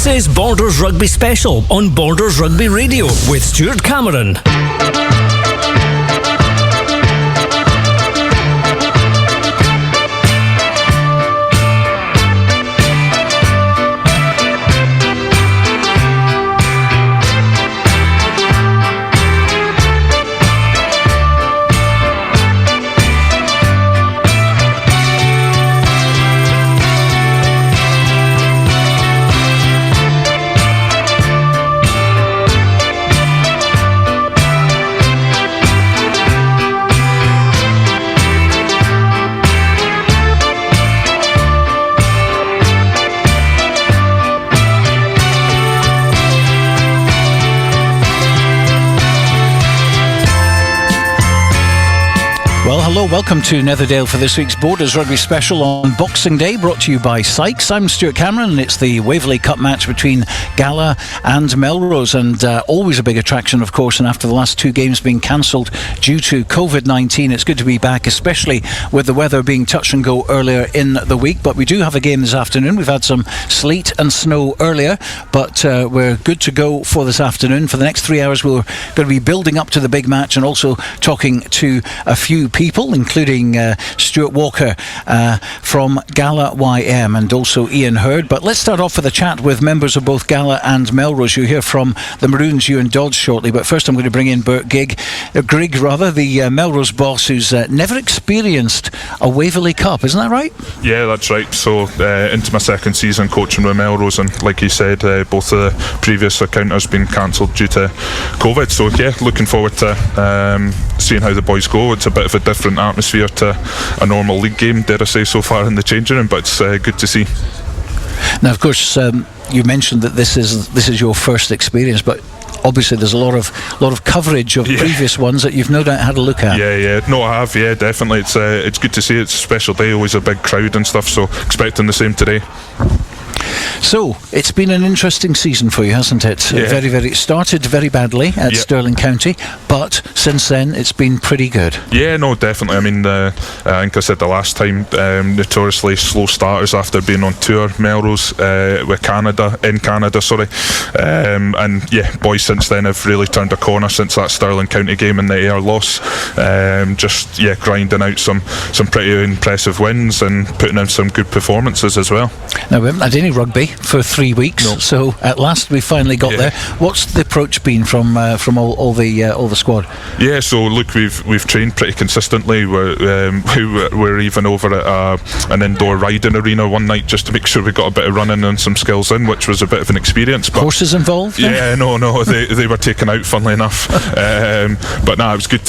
This is Borders Rugby Special on Borders Rugby Radio with Stuart Cameron. Hello, welcome to Netherdale for this week's Borders Rugby Special on Boxing Day, brought to you by Sykes. I'm Stuart Cameron, and it's the Waverley Cup match between Gala and Melrose, and always a big attraction, of course, and after the last two games being cancelled due to COVID-19, it's good to be back, especially with the weather being touch and go earlier in the week. But we do have a game this afternoon. We've had some sleet and snow earlier, but we're good to go for this afternoon. For the next 3 hours, we're going to be building up to the big match and also talking to a few people, including Stuart Walker from Gala YM and also Iain Heard. But let's start off with a chat with members of both Gala and Melrose. You'll hear from the Maroons, Euan Dods, shortly. But first I'm going to bring in Bert Grigg, the Melrose boss, who's never experienced a Waverley Cup. Isn't that right? Yeah, that's right. So into my second season coaching with Melrose, and like you said, both of the previous encounters been cancelled due to COVID. So yeah, looking forward to seeing how the boys go. It's a bit of a different atmosphere to a normal league game, dare I say, so far in the changing room, but it's good to see. Now, of course, you mentioned that this is your first experience, but obviously there's a lot of coverage of previous ones that you've no doubt had a look at. No, I have. Definitely. It's good to see. It's a special day, always a big crowd and stuff, so expecting the same today. So, it's been an interesting season for you, hasn't it? Yeah. It started very badly at Stirling County, but since then it's been pretty good. Yeah, no, definitely. I mean, I think I said the last time, notoriously slow starters after being on tour, Melrose, in Canada, and yeah, boys since then have really turned a corner since that Stirling County game and the Ayr loss. Grinding out some pretty impressive wins and putting in some good performances as well. Now, we haven't had any rugby for 3 weeks, so at last we finally got there. What's the approach been from all the squad? Yeah, so look, we've trained pretty consistently. We're even over at an indoor riding arena one night just to make sure we got a bit of running and some skills in, which was a bit of an experience. But horses involved? Yeah, no, they were taken out, funnily enough. But it was good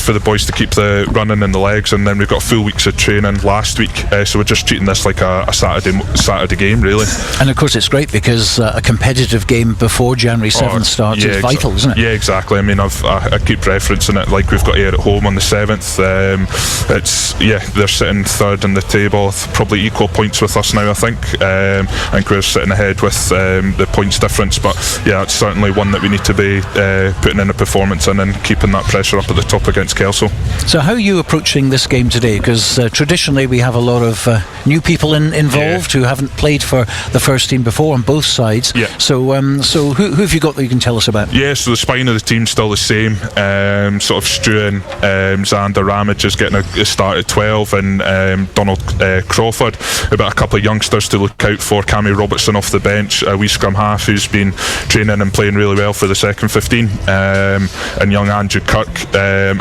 for the boys to keep the running in the legs, and then we've got full weeks of training last week, so we're just treating this like a Saturday game, really. And of course it's great because a competitive game before January 7th starts is vital, isn't it? Yeah, exactly. I mean, I keep referencing it like we've got Ayr at home on the 7th. They're sitting third in the table, probably equal points with us now, I think. I think we're sitting ahead with the points difference, but yeah, it's certainly one that we need to be putting in a performance in and keeping that pressure up at the top against Kelso. So how are you approaching this game today? Because traditionally we have a lot of new people involved who haven't played for the first team before on both sides. Yeah. So who have you got that you can tell us about? Yeah, so the spine of the team's still the same. Sort of Struan, Xander Ramage is getting a start at 12, and Donald Crawford. About a couple of youngsters to look out for. Cammy Robertson off the bench, a wee scrum half who's been training and playing really well for the second 15, and young Andrew Kirk,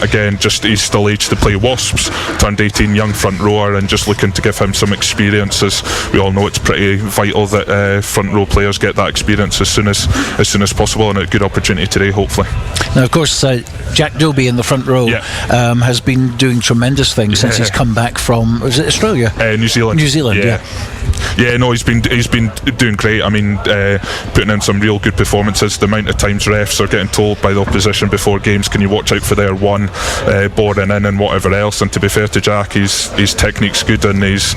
again, just he's still aged to play Wasps, turned 18, young front rower, and just looking to give him some experience, as we all know it's pretty vital that front row players get that experience as soon as possible, and a good opportunity today, hopefully. Now, of course, Jack Doby in the front row has been doing tremendous things since he's come back from, was it Australia? New Zealand. Yeah, no, he's been doing great. I mean, putting in some real good performances. The amount of times refs are getting told by the opposition before games, can you watch out for their one, boring in and whatever else. And to be fair to Jack, his technique's good, and he's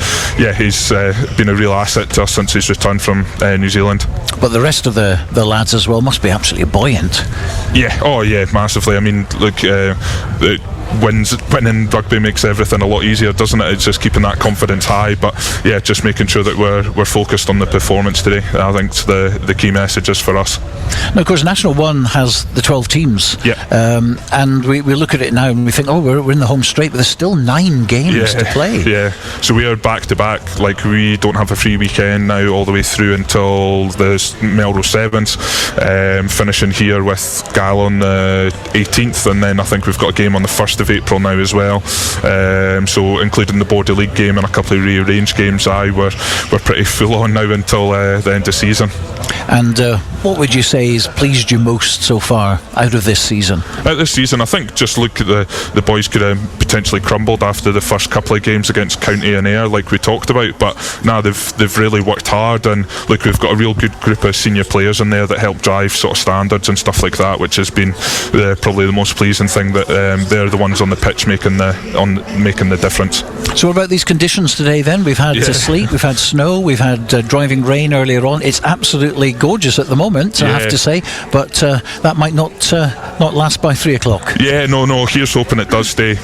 been a real asset to us since he's returned from New Zealand. But the rest of the lads as well must be absolutely buoyant. Yeah, massively. I mean, look, winning rugby makes everything a lot easier, doesn't it? It's just keeping that confidence high, but yeah, just making sure that we're focused on the performance today. I think it's the key messages for us. Now, of course, National 1 has the 12 teams, and we look at it now and we think, we're in the home straight, but there's still 9 games to play. Yeah, so we are back to back. Like, we don't have a free weekend now all the way through until the Melrose Sevens, finishing here with Gala on the 18th, and then I think we've got a game on the 1st of April now as well. So including the Border League game and a couple of rearranged games, we're pretty full on now until the end of season. And what would you say has pleased you most so far out of this season? Out this season, I think just look at the boys could have potentially crumbled after the first couple of games against County and Ayr, like we talked about, but now they've really worked hard, and look, we've got a real good group of senior players in there that help drive sort of standards and stuff like that, which has been probably the most pleasing thing, that they're the ones on the pitch making the difference. So what about these conditions today then? We've had sleet, we've had snow, we've had driving rain earlier on. It's absolutely gorgeous at the moment, I have to say, but that might not last by 3 o'clock. Yeah, no, here's hoping it does stay.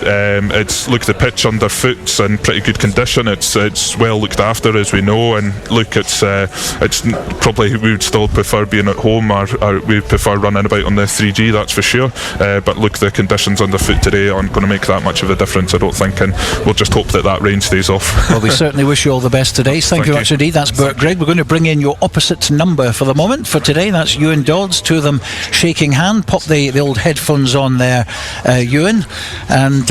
It's look, the pitch underfoot's in pretty good condition. It's well looked after, as we know, and look, it's probably, we would still prefer being at home, or we prefer running about on the 3G, that's for sure, but look, the conditions underfoot today aren't going to make that much of a difference, I don't think, and we'll just hope that rain stays off. Well, we certainly wish you all the best today. Thank you much indeed. That's Bert, Grigg. We're going to bring in your opposite number for the moment for today. That's Euan Dods, two of them shaking hand. Pop the old headphones on there, Euan, and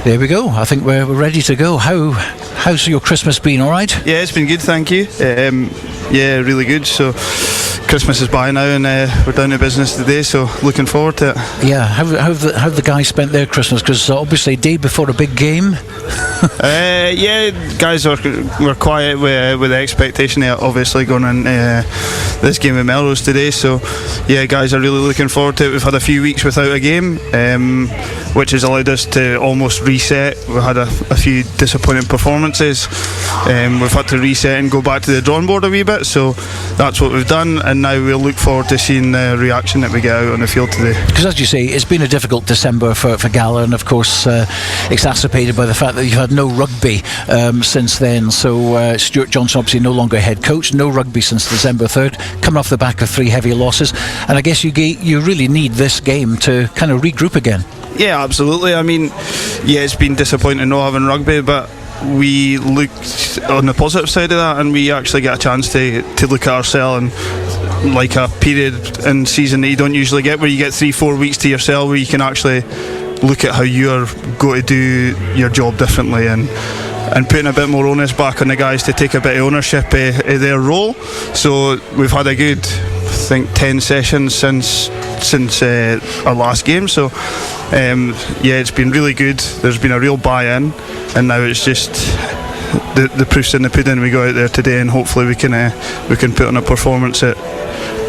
there we go. I think we're ready to go. How's your Christmas been? All right? Yeah, it's been good, thank you. Yeah, really good. So Christmas is by now, and we're down to business today, so looking forward to it. Yeah, how have the guys spent their Christmas? Because obviously day before a big game. Yeah, guys were quiet with the expectation of obviously going on this game with Melrose today, so yeah, guys are really looking forward to it. We've had a few weeks without a game, which has allowed us to almost reset. We've had a few disappointing performances. We've had to reset and go back to the drawing board a wee bit, so that's what we've done, and now we'll look forward to seeing the reaction that we get out on the field today. Because as you say, it's been a difficult December for Gala, and of course exacerbated by the fact that you've had no rugby since then. So Stuart Johnson obviously no longer head coach, no rugby since December 3rd, coming off the back of 3 heavy losses, and I guess you really need this game to kind of regroup again. Yeah, absolutely. I mean, yeah, it's been disappointing not having rugby, but we looked on the positive side of that, and we actually get a chance to look at ourselves and like a period in season that you don't usually get, where you get 3-4 weeks to yourself, where you can actually look at how you're going to do your job differently, and putting a bit more onus back on the guys to take a bit of ownership of their role. So we've had a good, I think, 10 sessions since our last game, so yeah, it's been really good. There's been a real buy-in, and now it's just the proof's in the pudding. We go out there today, and hopefully we can put on a performance that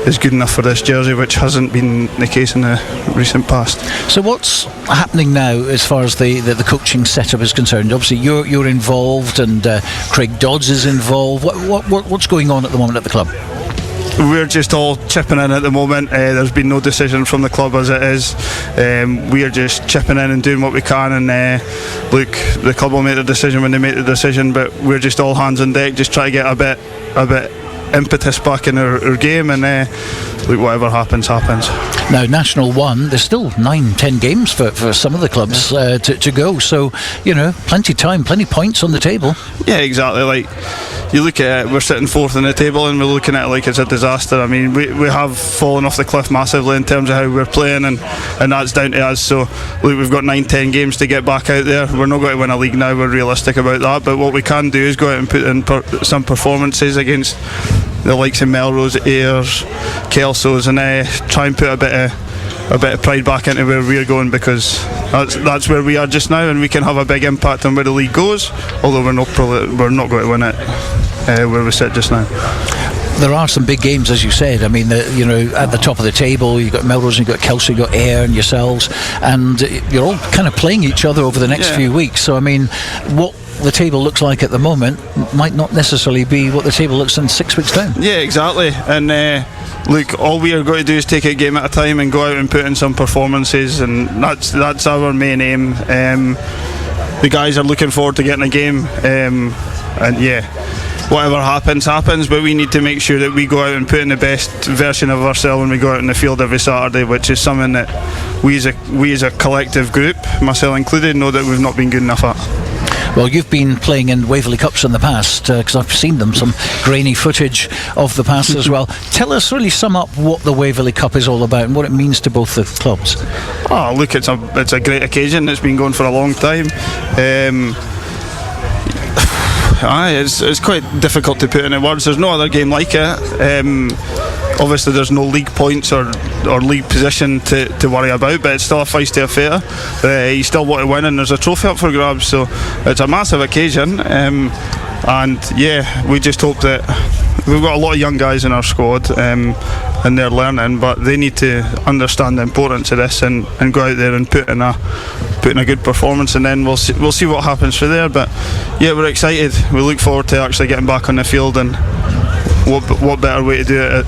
is good enough for this jersey, which hasn't been the case in the recent past. So what's happening now as far as the coaching setup is concerned? Obviously you're involved, and Craig Dods is involved. What's going on at the moment at the club? We're just all chipping in at the moment. There's been no decision from the club as it is. We are just chipping in and doing what we can, and look, the club will make the decision when they make the decision, but we're just all hands on deck, just try to get a bit impetus back in our game, and look, whatever happens. Now, National 1, there's still 9-10 games for some of the clubs to go, so plenty time, plenty points on the table. Yeah, exactly. Like, you look at it, we're sitting 4th in the table, and we're looking at it like it's a disaster. I mean, we have fallen off the cliff massively in terms of how we're playing, and that's down to us. So look, we've got 9-10 games to get back out there. We're not going to win a league now, we're realistic about that, but what we can do is go out and put in some performances against the likes of Melrose, Ayers, Kelsos, and try and put a bit of pride back into where we're going, because that's where we are just now, and we can have a big impact on where the league goes, although we're not going to win it where we sit just now. There are some big games, as you said. I mean, at the top of the table, you've got Melrose, you've got Kelso, you've got Ayr and yourselves, and you're all kind of playing each other over the next few weeks. So, I mean, the table looks like at the moment might not necessarily be what the table looks in 6 weeks' time. Yeah, exactly. And look, all we are going to do is take it a game at a time and go out and put in some performances, and that's our main aim. The guys are looking forward to getting a game, and yeah, whatever happens, but we need to make sure that we go out and put in the best version of ourselves when we go out in the field every Saturday, which is something that we as a collective group, myself included, know that we've not been good enough at. Well, you've been playing in Waverley Cups in the past, because I've seen them, some grainy footage of the past as well. Tell us, really sum up what the Waverley Cup is all about and what it means to both the clubs. Oh, look, it's a great occasion. It's been going for a long time. It's quite difficult to put into words. There's no other game like it. Obviously there's no league points or league position to worry about, but it's still a feisty affair. You still want to win, and there's a trophy up for grabs, so it's a massive occasion. And yeah, we just hope that we've got a lot of young guys in our squad, and they're learning, but they need to understand the importance of this and go out there and put in a good performance, and then we'll see what happens from there. But yeah, we're excited. We look forward to actually getting back on the field, and what better way to do it at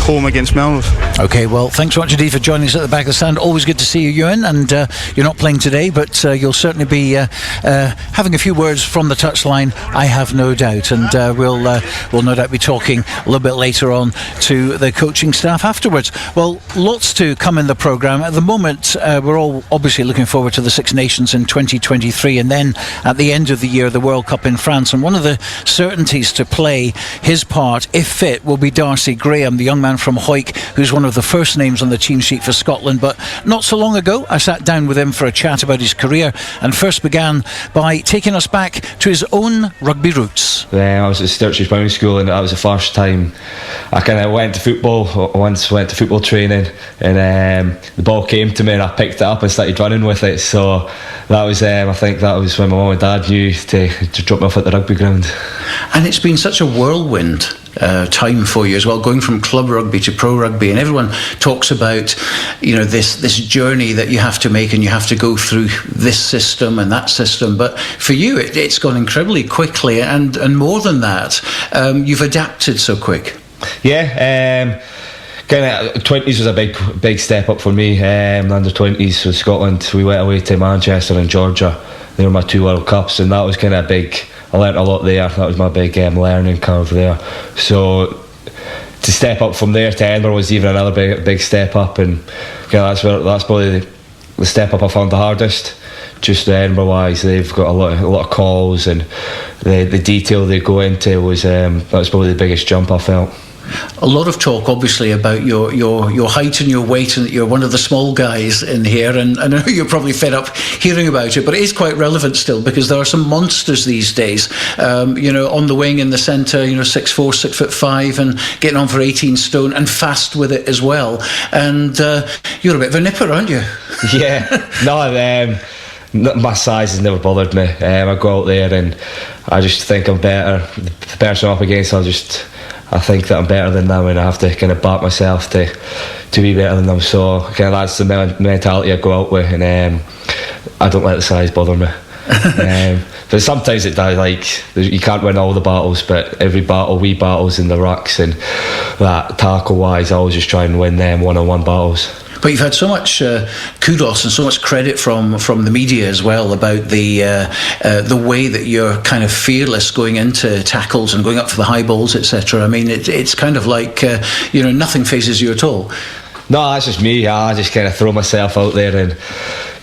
home against Melrose. Okay, well, thanks so much indeed for joining us at the back of the stand. Always good to see you, Euan, and you're not playing today, but you'll certainly be having a few words from the touchline, I have no doubt, and we'll no doubt be talking a little bit later on to the coaching staff afterwards. Well, lots to come in the programme. At the moment, we're all obviously looking forward to the Six Nations in 2023, and then at the end of the year, the World Cup in France, and one of the certainties to play his part, if fit, will be Darcy Graham, the young man from Hawick, who's one of the first names on the team sheet for Scotland. But not so long ago, I sat down with him for a chat about his career, and first began by taking us back to his own rugby roots. I was at Stuart Cameron School, and that was the first time I kind of went to football. I once went to football training, and the ball came to me, and I picked it up and started running with it. So that was, I think that was when my mum and dad knew to drop me off at the rugby ground. And it's been such a whirlwind time for you as well, going from club rugby to pro rugby, and everyone talks about, you know, this journey that you have to make, and you have to go through this system and that system. But for you, it's gone incredibly quickly, and more than that, you've adapted so quick. Yeah, kind of 20s was a big step up for me. Under 20s with Scotland, we went away to Manchester and Georgia. They were my 2 World Cups, and that was kind of big. I learnt a lot there. That was my big learning curve there. So to step up from there to Edinburgh was even another big step up, and that's probably the step up I found the hardest. Just Edinburgh wise, they've got a lot of calls, and the detail they go into was that was probably the biggest jump I felt. A lot of talk, obviously, about your height and your weight, and that you're one of the small guys in here, and I know you're probably fed up hearing about it, but it is quite relevant still, because there are some monsters these days, on the wing, in the centre, 6'4", 6'5", and getting on for 18 stone, and fast with it as well. And you're a bit of a nipper, aren't you? Yeah, no, my size has never bothered me. I go out there and I just think I'm better. The person I'm up against, I think that I'm better than them, and I have to kind of back myself to be better than them. So kind of that's the mentality I go out with, and I don't let the size bother me. But sometimes it does. Like, you can't win all the battles, but every battle we battles in the rucks and that tackle wise, I always just try and win them one-on-one battles. But you've had so much kudos and so much credit from the media as well about the way that you're kind of fearless going into tackles and going up for the high balls, etc. I mean, it's kind of like nothing phases you at all. No, that's just me. I just kind of throw myself out there and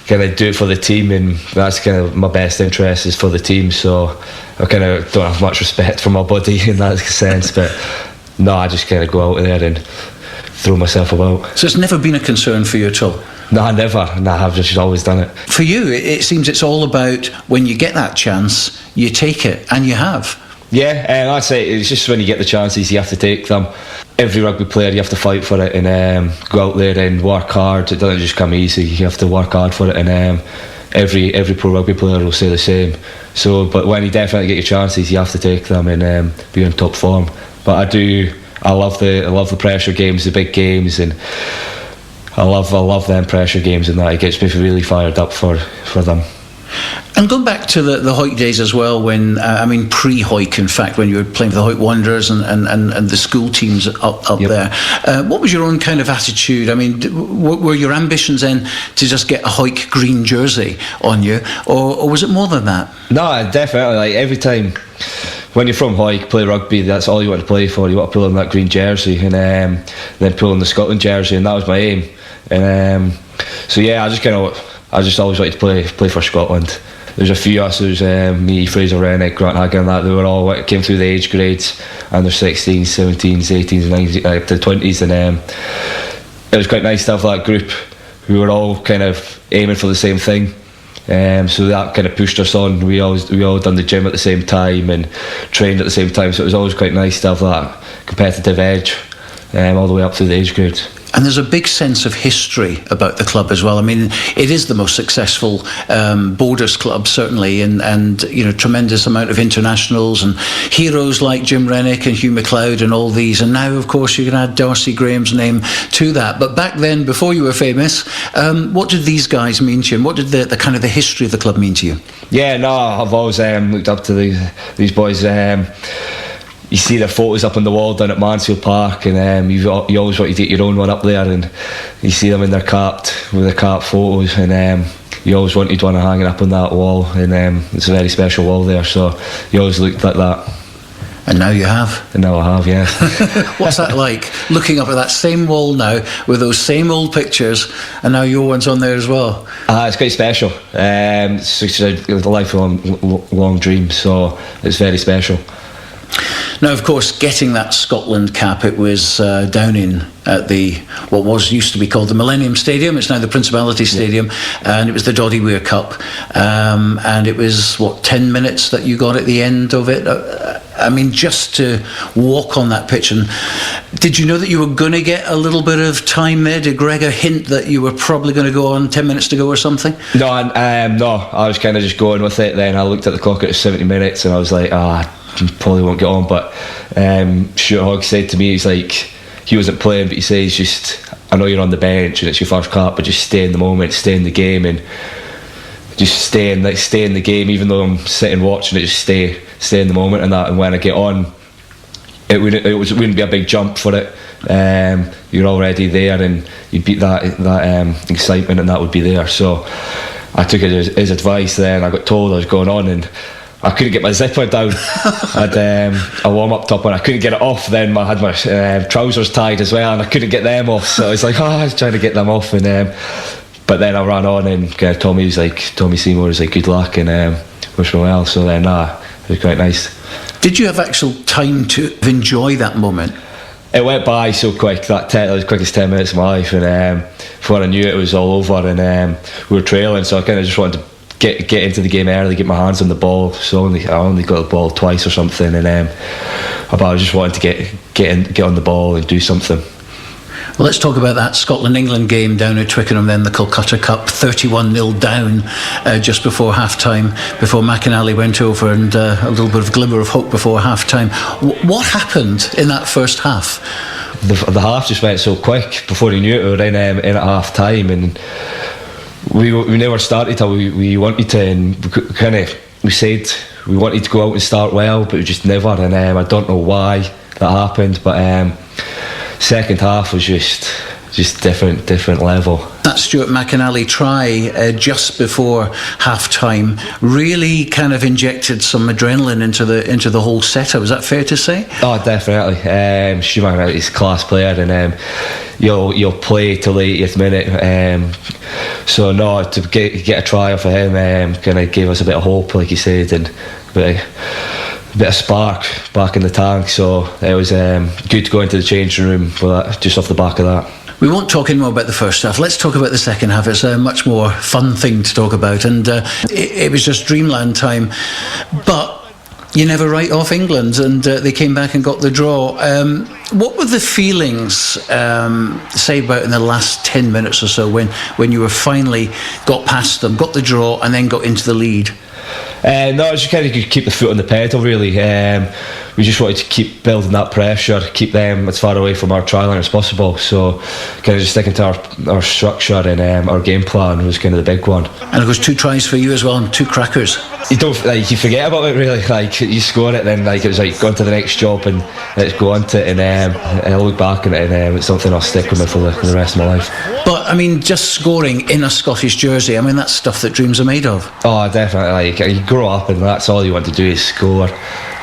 kind of do it for the team, and that's kind of my best interest is for the team. So I kind of don't have much respect for my body in that sense, but no, I just kind of go out there and throw myself about. So it's never been a concern for you at all? No, never. No, I've just always done it. For you, it seems it's all about when you get that chance, you take it, and you have. Yeah, I'd say it's just when you get the chances, you have to take them. Every rugby player, you have to fight for it, and go out there and work hard. It doesn't just come easy. You have to work hard for it, and every pro rugby player will say the same. So, but when you definitely get your chances, you have to take them and be in top form. But I love the pressure games, the big games, and I love them pressure games, and that it gets me really fired up for them. And going back to the Hoyk days as well, when pre-Hoyk, in fact, when you were playing for the Hoyk Wanderers and the school teams up there, what was your own kind of attitude? I mean, were your ambitions then to just get a Hoyk green jersey on you, or was it more than that? No, definitely. Like every time when you're from Hoyk, play rugby, that's all you want to play for. You want to pull on that green jersey, and then pull on the Scotland jersey, and that was my aim. And so yeah, I just always wanted to play for Scotland. There's a few of us, there's me, Fraser Rennick, Grant Hagan, that they were all came through the age grades, and they're 16s, 17s, 18s, 19s, up to 20s, and it was quite nice to have that group. We were all kind of aiming for the same thing, so that kind of pushed us on. We all done the gym at the same time and trained at the same time, so it was always quite nice to have that competitive edge all the way up through the age grades. And there's a big sense of history about the club as well. I mean, it is the most successful Borders club, certainly, and tremendous amount of internationals and heroes like Jim Rennick and Hugh McLeod and all these. And now, of course, you can add Darcy Graham's name to that. But back then, before you were famous, what did these guys mean to you? And what did the kind of the history of the club mean to you? Yeah, no, I've always looked up to these boys. You see their photos up on the wall down at Mansfield Park, and you always want to get your own one up there, and you see them in their capped photos, and you always wanted one hanging up on that wall, and it's a very special wall there, so you always looked at that. And now you have. And now I have, yeah. What's that like, looking up at that same wall now with those same old pictures, and now your one's on there as well? It's quite special. It's a lifelong dream, so it's very special. Now, of course, getting that Scotland cap, it was down at what used to be called the Millennium Stadium. It's now the Principality Stadium, and it was the Doddie Weir Cup, and it was 10 minutes that you got at the end of it. I mean, just to walk on that pitch. And did you know that you were going to get a little bit of time there? Did Greg hint that you were probably going to go on 10 minutes to go or something? No, I was kind of just going with it. Then I looked at the clock at 70 minutes, and I was like, probably won't get on. But Stuart Hogg said to me, he's like, he wasn't playing, but he says, just, I know you're on the bench and it's your first cap, but just stay in the moment, stay in the game, and just stay in the game, even though I'm sitting watching it, just stay in the moment and that. And when I get on, it wouldn't be a big jump for it. You're already there, and you'd beat that excitement, and that would be there. So I took his advice then. I got told I was going on, and I couldn't get my zipper down. I had a warm-up top on. I couldn't get it off. Then I had my trousers tied as well, and I couldn't get them off. So I was like, I was trying to get them off, and but then I ran on, and Tommy Seymour was like, good luck, and wished me well. So then, it was quite nice. Did you have actual time to enjoy that moment? It went by so quick. That was the quickest 10 minutes of my life, and before I knew it was all over, and we were trailing. So I kind of just wanted to get into the game early, get my hands on the ball. So I only got the ball twice or something, and I just wanted to get on the ball and do something. Well, let's talk about that Scotland-England game down at Twickenham, then the Calcutta Cup, 31-0 down just before half-time, before McInally went over, and a little bit of glimmer of hope before half-time. What happened in that first half? The half just went so quick. Before you knew it, we were in at half-time, and we never started till we wanted to, and we said we wanted to go out and start well, but we just never, and I don't know why that happened, but second half was just different level. That Stuart McInally try just before half time really kind of injected some adrenaline into the whole setup. Is that fair to say? Oh, definitely. Stuart McInally is a class player, and you'll play till the 80th minute. So no, to get a try for him kind of gave us a bit of hope, like you said, and a bit of spark back in the tank. So it was good to go into the changing room for that, just off the back of that. We won't talk any more about the first half. Let's talk about the second half. It's a much more fun thing to talk about, and it was just dreamland time. But you never write off England, and they came back and got the draw. What were the feelings, say, about in the last 10 minutes or so when you were finally got past them, got the draw, and then got into the lead? No, I just kind of keep the foot on the pedal, really. we just wanted to keep building that pressure, keep them as far away from our try line as possible. So kind of just sticking to our structure and our game plan was kind of the big one. And of course 2 tries for you as well and 2 crackers. You don't you forget about it really. Like you score it, then like it was like go on to the next job and let's go on to it, and I look back on it and it's something I'll stick with me for the rest of my life. But I mean, just scoring in a Scottish jersey, I mean, that's stuff that dreams are made of. Oh, definitely. Like you grow up and that's all you want to do is score,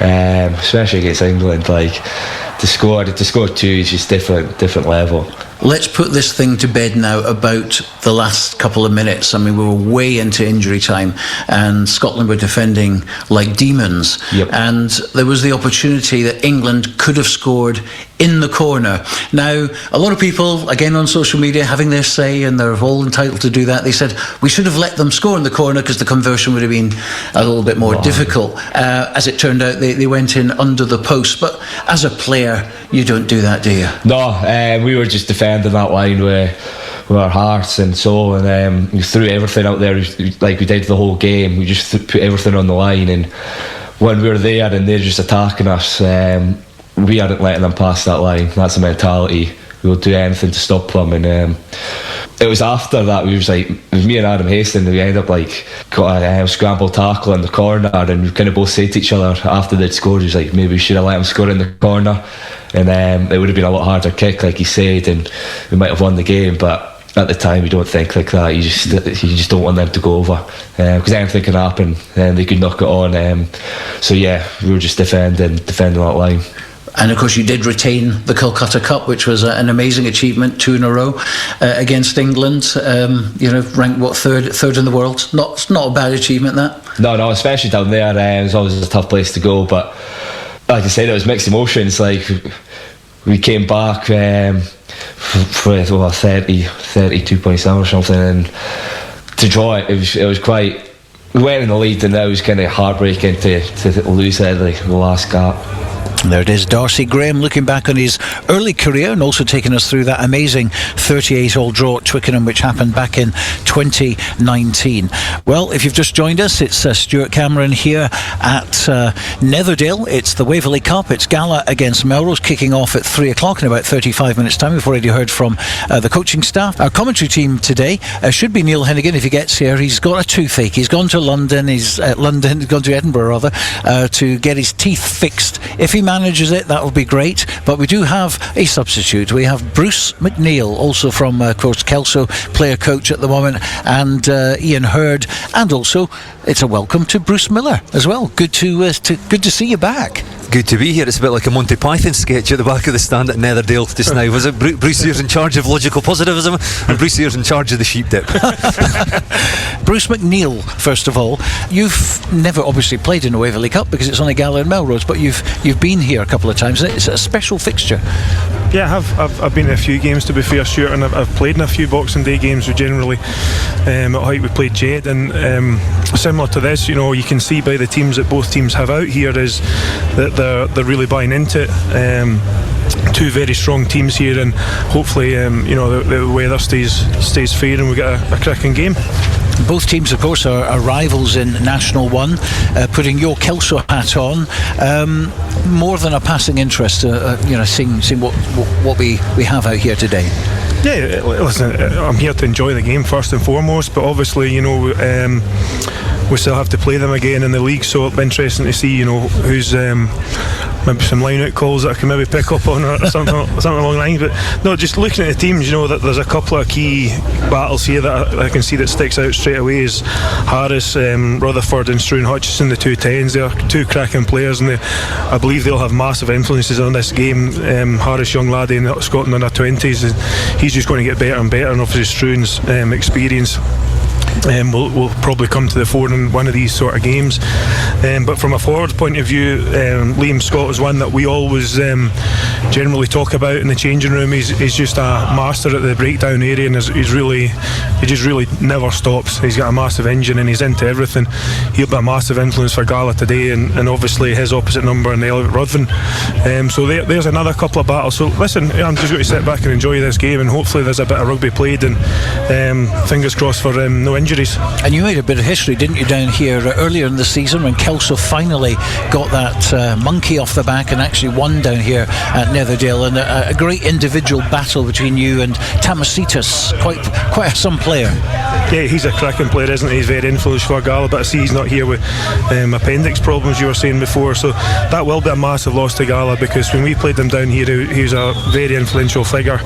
especially against England. Like to score 2 is just different level. Let's put this thing to bed now about the last couple of minutes. I mean, we were way into injury time and Scotland were defending like demons. Yep. And there was the opportunity that England could have scored in the corner. Now, a lot of people, again on social media, having their say, and they're all entitled to do that, they said we should have let them score in the corner because the conversion would have been a little bit more difficult. As it turned out, they went in under the post. But as a player, you don't do that, do you? No, we were just defending that line with our hearts and soul, and we threw everything out there like we did the whole game. We just put everything on the line, and when we were there and they're just attacking us, we hadn't letting them pass that line. That's the mentality. We'll do anything to stop them, and it was after that it was me and Adam Hastings, we ended up like got a scramble tackle in the corner, and we kind of both said to each other after they'd scored, he was like, maybe we should have let him score in the corner, and it would have been a lot harder kick, like he said, and we might have won the game. But at the time you don't think like that. You just don't want them to go over, because anything can happen and they could knock it on. So yeah, we were just defending that line. And of course you did retain the Calcutta Cup, which was an amazing achievement, 2 in a row against England. Ranked what, third in the world. It's not a bad achievement, that. No, especially down there. It was always a tough place to go, but like I said, it was mixed emotions. Like we came back for 32 points down or something, and to draw it was quite. We went in the lead, and that was kind of heartbreaking to lose it at the last gap. There it is, Darcy Graham looking back on his early career and also taking us through that amazing 38-all draw at Twickenham, which happened back in 2019. Well, if you've just joined us, it's Stuart Cameron here at Netherdale. It's the Waverley Cup. It's Gala against Melrose, kicking off at 3 o'clock in about 35 minutes time. We've already heard from the coaching staff. Our commentary team today should be Neil Hinnigan if he gets here. He's got a toothache. He's gone to London. He's gone to Edinburgh rather, to get his teeth fixed. If he manages it, that would be great. But we do have a substitute. We have Bruce McNeil, also from Coach Kelso, player coach at the moment, and Iain Heard, and also it's a welcome to Bruce Millar as well. Good to see you back. Good to be here. It's a bit like a Monty Python sketch at the back of the stand at Netherdale just now. Was it Bruce here's in charge of logical positivism and Bruce here's in charge of the sheep dip? Bruce McNeil, first of all, you've never obviously played in a Waverley Cup because it's on a Gala and Melrose, but you've been here a couple of times. It's a special fixture. Yeah, I've been in a few games, to be fair, Stuart, and I've played in a few Boxing Day games. We generally at height we played Jade, and similar to this, you can see by the teams that both teams have out here is that they're really buying into it. 2 very strong teams here, and hopefully the weather stays fair and we get a cracking game. Both teams, of course, are rivals in National 1. Putting your Kelso hat on, more than a passing interest, seeing what we have out here today. Yeah, listen, I'm here to enjoy the game first and foremost, but obviously, we still have to play them again in the league, so it'll be interesting to see, who's maybe some line-out calls that I can maybe pick up on or something along the line. But no, just looking at the teams, that there's a couple of key battles here that I can see that sticks out straight away is Harris, Rutherford and Struan Hutchison, the 2 10s. They're 2 cracking players, and I believe they'll have massive influences on this game. Harris, young laddie in Scotland under 20s, he's just going to get better and better, and obviously Struan's experience will probably come to the fore in one of these sort of games. But from a forward point of view, Liam Scott is one that we always generally talk about in the changing room. He's just a master at the breakdown area, and he just really never stops. He's got a massive engine and he's into everything. He'll be a massive influence for Gala today, and obviously his opposite number in Elliot Ruthven. So there's another couple of battles. So listen, I'm just going to sit back and enjoy this game, and hopefully there's a bit of rugby played, and fingers crossed for no injuries. injuries. And you made a bit of history, didn't you, down here earlier in the season when Kelso finally got that monkey off the back and actually won down here at Netherdale, and a great individual battle between you and Tamasitas, quite some player. Yeah, he's a cracking player, isn't he? He's very influential for Gala, but I see he's not here with appendix problems you were saying before, so that will be a massive loss to Gala, because when we played them down here, he was a very influential figure,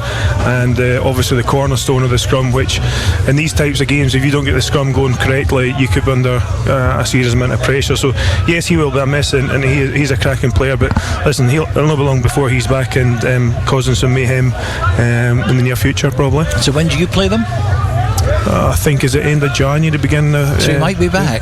and obviously the cornerstone of the scrum, which in these types of games, if you don't get the scrum going correctly, you could be under a serious amount of pressure. So yes, he will be a miss, and he's a cracking player, but listen, it'll not be long before he's back and causing some mayhem in the near future probably. So when do you play them? I think is it end of January, begin. So he might be back.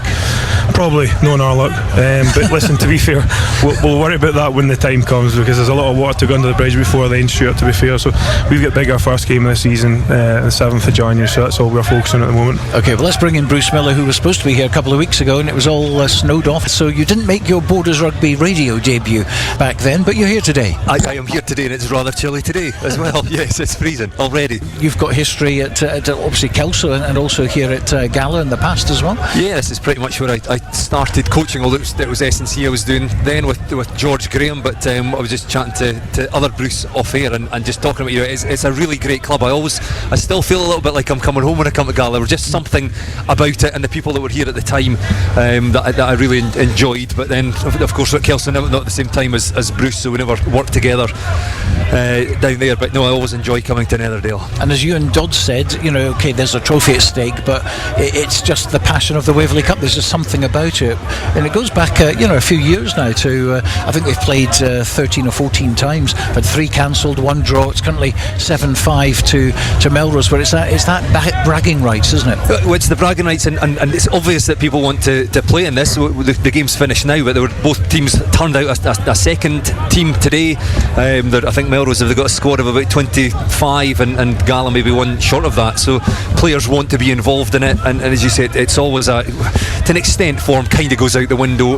Probably, knowing our luck. But listen, to be fair, we'll worry about that when the time comes, because there's a lot of water to go under the bridge before then, Stuart, to be fair. So we've got big our first game of the season, the 7th of January, so that's all we're focusing on at the moment. Okay, well, let's bring in Bruce Millar, who was supposed to be here a couple of weeks ago, and it was all snowed off. So you didn't make your Borders Rugby radio debut back then, but you're here today. I am here today, and it's rather chilly today as well. Yes, it's freezing already. You've got history at obviously Kelso and also here at Gala in the past as well. Yeah, this is pretty much where I started coaching, although it was S&C I was doing then with George Graham, but I was just chatting to other Bruce off air and just talking about you. It's a really great club. I still feel a little bit like I'm coming home when I come to Gala. There was just something about it and the people that were here at the time that I really enjoyed, but then of course at Kelso not at the same time as Bruce, so we never worked together down there, but no, I always enjoy coming to Netherdale. And as you and Dods said, okay, there's a trophy at stake, but it's just the passion of the Waverley Cup. There's just something about it, and it goes back a few years now to I think they've played 13 or 14 times, but 3 cancelled, 1 draw. It's currently 7-5 to Melrose, but it's that bragging rights, isn't it? Well, it's the bragging rights, and it's obvious that people want to play in this. The game's finished now, but both teams turned out a second team today. I think Melrose have got a squad of about 25, and Gala maybe one short of that, so players want to be involved in it, and as you said, it's always to an extent form kind of goes out the window,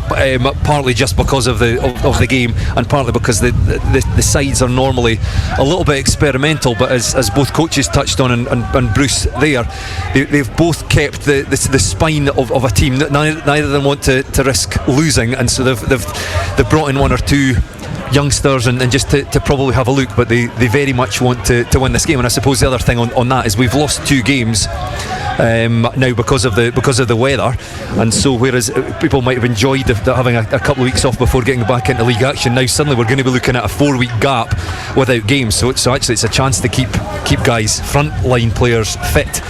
partly just because of the game, and partly because the sides are normally a little bit experimental, but as both coaches touched on and Bruce there, they've both kept the spine of a team. Neither of them want to risk losing, and so they've brought in 1 or 2 youngsters and just to probably have a look, but they very much want to win this game. And I suppose the other thing on that is we've lost 2 games now because of the weather, and so whereas people might have enjoyed having a couple of weeks off before getting back into league action, now suddenly we're going to be looking at a 4-week gap without games, so actually it's a chance to keep guys, frontline players, fit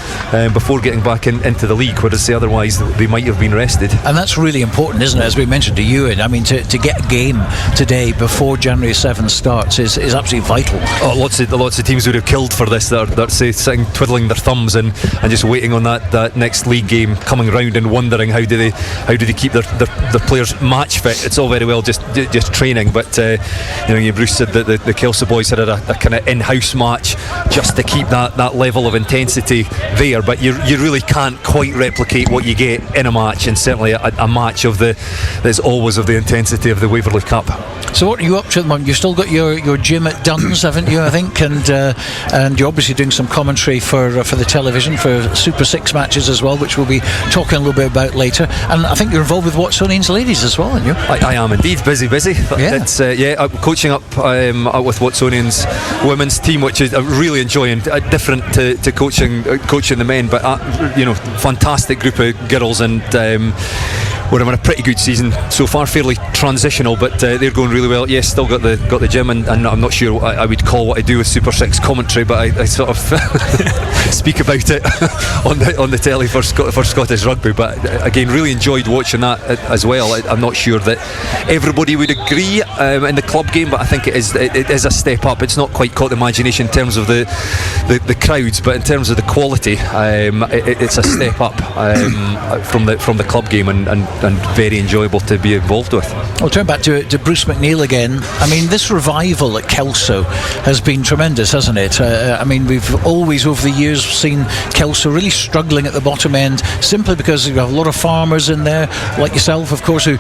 before getting back into the league, whereas otherwise they might have been rested. And that's really important, isn't it, as we mentioned to Euan? I mean, to get a game today before January 7th starts is absolutely vital. Lots of teams would have killed for this, that are say sitting twiddling their thumbs and just waiting on that next league game coming round and wondering how do they keep their players match fit. It's all very well just training, but Bruce said that the Kelso boys had a kind of in-house match just to keep that level of intensity there, but you really can't quite replicate what you get in a match, and certainly a match that's always of the intensity of the Waverley Cup. So what are you up to at the moment? You've still got your gym at Duns, haven't you, I think, and you're obviously doing some commentary for the television for Super 6 matches as well, which we'll be talking a little bit about later. And I think you're involved with Watsonians ladies as well, aren't you? I am indeed, busy. Yeah. It's I'm coaching up with Watsonians women's team, which is really enjoying. Different to coaching the men, but fantastic group of girls, and we're having a pretty good season so far, fairly transitional, but they're going really well. Yes, still got the gym, and I'm not sure what I would call what I do with Super 6 commentary, but I sort of speak about it on the telly for Scottish rugby. But again, really enjoyed watching that as well. I'm not sure that everybody would agree in the club game, but I think it is a step up. It's not quite caught the imagination in terms of the crowds, but in terms of the quality, it's a step up from the club game, and and very enjoyable to be involved with. I'll turn back to Bruce McNeil again. I mean, this revival at Kelso has been tremendous, hasn't it? I mean, we've always over the years seen Kelso really struggling at the bottom end, simply because you have a lot of farmers in there, like yourself, of course, who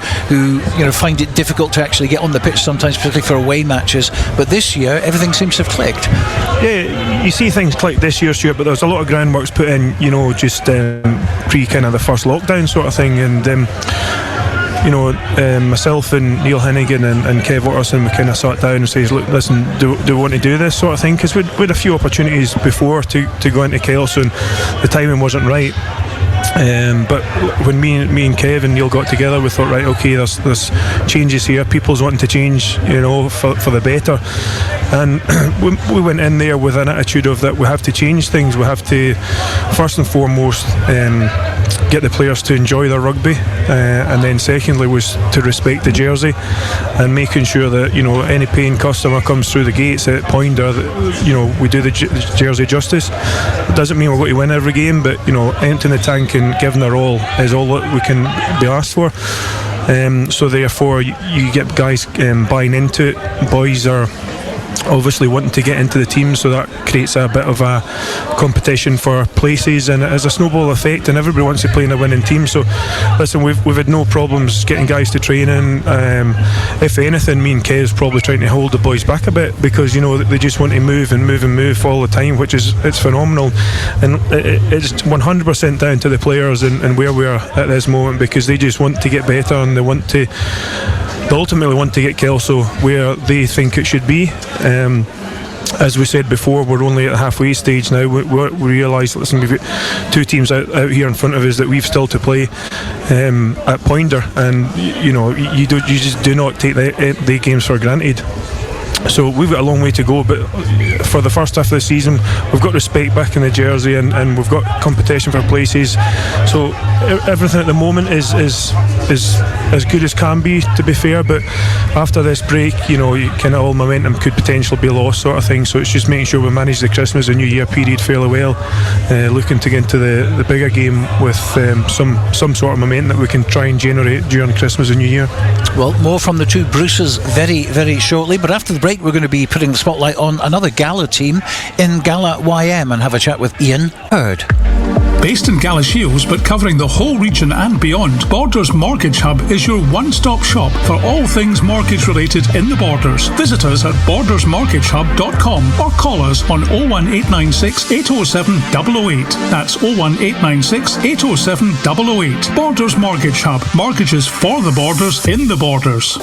find it difficult to actually get on the pitch sometimes, particularly for away matches. But this year, everything seems to have clicked. Yeah, you see things click this year, Stuart, but there's a lot of groundworks put in, just pre kind of the first lockdown sort of thing, and myself and Neil Hinnigan and Kev Watterson, we kind of sat down and says, look, listen, do we want to do this sort of thing? Because we had a few opportunities before to go into Kelso, and the timing wasn't right. But when me and Kev and Neil got together, we thought, right, okay, there's changes here, people's wanting to change, for the better, and we went in there with an attitude of that we have to change things. We have to first and foremost get the players to enjoy their rugby, and then secondly was to respect the jersey and making sure that any paying customer comes through the gates at Poynter, that we do the jersey justice. It doesn't mean we're going to win every game, but emptying the tank and giving our all is all that we can be asked for. So therefore you get guys buying into it. Boys are obviously wanting to get into the team, so that creates a bit of a competition for places, and it has a snowball effect, and everybody wants to play in a winning team. So listen, we've had no problems getting guys to training. If anything, me and Kev's probably trying to hold the boys back a bit, because they just want to move all the time, which is it's phenomenal, and it's 100% down to the players and where we are at this moment, because they just want to get better, and they ultimately want to get Kelso where they think it should be. As we said before, we're only at the halfway stage now. We realise, listen, we've got two teams out here in front of us that we've still to play at Poynter, and you just do not take the games for granted. So we've got a long way to go, but for the first half of the season we've got respect back in the jersey, and we've got competition for places. So everything at the moment is as good as can be, to be fair, but after this break, kind of all momentum could potentially be lost, sort of thing. So it's just making sure we manage the Christmas and New Year period fairly well, looking to get into the bigger game with some sort of momentum that we can try and generate during Christmas and New Year. Well, more from the two Bruces very, very shortly, but after the break we're going to be putting the spotlight on another Gala team in Gala YM and have a chat with Iain Heard. Based in Galashiels but covering the whole region and beyond, Borders Mortgage Hub is your one-stop shop for all things mortgage related in the Borders. Visit us at bordersmortgagehub.com or call us on 01896 807 008. That's 01896 807 008. Borders Mortgage Hub. Mortgages for the Borders in the Borders.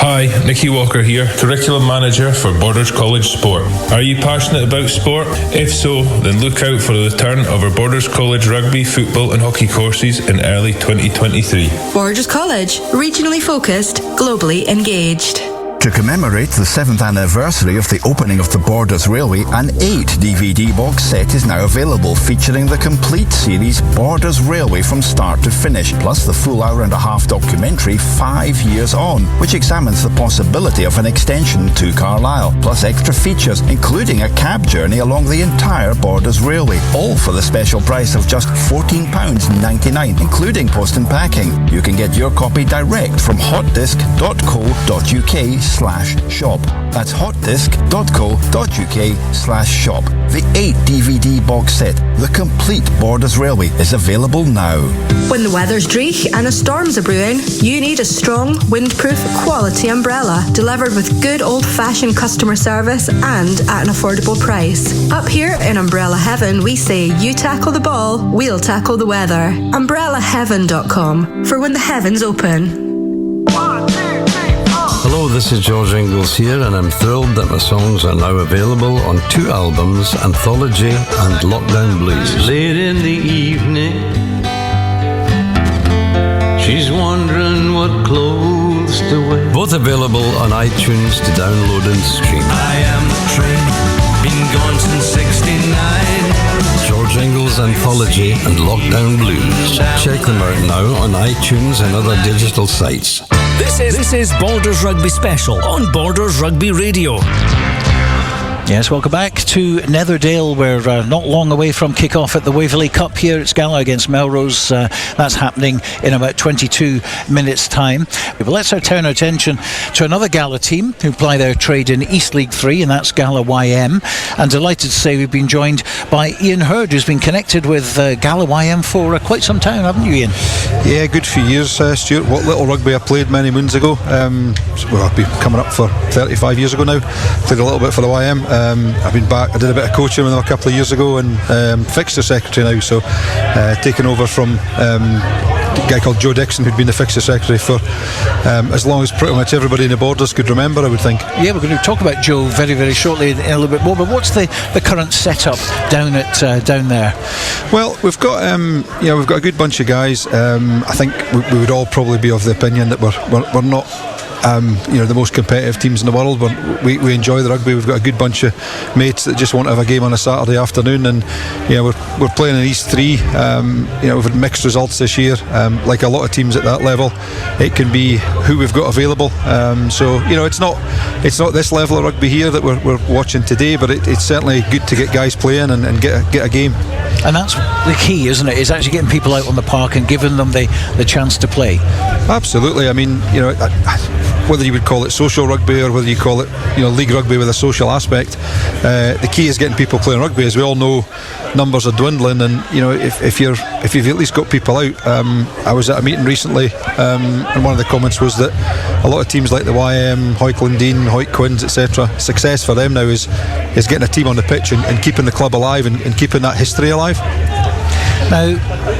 Hi, Nicky Walker here, Curriculum Manager for Borders College Sport. Are you passionate about sport? If so, then look out for the return of our Borders College rugby, football and hockey courses in early 2023. Borders College, regionally focused, globally engaged. To commemorate the 7th anniversary of the opening of the Borders Railway, an 8-DVD box set is now available, featuring the complete series Borders Railway from start to finish, plus the full hour-and-a-half documentary 5 Years On, which examines the possibility of an extension to Carlisle, plus extra features, including a cab journey along the entire Borders Railway, all for the special price of just £14.99, including post and packing. You can get your copy direct from hotdisc.co.uk/shop. That's hotdisc.co.uk/shop. The 8-DVD box set, the complete Borders Railway, is available now. When the weather's dreich and a storm's a brewing, you need a strong, windproof, quality umbrella delivered with good old-fashioned customer service and at an affordable price. Up here in Umbrella Heaven, we say you tackle the ball, we'll tackle the weather. UmbrellaHeaven.com for when the heavens open. Hello, this is George Ingles here, and I'm thrilled that my songs are now available on 2 albums, Anthology and Lockdown Blues. Late in the evening, she's wondering what clothes to wear. Both available on iTunes to download and stream. I am the train, been gone since 69. George Ingles Anthology and Lockdown Blues. Check them out now on iTunes and other digital sites. This is Borders Rugby Special on Borders Rugby Radio. Yes, welcome back to Netherdale. We're not long away from kick-off at the Waverley Cup here. It's Gala against Melrose. That's happening in about 22 minutes' time. But let's turn our attention to another Gala team who ply their trade in East League 3, and that's Gala YM. And delighted to say we've been joined by Iain Heard, who's been connected with Gala YM for quite some time, haven't you, Iain? Yeah, good few years, Stuart. What little rugby I played many moons ago. I've been coming up for 35 years ago now. Played a little bit for the YM. I've been back. I did a bit of coaching with them a couple of years ago, and fixture secretary now. So taking over from a guy called Joe Dixon, who'd been the fixture secretary for as long as pretty much everybody in the Borders could remember, I would think. Yeah, we're going to talk about Joe very, very shortly in a little bit more. But what's the current setup down there? Well, we've got a good bunch of guys. I think we would all probably be of the opinion that we're not the most competitive teams in the world, but we enjoy the rugby. We've got a good bunch of mates that just want to have a game on a Saturday afternoon, and we're playing in East 3. We've had mixed results this year. Like a lot of teams at that level, it can be who we've got available. So it's not this level of rugby here that we're watching today, but it's certainly good to get guys playing and get a game. And that's the key, isn't it? Is actually getting people out on the park and giving them the chance to play. Absolutely. I mean, whether you would call it social rugby or whether you call it league rugby with a social aspect, the key is getting people playing rugby. As we all know, numbers are dwindling, and if you've at least got people out. I was at a meeting recently, and one of the comments was that a lot of teams like the YM, Hoyk-Lundeen, Hoyt Quins, etc., success for them now is getting a team on the pitch and keeping the club alive and keeping that history alive. Now,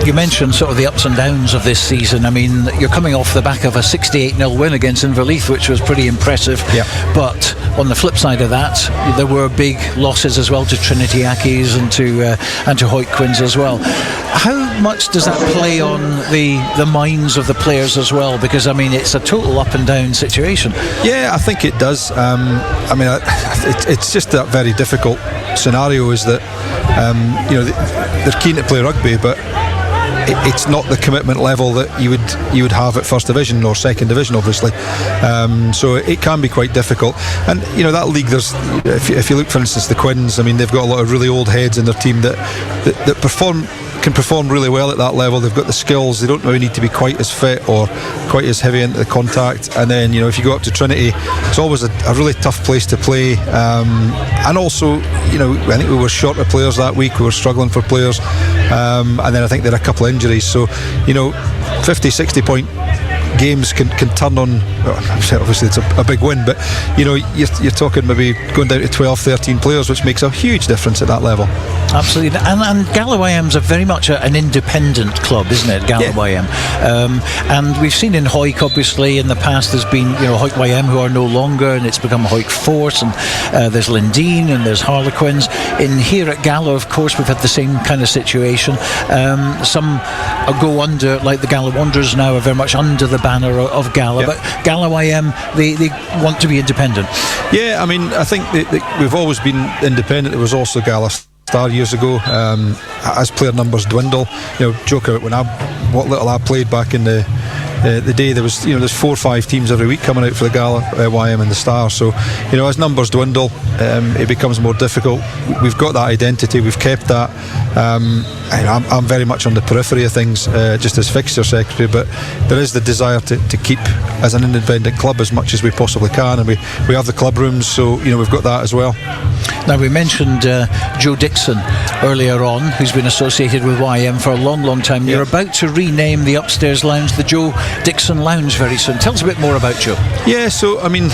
you mentioned sort of the ups and downs of this season. I mean, you're coming off the back of a 68-0 win against Inverleith, which was pretty impressive. Yeah. But on the flip side of that, there were big losses as well to Trinity Accies and to Hoyt Quins as well. How much does that play on the minds of the players as well? Because I mean, it's a total up and down situation. Yeah, I think it does. It's just that very difficult scenario. Is that they're keen to play rugby, but it's not the commitment level that you would have at First Division or Second Division, obviously. So it can be quite difficult. And that league, there's if you look, for instance, the Quins. I mean, they've got a lot of really old heads in their team that can perform really well at that level. They've got the skills. They don't really need to be quite as fit or quite as heavy into the contact. And then if you go up to Trinity, it's always a really tough place to play. And also, I think we were short of players that week. We were struggling for players, and then I think there are a couple of injuries. So 50-60 point games can turn on. Obviously it's a big win, but you're talking maybe going down to 12-13 players, which makes a huge difference at that level. Absolutely. And Gala YM's very much an independent club, isn't it, Gala YM? And we've seen in Hoyk, obviously, in the past there's been Hoyk YM who are no longer, and it's become Hoyk Force, and there's Lundeen and there's Harlequins. In here at Gala, of course, we've had the same kind of situation. Some go under, like the Gala Wanderers now are very much under the banner of Gala, but Gala YM, they want to be independent. Yeah, I mean, I think we've always been independent. There was also Gala Star years ago. As player numbers dwindle, joke about what little I played back in the day, there's 4 or 5 teams every week coming out for the Gala YM and the Star. So as numbers dwindle, it becomes more difficult. We've got that identity, we've kept that. I'm very much on the periphery of things, just as fixture secretary, but there is the desire to keep as an independent club as much as we possibly can, and we have the club rooms, so we've got that as well. Now, we mentioned Joe Dixon earlier on, who's been associated with YM for a long, long time. You're about to rename the upstairs lounge the Joe Dixon Lounge very soon. Tell us a bit more about Joe. Yeah, so I mean,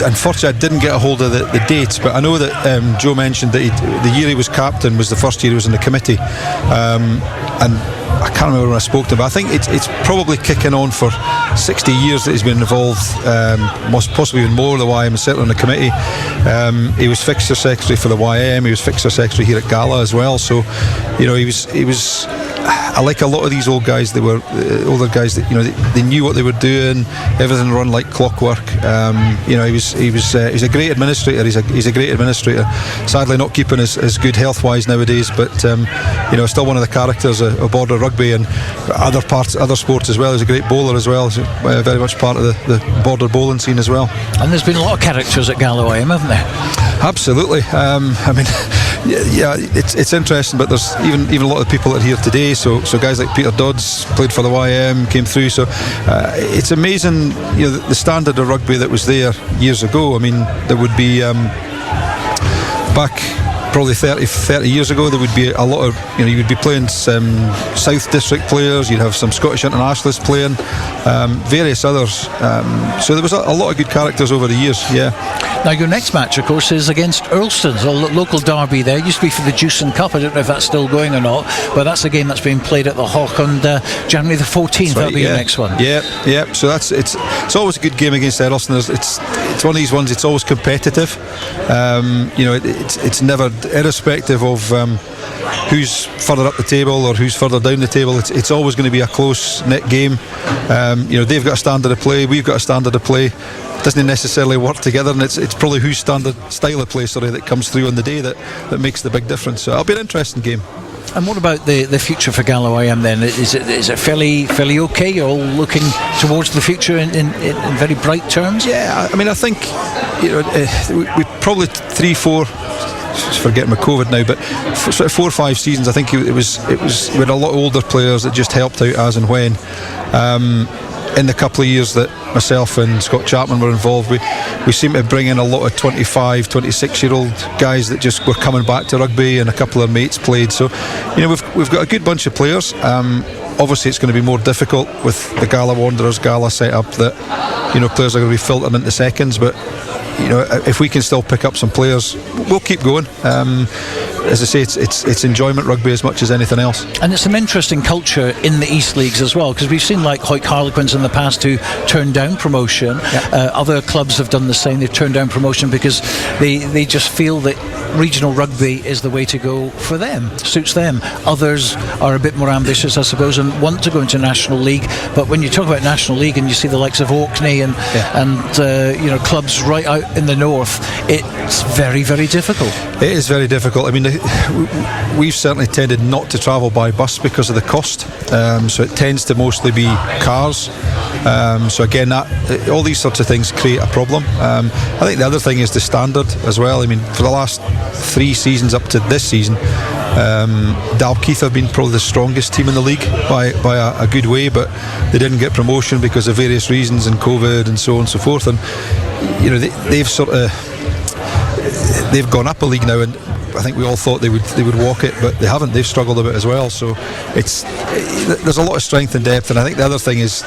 unfortunately I didn't get a hold of the dates, but I know that Joe mentioned that the year he was captain was the first year he was in the committee, and I can't remember when I spoke to him, but I think it's probably kicking on for 60 years that he's been involved, most possibly even more, the YM, certainly on the committee. He was fixture secretary for the YM, he was fixture secretary here at Gala as well, so he was I like a lot of these old guys. They were older guys that they knew what they were doing. Everything run like clockwork. He's a great administrator. He's a great administrator. Sadly, not keeping as good health wise nowadays, but still one of the characters of Borders of rugby and other sports as well. He's a great bowler as well. He's very much part of the border bowling scene as well. And there's been a lot of characters at Gala YM, haven't there? Absolutely. I mean, yeah, it's interesting, but there's even a lot of people that are here today. So guys like Peter Dods played for the YM, came through. So it's amazing, the standard of rugby that was there years ago. I mean, there would be back probably 30 years ago, there would be a lot of, you would be playing some South District players, you'd have some Scottish internationalists playing, various others. So there was a lot of good characters over the years, yeah. Now your next match, of course, is against Earlston, a local derby there. It used to be for the Juicing Cup. I don't know if that's still going or not, but that's a game that's being played at the Hawk on January the 14th. That'll be your next one. Yeah. So it's always a good game against Earlston. It's one of these ones. It's always competitive. It's never, irrespective of who's further up the table or who's further down the table. It's always going to be a close knit game. They've got a standard of play. We've got a standard of play. Doesn't necessarily work together, and it's probably whose standard style of play that comes through on the day that makes the big difference. So it'll be an interesting game. And what about the future for Gala YM then? Is it fairly okay? You're all looking towards the future in very bright terms? Yeah, I mean, I think we probably 3-4. Forgetting my COVID now, but sort of 4 or 5 seasons, I think it was we had a lot of older players that just helped out as and when. In the couple of years that myself and Scott Chapman were involved, we seem to bring in a lot of 25, 26-year-old guys that just were coming back to rugby, and a couple of mates played. So, we've got a good bunch of players. Obviously, it's going to be more difficult with the Gala Wanderers Gala set up, that players are going to be filtered into seconds, but if we can still pick up some players, we'll keep going. As I say, it's enjoyment rugby as much as anything else. And it's some interesting culture in the East Leagues as well, because we've seen like Hoyt Harlequins in the past who turned down promotion. Other clubs have done the same. They've turned down promotion because they just feel that regional rugby is the way to go for them, suits them. Others are a bit more ambitious, I suppose, and want to go into National League. But when you talk about National League and you see the likes of Orkney and clubs right out in the north, it's very, very difficult. It is very difficult. I mean, we've certainly tended not to travel by bus because of the cost. So it tends to mostly be cars. So again, all these sorts of things create a problem. I think the other thing is the standard as well. I mean, for the last 3 seasons up to this season, Dalkeith have been probably the strongest team in the league by a good way, but they didn't get promotion because of various reasons and COVID and so on and so forth. And they've gone up a league now, and I think we all thought they would walk it, but they haven't. They've struggled a bit as well. So there's a lot of strength and depth. And I think the other thing is,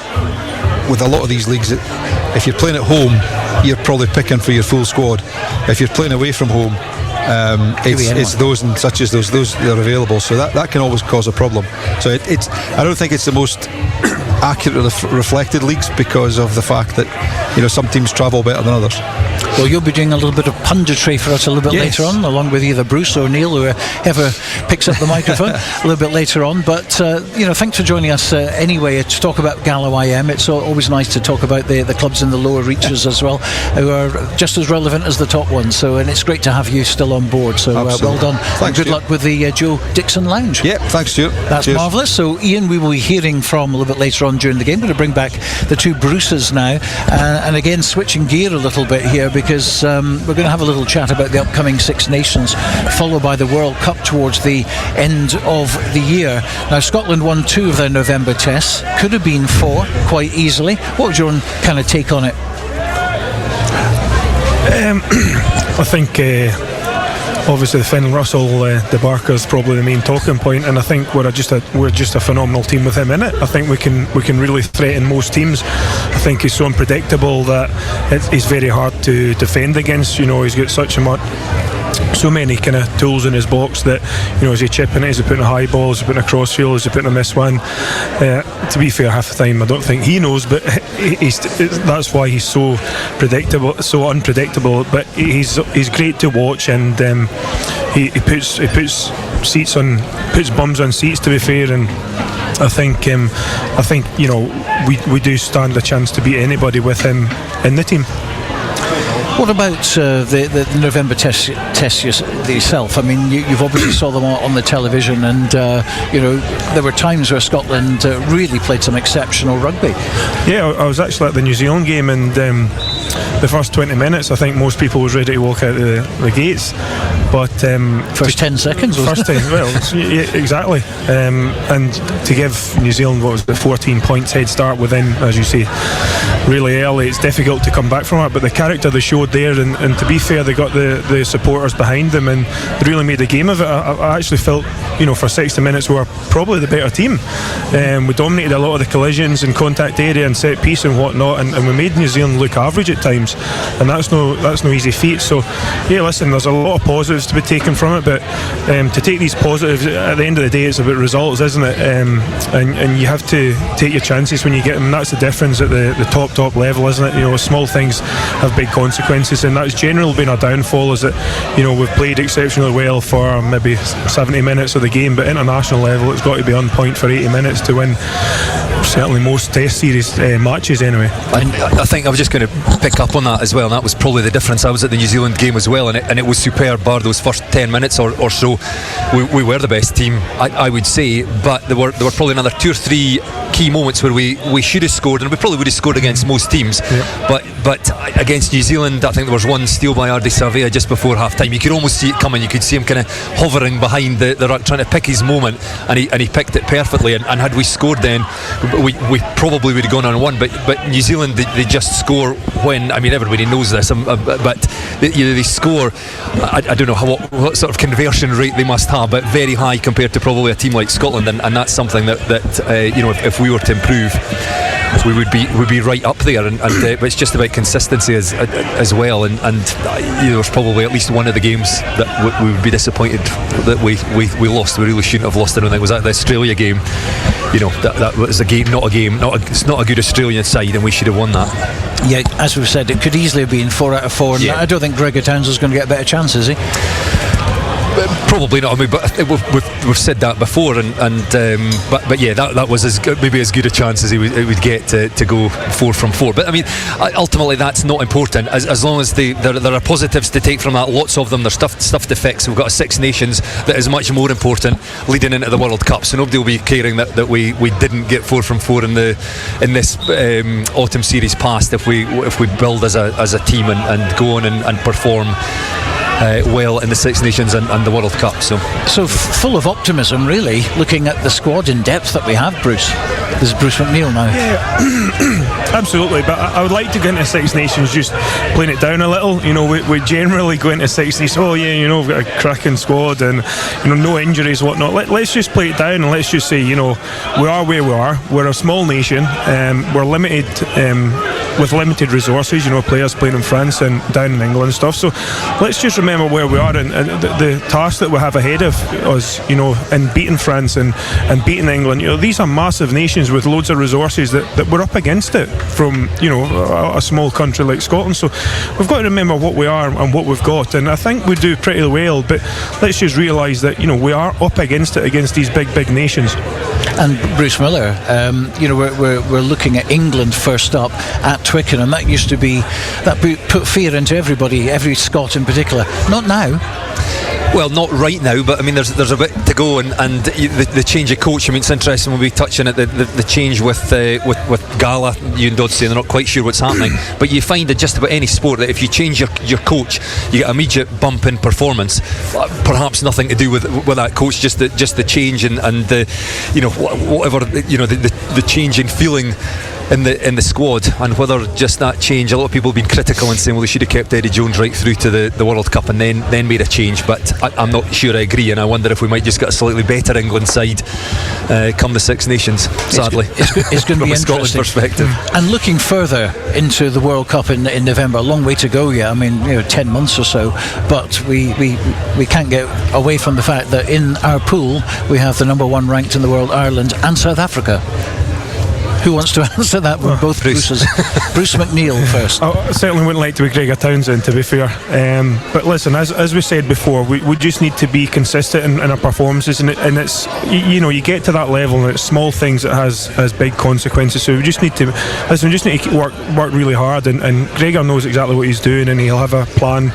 with a lot of these leagues, if you're playing at home, you're probably picking for your full squad. If you're playing away from home, it's those and such as those that are available. So that can always cause a problem. So I don't think it's the most accurately reflected leagues because of the fact that some teams travel better than others. Well, you'll be doing a little bit of punditry for us a little bit later on, along with either Bruce or Neil, whoever picks up the microphone a little bit later on. But thanks for joining us anyway to talk about Gala YM. It's always nice to talk about the clubs in the lower reaches as well, who are just as relevant as the top ones. And it's great to have you still on board. So well done. Thanks, good luck with the Joe Dixon Lounge. Yeah, thanks, Stuart. That's marvellous. So Iain, we will be hearing from a little bit later on during the game. We're going to bring back the 2 Bruces now, and again switching gear a little bit here, because we're going to have a little chat about the upcoming Six Nations, followed by the World Cup towards the end of the year. Now, Scotland won 2 of their November tests, could have been 4 quite easily. What was your own kind of take on it? I think obviously the Finn Russell debarker is probably the main talking point, and I think we're just a phenomenal team with him in it. I think we can really threaten most teams. I think he's so unpredictable that it's very hard to defend against. He's got so many kind of tools in his box that, is he chipping it, is he putting a high ball, is he putting a crossfield, is he putting a miss one? To be fair, half the time I don't think he knows, but that's why he's so unpredictable. But he's great to watch, and he puts bums on seats, to be fair. And I think we do stand a chance to beat anybody with him in the team. What about the November test yourself? I mean, you've obviously saw them on the television, and there were times where Scotland really played some exceptional rugby. Yeah, I was actually at the New Zealand game, and the first 20 minutes I think most people was ready to walk out the gates, but first 10 seconds first 10, well, yeah, exactly, and to give New Zealand, what was it, 14 points head start within, as you say, really early, it's difficult to come back from that. But the character they showed there, and to be fair, they got the supporters behind them, and they really made a game of it. I actually felt, for 60 minutes we were probably the better team. We dominated a lot of the collisions and contact area and set piece and whatnot, and we made New Zealand look average at times, and that's no easy feat. So yeah, listen, there's a lot of positives to be taken from it, but to take these positives, at the end of the day it's about results, isn't it? And you have to take your chances when you get them. That's the difference at the top level, isn't it? Small things have big consequences, and that's generally been our downfall, is that we've played exceptionally well for maybe 70 minutes of the game, but international level it's got to be on point for 80 minutes to win certainly most test series matches anyway. I think I was just going to pick up on that as well, and that was probably the difference. I was at the New Zealand game as well, and it was superb bar those first 10 minutes or so. We were the best team, I would say, but there were probably another 2 or 3 key moments where we should have scored, and we probably would have scored against most teams, but against New Zealand I think there was one steal by Ardi Savea just before half time. You could almost see it coming, you could see him kind of hovering behind the ruck trying to pick his moment, and he picked it perfectly, and had we scored then we probably would have gone on and won, but New Zealand they just score when, I mean everybody knows this, but they score, I don't know what sort of conversion rate they must have, but very high compared to probably a team like Scotland, and that's something that if we were to improve we would be right up there, but it's just about consistency as well, and there's probably at least one of the games that we would be disappointed that we lost. We really shouldn't have lost. I don't think it was at the Australia game. That was a game, it's not a good Australian side, and we should have won that. Yeah, as we've said, it could easily have been 4 out of 4, and I don't think Grigg Townsend's going to get a better chance, is he? Probably not. I mean, but we've said that before, but yeah, that was maybe as good a chance as he would get to go 4 from 4. But I mean, ultimately that's not important as long as there are positives to take from that. Lots of them. There's stuff to fix. We've got a Six Nations that is much more important leading into the World Cup. So nobody will be caring that we didn't get 4 from 4 in this autumn series past if we build as a team and go on and perform well in the Six Nations and the World Cup. So full of optimism, really, looking at the squad in depth that we have, Bruce. This is Bruce McNeil now. Yeah, absolutely. But I would like to go into Six Nations just playing it down a little. We generally go into Six Nations, we've got a cracking squad and no injuries, whatnot. Let's just play it down and let's just say, we are where we are. We're a small nation. We're limited with limited resources. Players playing in France and down in England and stuff. So let's just remember where we are and the task that we have ahead of us, in beating France and beating England. These are massive nations with loads of resources that we're up against it from a small country like Scotland. So we've got to remember what we are and what we've got, and I think we do pretty well, but let's just realise that we are up against it against these big nations. And Bruce Millar, we're looking at England first up at Twickenham. That used to be, that put fear into everybody, every Scot in particular. Not now. Well, not right now, but I mean, there's a bit to go, and the change of coach. I mean, it's interesting when we touch on it, the change with Gala. You and Dods saying they're not quite sure what's happening, but you find that just about any sport that if you change your coach, you get an immediate bump in performance. Perhaps nothing to do with that coach, just the change and the whatever the change in feeling in the squad, and whether just that change. A lot of people have been critical and saying, well, they should have kept Eddie Jones right through to the World Cup and then made a change, but I'm not sure I agree, and I wonder if we might just get a slightly better England side come the Six Nations, sadly. It's going to be from a Scotland perspective. And looking further into the World Cup in November, a long way to go yet. I mean, 10 months or so, but we can't get away from the fact that in our pool we have the number 1 ranked in the world, Ireland, and South Africa. Who wants to answer that? Both Bruces. Bruce McNeil first. I certainly wouldn't like to be Greg Townsend, to be fair. But listen, as we said before, we just need to be consistent in our performances, and it's you get to that level, and it's small things that has big consequences. So we just need to work really hard, and Gregor knows exactly what he's doing, and he'll have a plan,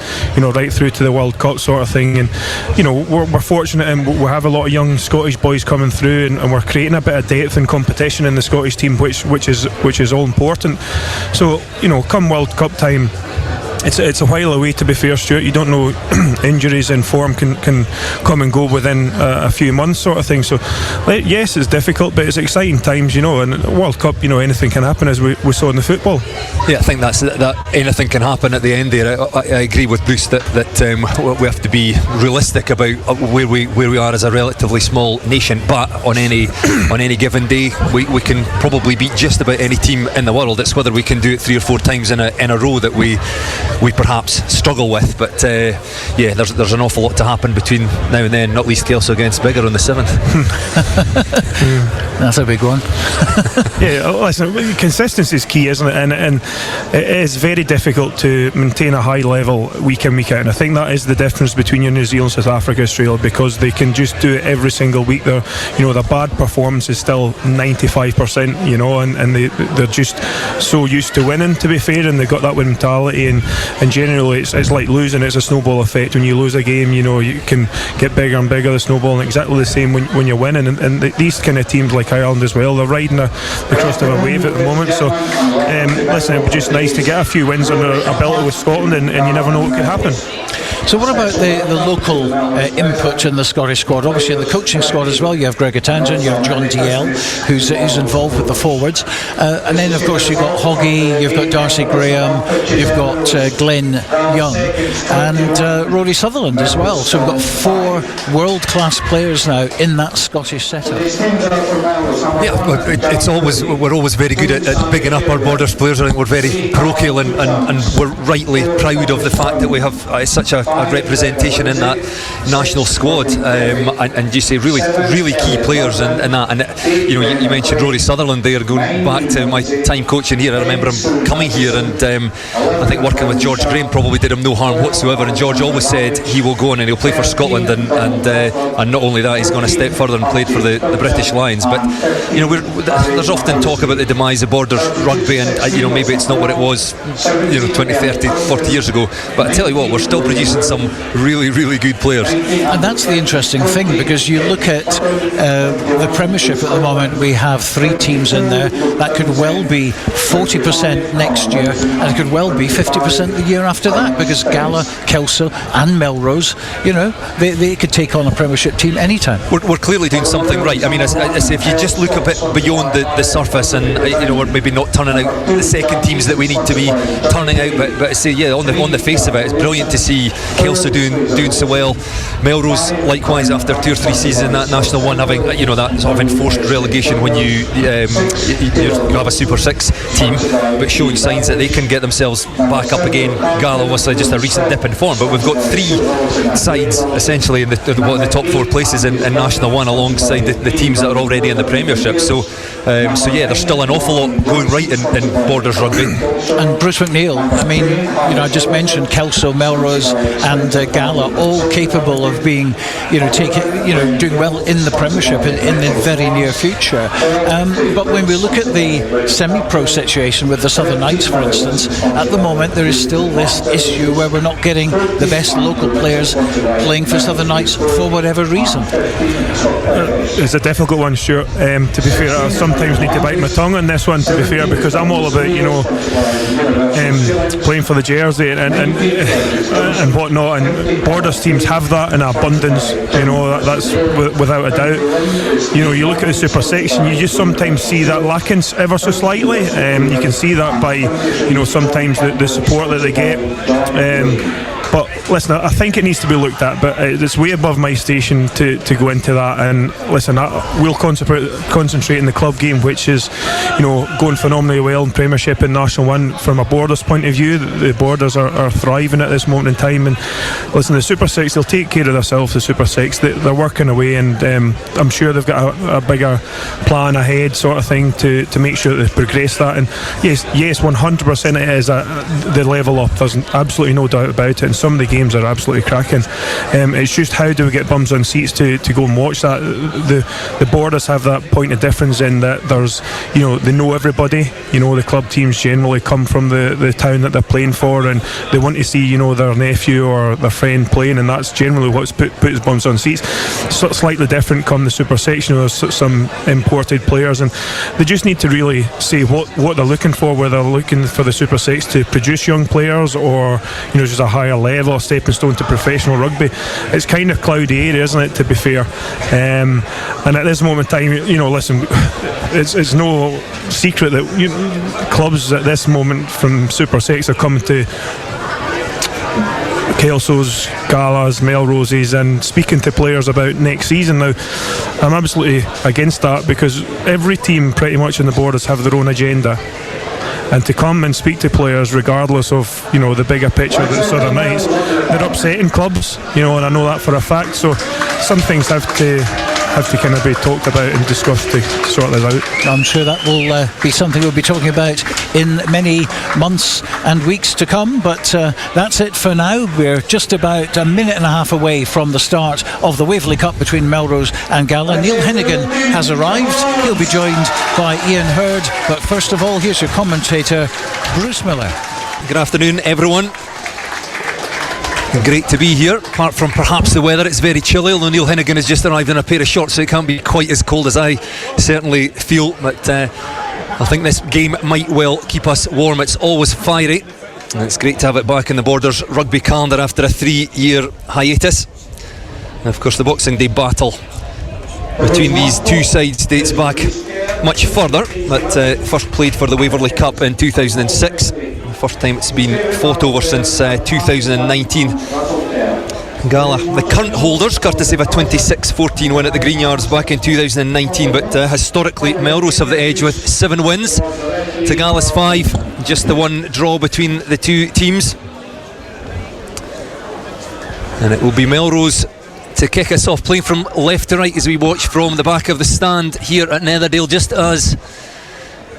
right through to the World Cup sort of thing. And we're fortunate, and we have a lot of young Scottish boys coming through, and we're creating a bit of depth and competition in the Scottish team, which is all important. So come World Cup time, it's a while away, to be fair, Stuart. You don't know, injuries and form can come and go within a few months sort of thing. So yes, it's difficult, but it's exciting times, and World Cup, anything can happen, as we saw in the football. Yeah, I think that anything can happen at the end there. I agree with Bruce that we have to be realistic about where we are as a relatively small nation, but on any given day we can probably beat just about any team in the world. It's whether we can do it 3 or 4 times in a row that we perhaps struggle with. But there's an awful lot to happen between now and then, not least Kelso against Biggar on the 7th. That's a big one. Yeah, listen, consistency is key, isn't it? And it is very difficult to maintain a high level week in, week out, and I think that is the difference between your New Zealand, South Africa, Australia, because they can just do it every single week. The bad performance is still 95%, and they're just so used to winning, to be fair, and they've got that mentality, and generally it's like losing. It's a snowball effect. When you lose a game, you can get bigger and bigger, the snowball, and exactly the same when you're winning, and these kind of teams like Ireland as well, they're riding the crest of a wave at the moment. So listen, it was just nice to get a few wins under a belt with Scotland, and you never know what could happen. So what about the local input in the Scottish squad? Obviously in the coaching squad as well, you have Greg Townsend, you have John DL, who's involved with the forwards, and then of course you've got Hoggy, you've got Darcy Graham, you've got Glenn Young, and Rory Sutherland as well. So we've got 4 world-class players now in that Scottish setup. Yeah, we're always very good at bigging up our Borders players. I think we're very parochial, and we're rightly proud of the fact that we have such a representation in that national squad, and you say really key players in that. And you mentioned Rory Sutherland there, going back to my time coaching here. I remember him coming here, and I think working with George Graham probably did him no harm whatsoever, and George always said he will go on and he'll play for Scotland, and not only that, he's gone a step further and played for the British Lions. But there's often talk about the demise of Borders rugby, and maybe it's not what it was 20, 30, 40 years ago, but I tell you what, we're still producing some really good players. And that's the interesting thing, because you look at the Premiership at the moment, we have 3 teams in there. That could well be 40% next year, and it could well be 50% the year after that, because Gala, Kelso and Melrose, they could take on a Premiership team anytime. We're clearly doing something right. I mean, as if you just look a bit beyond the surface, and we're maybe not turning out the second teams that we need to be turning out, but I say, on the face of it, it's brilliant to see Kelso doing so well. Melrose likewise, after 2 or 3 seasons in that National 1, having that sort of enforced relegation when you have a Super 6 team, but showing signs that they can get themselves back up again. Gala was just a recent dip in form, but we've got 3 sides essentially in the top 4 places in National 1, alongside the teams that are already in the Premiership. So there's still an awful lot going right in Borders rugby. And Bruce McNeil, I mean, I just mentioned Kelso, Melrose and Gala, all capable of being, doing well in the Premiership in the very near future. But when we look at the semi-pro situation with the Southern Knights, for instance, at the moment there is still this issue where we're not getting the best local players playing for Southern Knights for whatever reason. It's a difficult one, Stuart. To be fair, I sometimes need to bite my tongue on this one, to be fair, because I'm all about playing for the jersey and whatnot, and Borders teams have that in abundance. That's without a doubt. You look at the Super Section, you just sometimes see that lacking ever so slightly. You can see that by sometimes the support that they get. But listen, I think it needs to be looked at, but it's way above my station to go into that. And listen, we'll concentrate in the club game, which is, going phenomenally well in Premiership and National 1. From a Borders point of view, the Borders are thriving at this moment in time. And listen, the Super 6, they'll take care of themselves. The Super 6, they're working away, and I'm sure they've got a bigger plan ahead, sort of thing, to make sure that they progress that. And yes, 100% it is the level up. There's absolutely no doubt about it. And some of the games are absolutely cracking. It's just how do we get bums on seats to go and watch that? The Borders have that point of difference in that there's, they know everybody. The club teams generally come from the town that they're playing for, and they want to see, their nephew or their friend playing, and that's generally what's puts bums on seats. Slightly different come the Super Section. There's some imported players, and they just need to really say what they're looking for, whether they're looking for the Super 6 to produce young players, or just a higher level, a stepping stone to professional rugby. It's kind of cloudy area, isn't it, to be fair? And at this moment in time, listen, it's no secret that clubs at this moment from Super 6 are coming to Kelsos, Galas, Melroses, and speaking to players about next season. Now, I'm absolutely against that, because every team pretty much in the Borders have their own agenda, and to come and speak to players regardless of the bigger picture that's sort of nice, they're upsetting clubs, and I know that for a fact. So some things have to kind of be talked about and discussed to sort this out. I'm sure that will be something we'll be talking about in many months and weeks to come, but that's it for now. We're just about a minute and a half away from the start of the Waverley Cup between Melrose and Gala. Neil Hinnigan has arrived. He'll be joined by Iain Heard, but first of all, here's your commentator, Bruce Millar. Good afternoon, everyone. Great to be here, apart from perhaps the weather. It's very chilly, although Neil Hinnigan has just arrived in a pair of shorts, so it can't be quite as cold as I certainly feel, but I think this game might well keep us warm. It's always fiery, and it's great to have it back in the Borders rugby calendar after a 3-year hiatus. And of course the Boxing Day battle between these two sides dates back much further, but first played for the Waverley Cup in 2006. First time it's been fought over since 2019. Gala, the current holders, courtesy of a 26-14 win at the Green Yards back in 2019, but historically Melrose have the edge with 7 wins to Gala's 5, just the one draw between the two teams. And it will be Melrose to kick us off, playing from left to right as we watch from the back of the stand here at Netherdale, just as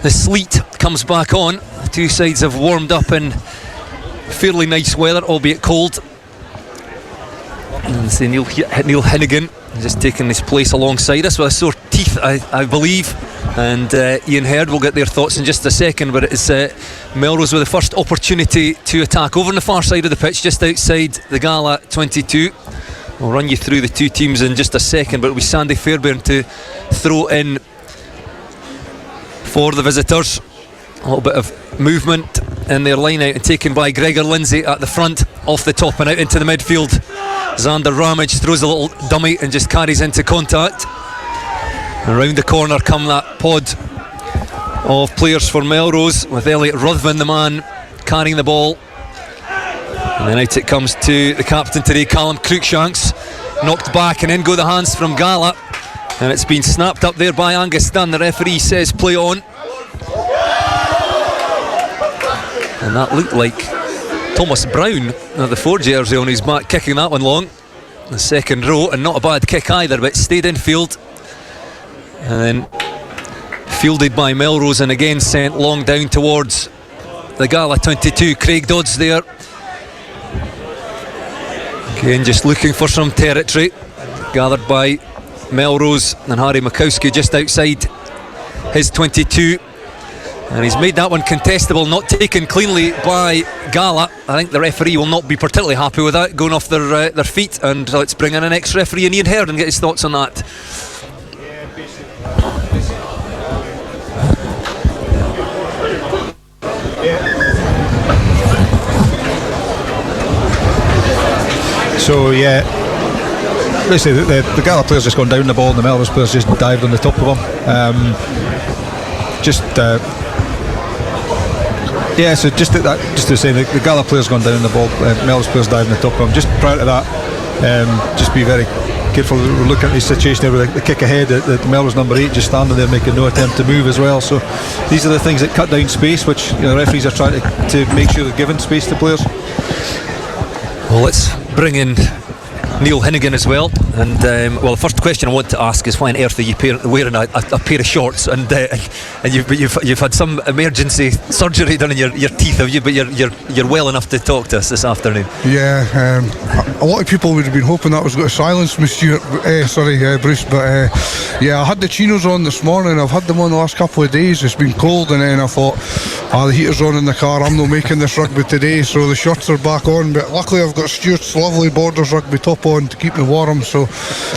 the sleet comes back on. The two sides have warmed up in fairly nice weather, albeit cold. And see Neil Hinnigan just taking his place alongside us with a sore teeth, I believe. And Iain Heard will get their thoughts in just a second, but it is Melrose with the first opportunity to attack over on the far side of the pitch, just outside the Gala 22. We'll run you through the two teams in just a second, but it'll be Sandy Fairbairn to throw in for the visitors. A little bit of movement in their line out, and taken by Gregor Lindsay at the front, off the top and out into the midfield. Xander Ramage throws a little dummy and just carries into contact. And round the corner come that pod of players for Melrose, with Elliot Ruthven, the man carrying the ball. And then out it comes to the captain today, Callum Cruikshanks. Knocked back, and in go the hands from Gala. And it's been snapped up there by Angus Dunn. The referee says play on. And that looked like Thomas Brown, the 4 jersey on his back, kicking that one long. The second row, and not a bad kick either, but stayed in field. And then fielded by Melrose, and again sent long down towards the Gala 22. Craig Dods there. Again just looking for some territory. Gathered by Melrose, and Harry Makowski just outside his 22. And he's made that one contestable, not taken cleanly by Gala. I think the referee will not be particularly happy with that, going off their feet. And let's bring in an ex-referee, Iain Heard, and get his thoughts on that. So yeah, basically the Gala players just gone down the ball, and the Melrose players just dived on the top of them. Yeah, so just to say, the Gala player's gone down the ball, Melrose player's diving the top of him. Just prior to that, just be very careful. We're looking at the situation there with the kick ahead at Melrose number 8 just standing there making no attempt to move as well. So these are the things that cut down space, which the referees are trying to make sure they're giving space to players. Well, let's bring in Neil Hinnigan as well. And the first question I want to ask is, why on earth are you wearing a pair of shorts? And you've had some emergency surgery done in your teeth, have you? But you're well enough to talk to us this afternoon. Yeah, a lot of people would have been hoping that was going to silence me, Stuart. Bruce. But yeah, I had the chinos on this morning. I've had them on the last couple of days. It's been cold, and then I thought, the heater's on in the car. I'm not making this rugby today, so the shorts are back on. But luckily, I've got Stuart's lovely Borders rugby top on to keep me warm. So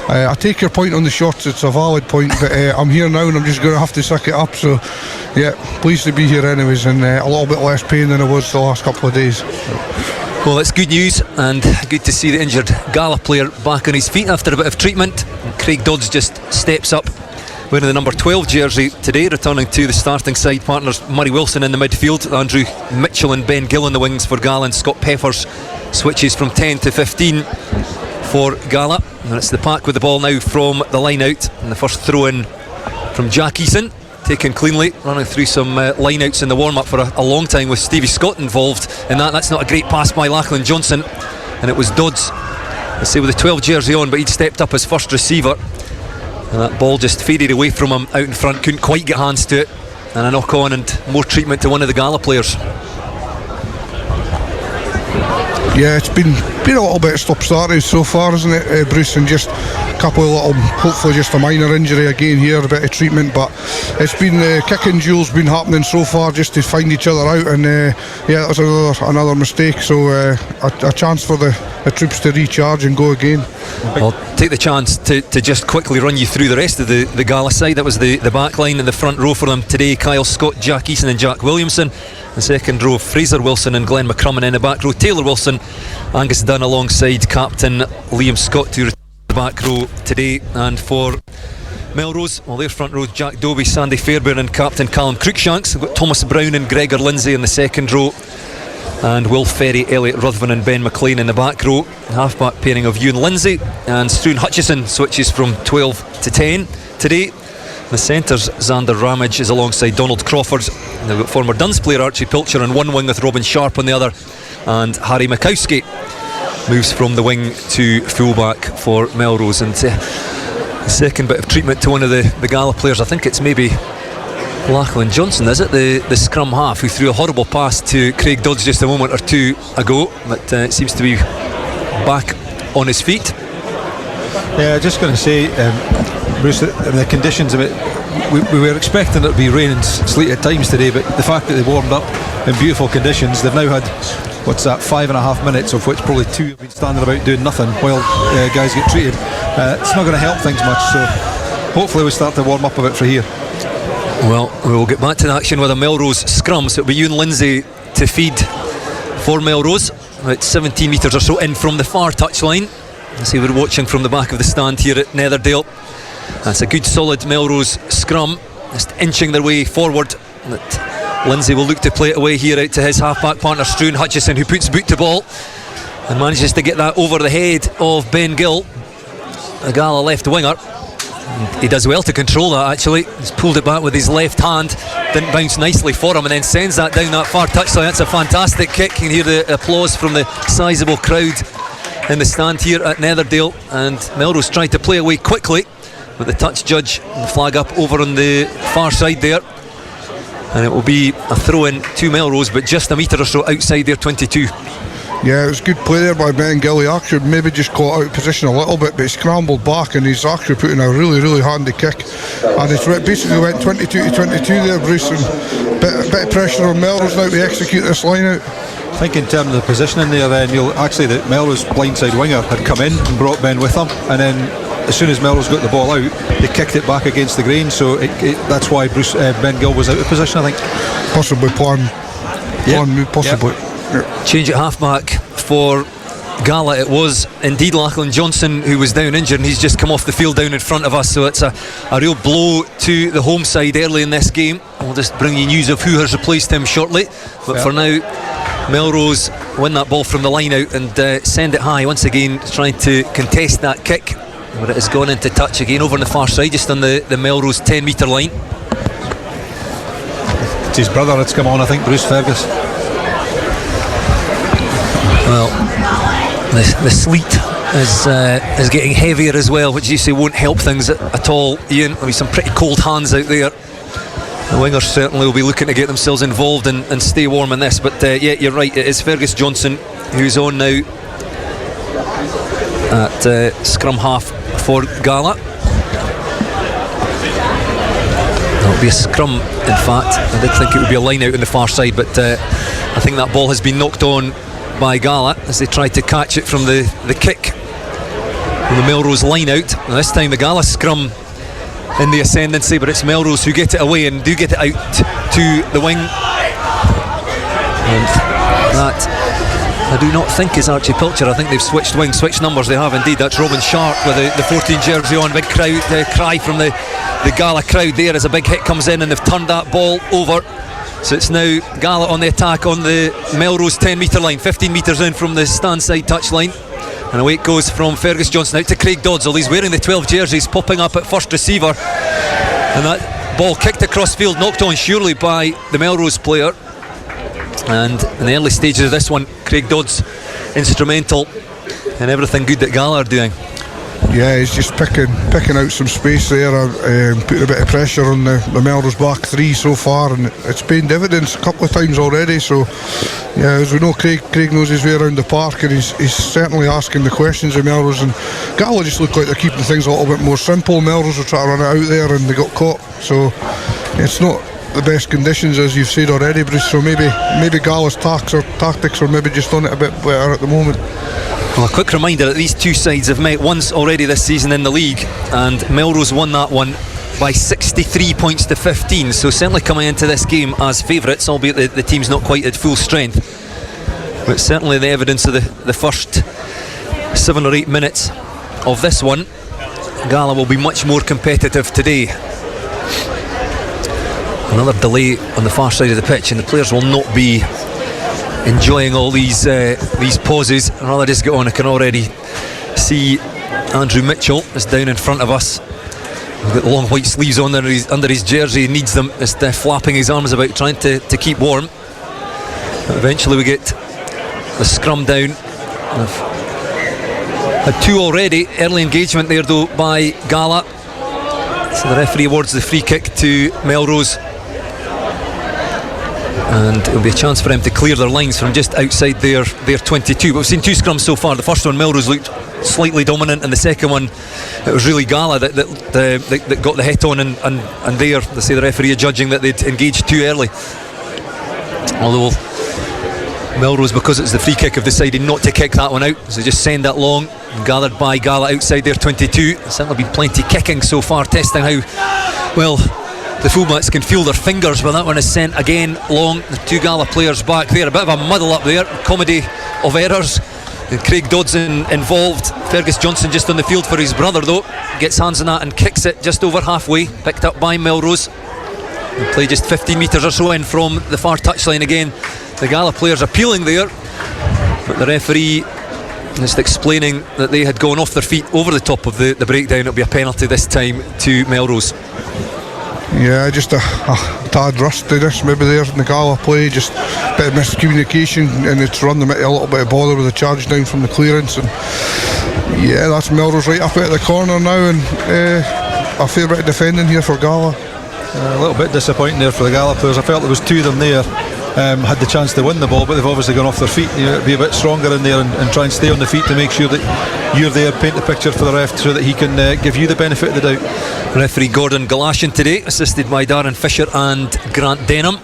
I take your point on the shorts. It's a valid point, but I'm here now and I'm just going to have to suck it up. So yeah, pleased to be here anyways, and a little bit less pain than I was the last couple of days. Well, that's good news, and good to see the injured Gala player back on his feet after a bit of treatment. And Craig Dods just steps up wearing the number 12 jersey today, returning to the starting side. Partners Murray Wilson in the midfield, Andrew Mitchell and Ben Gill in the wings for Gala, and Scott Peppers switches from 10 to 15 for Gala. And it's the pack with the ball now from the line out, and the first throw in from Jack Eason, taken cleanly, running through some line outs in the warm up for a long time with Stevie Scott involved in that. That's not a great pass by Lachlan Johnson, and it was Dodds, let's say, with the 12 jersey on, but he'd stepped up as first receiver, and that ball just faded away from him out in front, couldn't quite get hands to it, and a knock on and more treatment to one of the Gala players. Yeah, it's been a little bit stop-started so far, isn't it, Bruce? And just a couple of little, hopefully just a minor injury again here, a bit of treatment, but it's been kicking duels been happening so far just to find each other out, and yeah, that was another mistake. So a chance for the troops to recharge and go again. I'll take the chance to just quickly run you through the rest of the Gala side. That was the back line in the front row for them today: Kyle Scott, Jack Eason and Jack Williamson. The second row, Fraser Wilson and Glenn McCrummon. In the back row, Taylor Wilson, Angus Dunn alongside captain Liam Scott to return the back row today. And for Melrose, well, their front row, Jack Dobie, Sandy Fairbairn and captain Callum Cruikshanks. We've got Thomas Brown and Gregor Lindsay in the second row, and Will Ferry, Elliot Ruthven and Ben McLean in the back row. Half-back pairing of Euan Lindsay and Struan Hutchison switches from 12 to 10 today. The centres, Xander Ramage is alongside Donald Crawford. They've got former Duns player Archie Pilcher on one wing with Robin Sharp on the other, and Harry Mikowski moves from the wing to fullback for Melrose. And the second bit of treatment to one of the Gala players, I think it's maybe Lachlan Johnson, is it, the scrum half, who threw a horrible pass to Craig Dodds just a moment or two ago, but it seems to be back on his feet. Yeah, just going to say, Bruce, the conditions of it, we were expecting it to be rain and sleet at times today, but the fact that they warmed up in beautiful conditions, they've now had 5.5 minutes, of which probably 2 have been standing about doing nothing while guys get treated. It's not going to help things much, so hopefully we start to warm up a bit for here. Well, we'll get back to the action with a Melrose scrum, so it'll be Euan Lindsay to feed for Melrose, about 17 metres or so in from the far touchline. See, we're watching from the back of the stand here at Netherdale. That's a good solid Melrose scrum, just inching their way forward. Lindsay will look to play it away here out to his half-back partner Struan Hutchison, who puts boot to ball and manages to get that over the head of Ben Gill, a Gala left winger. And he does well to control that, actually. He's pulled it back with his left hand, didn't bounce nicely for him, and then sends that down that far touchline. That's a fantastic kick. You can hear the applause from the sizeable crowd in the stand here at Netherdale. And Melrose tried to play away quickly, but the touch judge and the flag up over on the far side there, and it will be a throw in to Melrose, but just a metre or so outside their 22. Yeah, it was good play there by Ben Gill. He actually maybe just caught out of position a little bit, but he scrambled back and he's actually put in a really, really handy kick, and it basically went 22 to 22 there, Bruce, and a bit of pressure on Melrose now to execute this line out. I think in terms of the positioning there, then actually the Melrose blindside winger had come in and brought Ben with him, and then as soon as Melrose got the ball out, they kicked it back against the grain, so that's why Ben Gill was out of position, I think. Possibly plan move, possibly. Change at half-back for Gala, it was indeed Lachlan Johnson who was down injured, and he's just come off the field down in front of us, so it's a real blow to the home side early in this game. We'll just bring you news of who has replaced him shortly, but for now, Melrose win that ball from the line out and send it high once again, trying to contest that kick, but it has gone into touch again over on the far side, just on the Melrose 10 metre line. It's his brother that's come on, I think, Bruce Fergus. Well, the sleet is getting heavier as well, which you say won't help things at all, Iain. There'll be some pretty cold hands out there. The wingers certainly will be looking to get themselves involved and stay warm in this, but yeah, you're right, it is Fergus Johnson who's on now at scrum half for Gala. There'll be a scrum, in fact. I did think it would be a line out on the far side, but I think that ball has been knocked on by Gala as they tried to catch it from the kick from the Melrose line out. And this time the Gala scrum in the ascendancy, but it's Melrose who get it away and do get it out to the wing, and that I do not think is Archie Pilcher. I think they've switched wings, switched numbers. They have indeed. That's Robin Sharp with the 14 jersey on. Big crowd cry from the Gala crowd there as a big hit comes in, and they've turned that ball over. So it's now Gala on the attack on the Melrose 10 metre line, 15 metres in from the stand side touch line. And away it goes from Fergus Johnson out to Craig Dods. He's wearing the 12 jerseys, popping up at first receiver, and that ball kicked across field, knocked on surely by the Melrose player. And in the early stages of this one, Craig Dods instrumental in everything good that Gala are doing. Yeah, he's just picking out some space there, putting a bit of pressure on the Melrose back three so far, and it's paying dividends a couple of times already. So yeah, as we know, Craig knows his way around the park, and he's certainly asking the questions of Melrose, and Gala just look like they're keeping things a little bit more simple. Melrose will try to run it out there, and they got caught, so it's not the best conditions, as you've said already, Bruce. So maybe Gala's tactics are maybe just on it a bit better at the moment. Well, a quick reminder that these two sides have met once already this season in the league, and Melrose won that one by 63 points to 15, so certainly coming into this game as favourites, albeit the team's not quite at full strength. But certainly the evidence of the first 7 or 8 minutes of this one, Gala will be much more competitive today. Another delay on the far side of the pitch, and the players will not be enjoying all these pauses. I'd rather just get on. I can already see Andrew Mitchell is down in front of us. He's got the long white sleeves on under his jersey. He needs them, just flapping his arms about, trying to keep warm. But eventually we get the scrum down. We've had 2 already. Early engagement there though by Gala, so the referee awards the free kick to Melrose, and it'll be a chance for them to clear their lines from just outside their 22. But we've seen 2 scrums so far. The first one, Melrose looked slightly dominant, and the second one, it was really Gala that got the hit on, and there they say the referee judging that they'd engaged too early. Although Melrose, because it's the free kick, have decided not to kick that one out, so just send that long, gathered by Gala outside their 22. There's certainly been plenty kicking so far, testing how well the fullbacks can feel their fingers, but that one is sent again long. The 2 Gala players back there, a bit of a muddle up there, comedy of errors, and Craig Dods involved. Fergus Johnson just on the field for his brother though, gets hands on that and kicks it just over halfway, picked up by Melrose. They play just 15 metres or so in from the far touchline again. The Gala players appealing there, but the referee just explaining that they had gone off their feet over the top of the breakdown. It'll be a penalty this time to Melrose. Yeah, just a tad rustiness maybe there in the Gala play, just a bit of miscommunication, and it's run them into a little bit of bother with the charge down from the clearance. And yeah, that's Melrose right up at the corner now, and a fair bit of defending here for Gala. A little bit disappointing there for the Gala players. I felt there was 2 of them there, had the chance to win the ball, but they've obviously gone off their feet. You know, be a bit stronger in there and try and stay on the feet to make sure that you're there, paint the picture for the ref so that he can give you the benefit of the doubt. Referee Gordon Galashiels today, assisted by Darren Fisher and Grant Denham.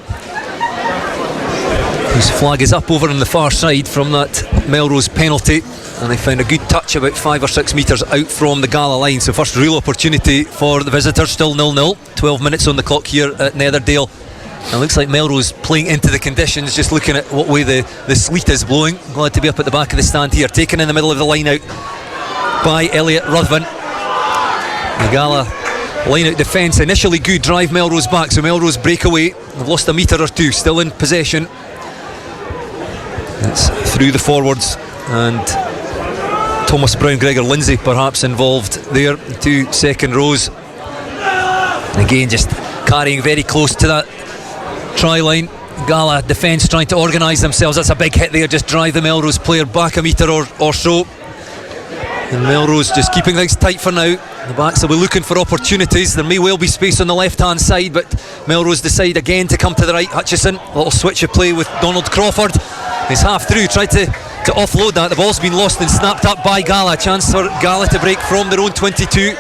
His flag is up over on the far side from that Melrose penalty, and they found a good touch about 5 or 6 metres out from the Gala line. So first real opportunity for the visitors, still 0-0. 12 minutes on the clock here at Netherdale. It looks like Melrose playing into the conditions, just looking at what way the sleet is blowing. Glad to be up at the back of the stand here, taken in the middle of the line out by Elliot Ruthven. The Gala line out defence initially good, drive Melrose back, so Melrose break away. They've lost a metre or two, still in possession. It's through the forwards, and Thomas Brown, Gregor Lindsay perhaps involved there, 2 second rows. And again, just carrying very close to that try line. Gala defence trying to organise themselves. That's a big hit there, just drive the Melrose player back a metre or so. And Melrose just keeping things tight for now. The backs will be looking for opportunities. There may well be space on the left hand side, but Melrose decide again to come to the right. Hutchison, a little switch of play with Donald Crawford. He's half through, tried to offload that. The ball's been lost and snapped up by Gala. Chance for Gala to break from their own 22.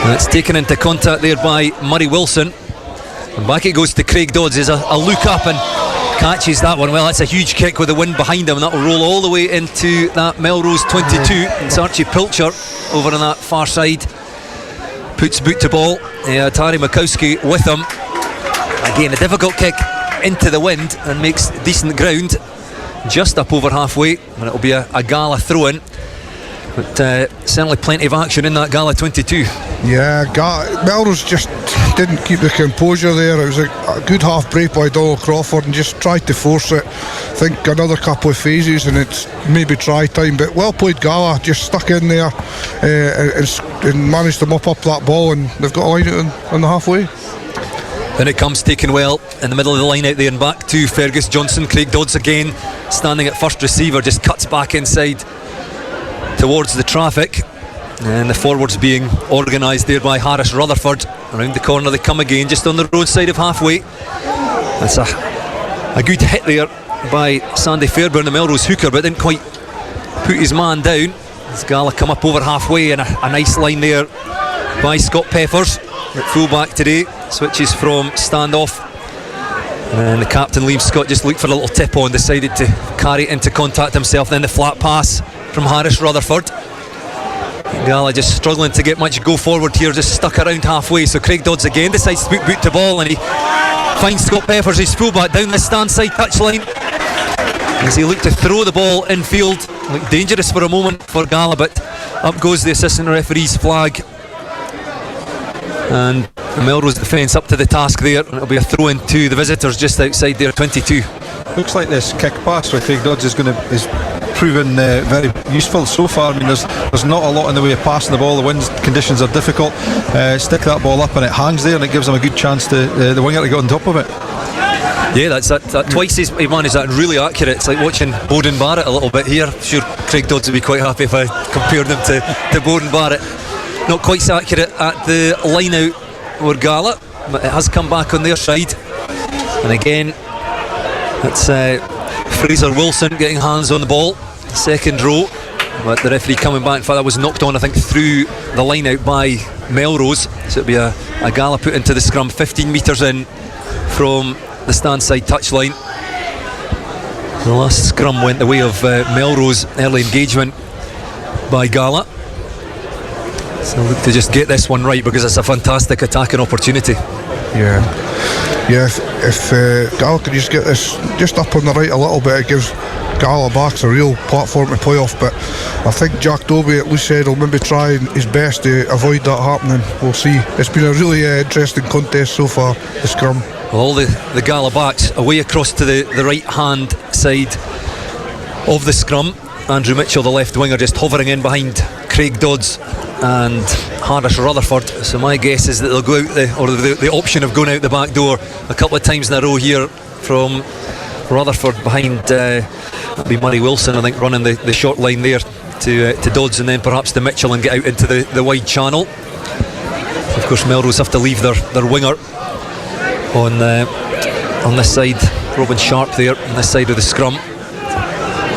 And it's taken into contact there by Murray Wilson. And back it goes to Craig Dods. There's a look up and catches that one. Well, that's a huge kick with the wind behind him, and that will roll all the way into that Melrose 22. It's Archie Pilcher over on that far side. Puts boot to ball. Tari Makowski with him. Again, a difficult kick into the wind and makes decent ground. Just up over halfway, and it'll be a Gala throw-in. But certainly plenty of action in that Gala 22. Yeah, Melrose just didn't keep the composure there. It was a good half break by Donald Crawford and just tried to force it. I think another couple of phases and it's maybe try time, but well played Gala, just stuck in there and managed to mop up that ball, and they've got a line out on the halfway. And it comes taken well in the middle of the line out there, and back to Fergus Johnson. Craig Dodds again standing at first receiver, just cuts back inside towards the traffic, and the forwards being organised there by Harris Rutherford. Around the corner they come again, just on the road side of halfway. That's a good hit there by Sandy Fairburn, the Melrose hooker, but didn't quite put his man down. As Gala come up over halfway, and a nice line there by Scott Peppers at full-back today. Switches from standoff, and the captain Liam Scott just looked for a little tip on, decided to carry it into contact himself. Then the flat pass from Harris Rutherford. Gala just struggling to get much go forward here, just stuck around halfway. So Craig Dodds again decides to put boot to ball, and he finds Scott Peppers, his fullback, down the stand side touchline as he looked to throw the ball infield. Looked dangerous for a moment for Gala, but up goes the assistant referee's flag, and the Melrose defence up to the task there. It'll be a throw in to the visitors just outside their 22. Looks like this kick pass for Craig Dodds is proven very useful so far. I mean, there's not a lot in the way of passing the ball. The wind conditions are difficult. Stick that ball up and it hangs there, and it gives them a good chance to the winger to get on top of it. Yeah, that's that twice he managed that, really accurate. It's like watching Bowden Barrett a little bit here. I'm sure Craig Dodds would be quite happy if I compared him to Bowden Barrett. Not quite so accurate at the line out for Gala, but it has come back on their side. And again, it's Fraser Wilson getting hands on the ball, second row, but the referee coming back. In fact, that was knocked on, I think, through the line out by Melrose. So it'll be a Gala put into the scrum 15 metres in from the stand side touchline. The last scrum went the way of Melrose. Early engagement by Gala. So look to just get this one right, because it's a fantastic attacking opportunity. Yeah, if Gala could just get this just up on the right a little bit, it gives Gala back a real platform to play off. But I think Jack Dobie at loose head will maybe try his best to avoid that happening. We'll see. It's been a really interesting contest so far, the scrum. All the Gala backs away across to the right hand side of the scrum. Andrew Mitchell, the left winger, just hovering in behind Craig Dodds and Harris Rutherford. So my guess is that they'll go out the option of going out the back door a couple of times in a row here from Rutherford behind that'll be Murray Wilson, I think, running the short line there to Dodds, and then perhaps to Mitchell and get out into the wide channel. Of course, Melrose have to leave their winger on this side, Robin Sharp there on this side of the scrum.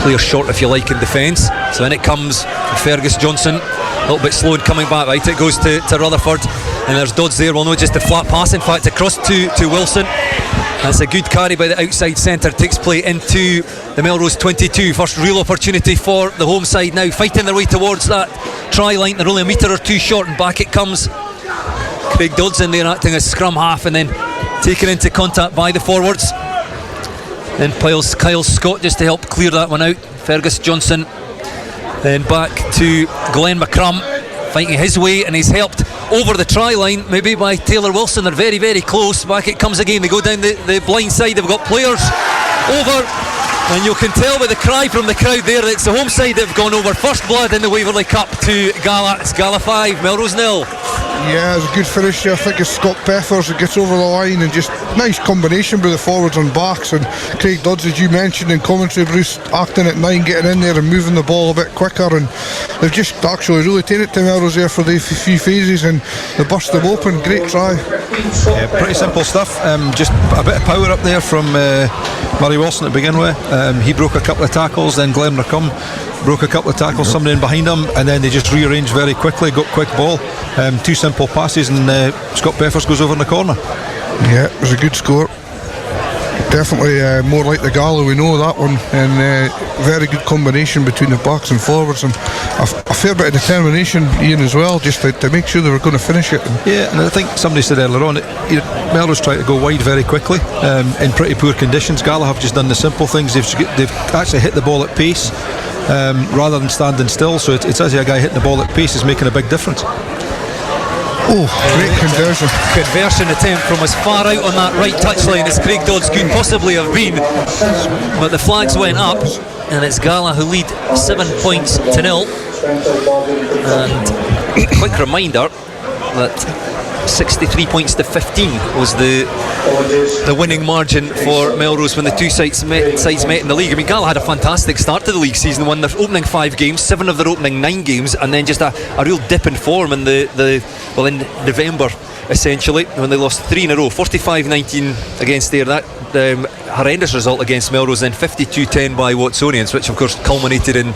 Player short, if you like, in defence. So in it comes Fergus Johnson, a little bit slow in coming back. Right, it goes to Rutherford, and there's Dodds there. Well, no, just a flat pass, in fact, across to Wilson. That's a good carry by the outside centre. Takes play into the Melrose 22. First real opportunity for the home side now, fighting their way towards that try line. They're only a metre or two short, and back it comes. Craig Dods in there acting as scrum half and then taken into contact by the forwards. Then piles Kyle Scott just to help clear that one out. Fergus Johnson then back to Glenn McCrum, fighting his way, and he's helped over the try line maybe by Taylor Wilson. They're very, very close. Back it comes again. They go down the blind side. They've got players over, and you can tell by the cry from the crowd there that it's the home side that have gone over. First blood in the Waverley Cup to Gala. It's Gala 5, Melrose 0. Yeah, it's a good finish there. I think it's Scott Peffers that gets over the line, and just nice combination with the forwards and backs. And Craig Dods, as you mentioned in commentary, Bruce, acting at 9, getting in there and moving the ball a bit quicker, and they've just actually really taken it to Melrose there for the few phases, and they burst them open. Great try. Yeah, pretty simple stuff. Just a bit of power up there from Murray Wilson to begin with. He broke a couple of tackles, then Glenn McCrum broke a couple of tackles, somebody in behind him, and then they just rearranged very quickly, got quick ball, 2 simple passes, and Scott Peffers goes over in the corner. Yeah, it was a good score. Definitely more like the Gala, we know that one, and very good combination between the backs and forwards, and a fair bit of determination, Iain, as well, just to make sure they were going to finish it. Yeah, and I think somebody said earlier on, Melrose tried to go wide very quickly in pretty poor conditions. Gala have just done the simple things. They've actually hit the ball at pace rather than standing still, so it's as a guy hitting the ball at pace is making a big difference. Oh, great conversion. Conversion attempt from as far out on that right touchline as Craig Dods could possibly have been, but the flags went up, and it's Gala who lead 7 points to 0. And a quick reminder that 63 points to 15 was the winning margin for Melrose when the two sides met in the league. I mean, Gala had a fantastic start to the league season, won their opening 5 games, 7 of their opening 9 games, and then just a real dip in form in in November, essentially, when they lost 3 in a row, 45-19 against that horrendous result against Melrose, then 52-10 by Watsonians, which of course culminated in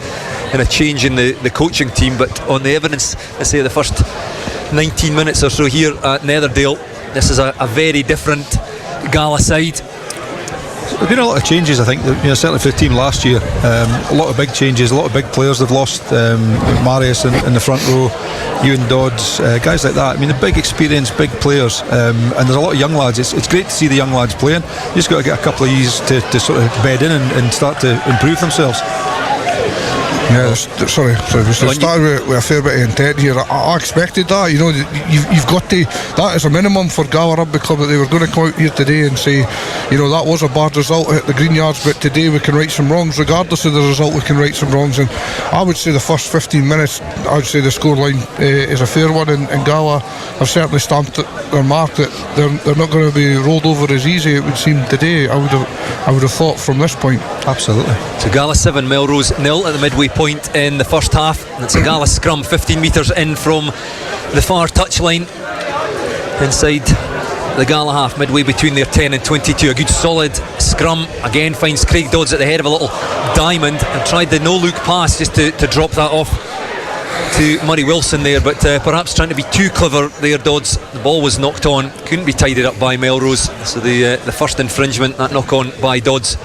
a change in the coaching team. But on the evidence, let's say the first 19 minutes or so here at Netherdale, this is a very different Gala side. There's been a lot of changes, I think, certainly for the team last year. A lot of big changes, a lot of big players they've lost. Marius in the front row, Euan Dods, guys like that. I mean, the big experience, big players, and there's a lot of young lads. It's great to see the young lads playing. You just got to get a couple of years to sort of bed in and start to improve themselves. Yeah, sorry, we started with a fair bit of intent here. I expected that, you've got to, that is a minimum for Gala Rugby Club, that they were going to come out here today and say, that was a bad result at the Green Yards, but today we can right some wrongs. Regardless of the result, we can right some wrongs. And I would say the first 15 minutes, I would say the scoreline is a fair one, and Gala have certainly stamped their mark that they're not going to be rolled over as easy, it would seem, today. I would have thought from this point. Absolutely. So Gala 7, Melrose 0 at the midway point in the first half. It's a Gala scrum 15 metres in from the far touchline inside the Gala half, midway between their 10 and 22. A good solid scrum, again finds Craig Dods at the head of a little diamond and tried the no-look pass just to drop that off to Murray Wilson there, but perhaps trying to be too clever there, Dods. The ball was knocked on, couldn't be tidied up by Melrose, so the first infringement, that knock on by Dods.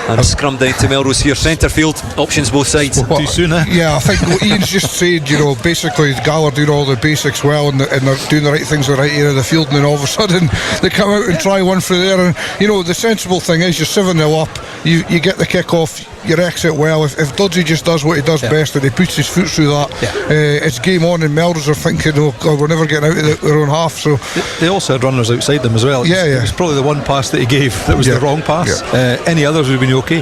And scrum down to Melrose here, centre field, options both sides. Too soon, eh? Yeah, I think what Iain's just said, basically Gala doing all the basics well, and they're doing the right things at the right area of the field, and then all of a sudden they come out and try one through there, and the sensible thing is you're 7-0 up, you get the kick off, you exit well. If Dodsy just does what he does best and he puts his foot through that, it's game on, and Melrose are thinking, oh God, we're never getting out of their own half. So they also had runners outside them as well. It was probably the one pass that he gave that was the wrong pass. Any others would have been okay.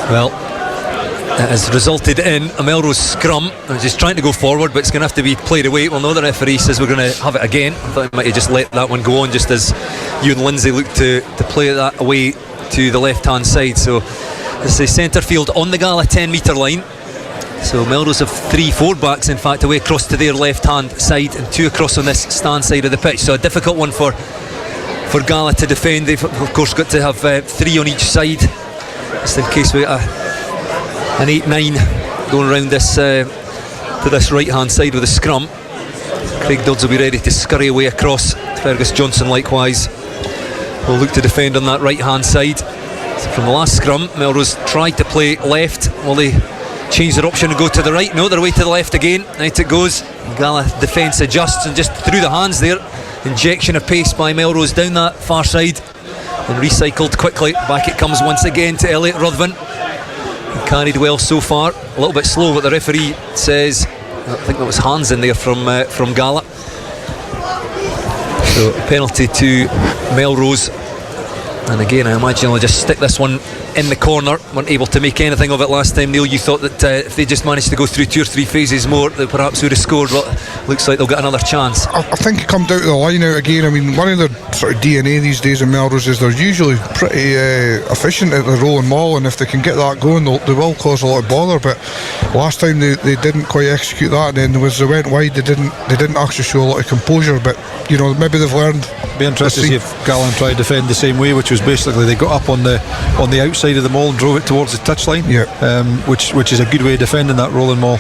Well, it has resulted in a Melrose scrum. I'm just trying to go forward, but it's going to have to be played away. Well, no, the referee says we're going to have it again. I thought he might have just let that one go on, just as Euan Lindsay looked to play that away to the left hand side. So this is centre field on the Gala 10 metre line. So Melrose have 3 forward backs, in fact, away across to their left hand side, and 2 across on this stand side of the pitch. So a difficult one for Gala to defend. They've of course got to have 3 on each side, just in case we get an 8-9 going around this to this right hand side with a scrum. Craig Dods will be ready to scurry away across. Fergus Johnson likewise will look to defend on that right hand side. So from the last scrum, Melrose tried to play left, well, they change their option and go to the right. No, they're away to the left again. Out it goes. Gala defence adjusts and just through the hands there. Injection of pace by Melrose down that far side and recycled quickly. Back it comes once again to Elliot Ruthven. Carried well so far. A little bit slow, but the referee says, I think that was hands in there from Gala. So a penalty to Melrose. And again, I imagine they'll just stick this one in the corner. Weren't able to make anything of it last time. Neil, you thought that if they just managed to go through 2 or 3 phases more, that perhaps would have scored. Well, looks like they'll get another chance. I think it comes down to the line out again. I mean, one of their sort of DNA these days in Melrose is they're usually pretty efficient at the rolling maul, and if they can get that going, they will cause a lot of bother. But last time they didn't quite execute that, and then as they went wide, they didn't actually show a lot of composure. But you know, maybe they've learned. Be interested to see if Gala tried to defend the same way, which was basically they got up on the outside of the maul and drove it towards the touchline. Which is a good way of defending that rolling maul.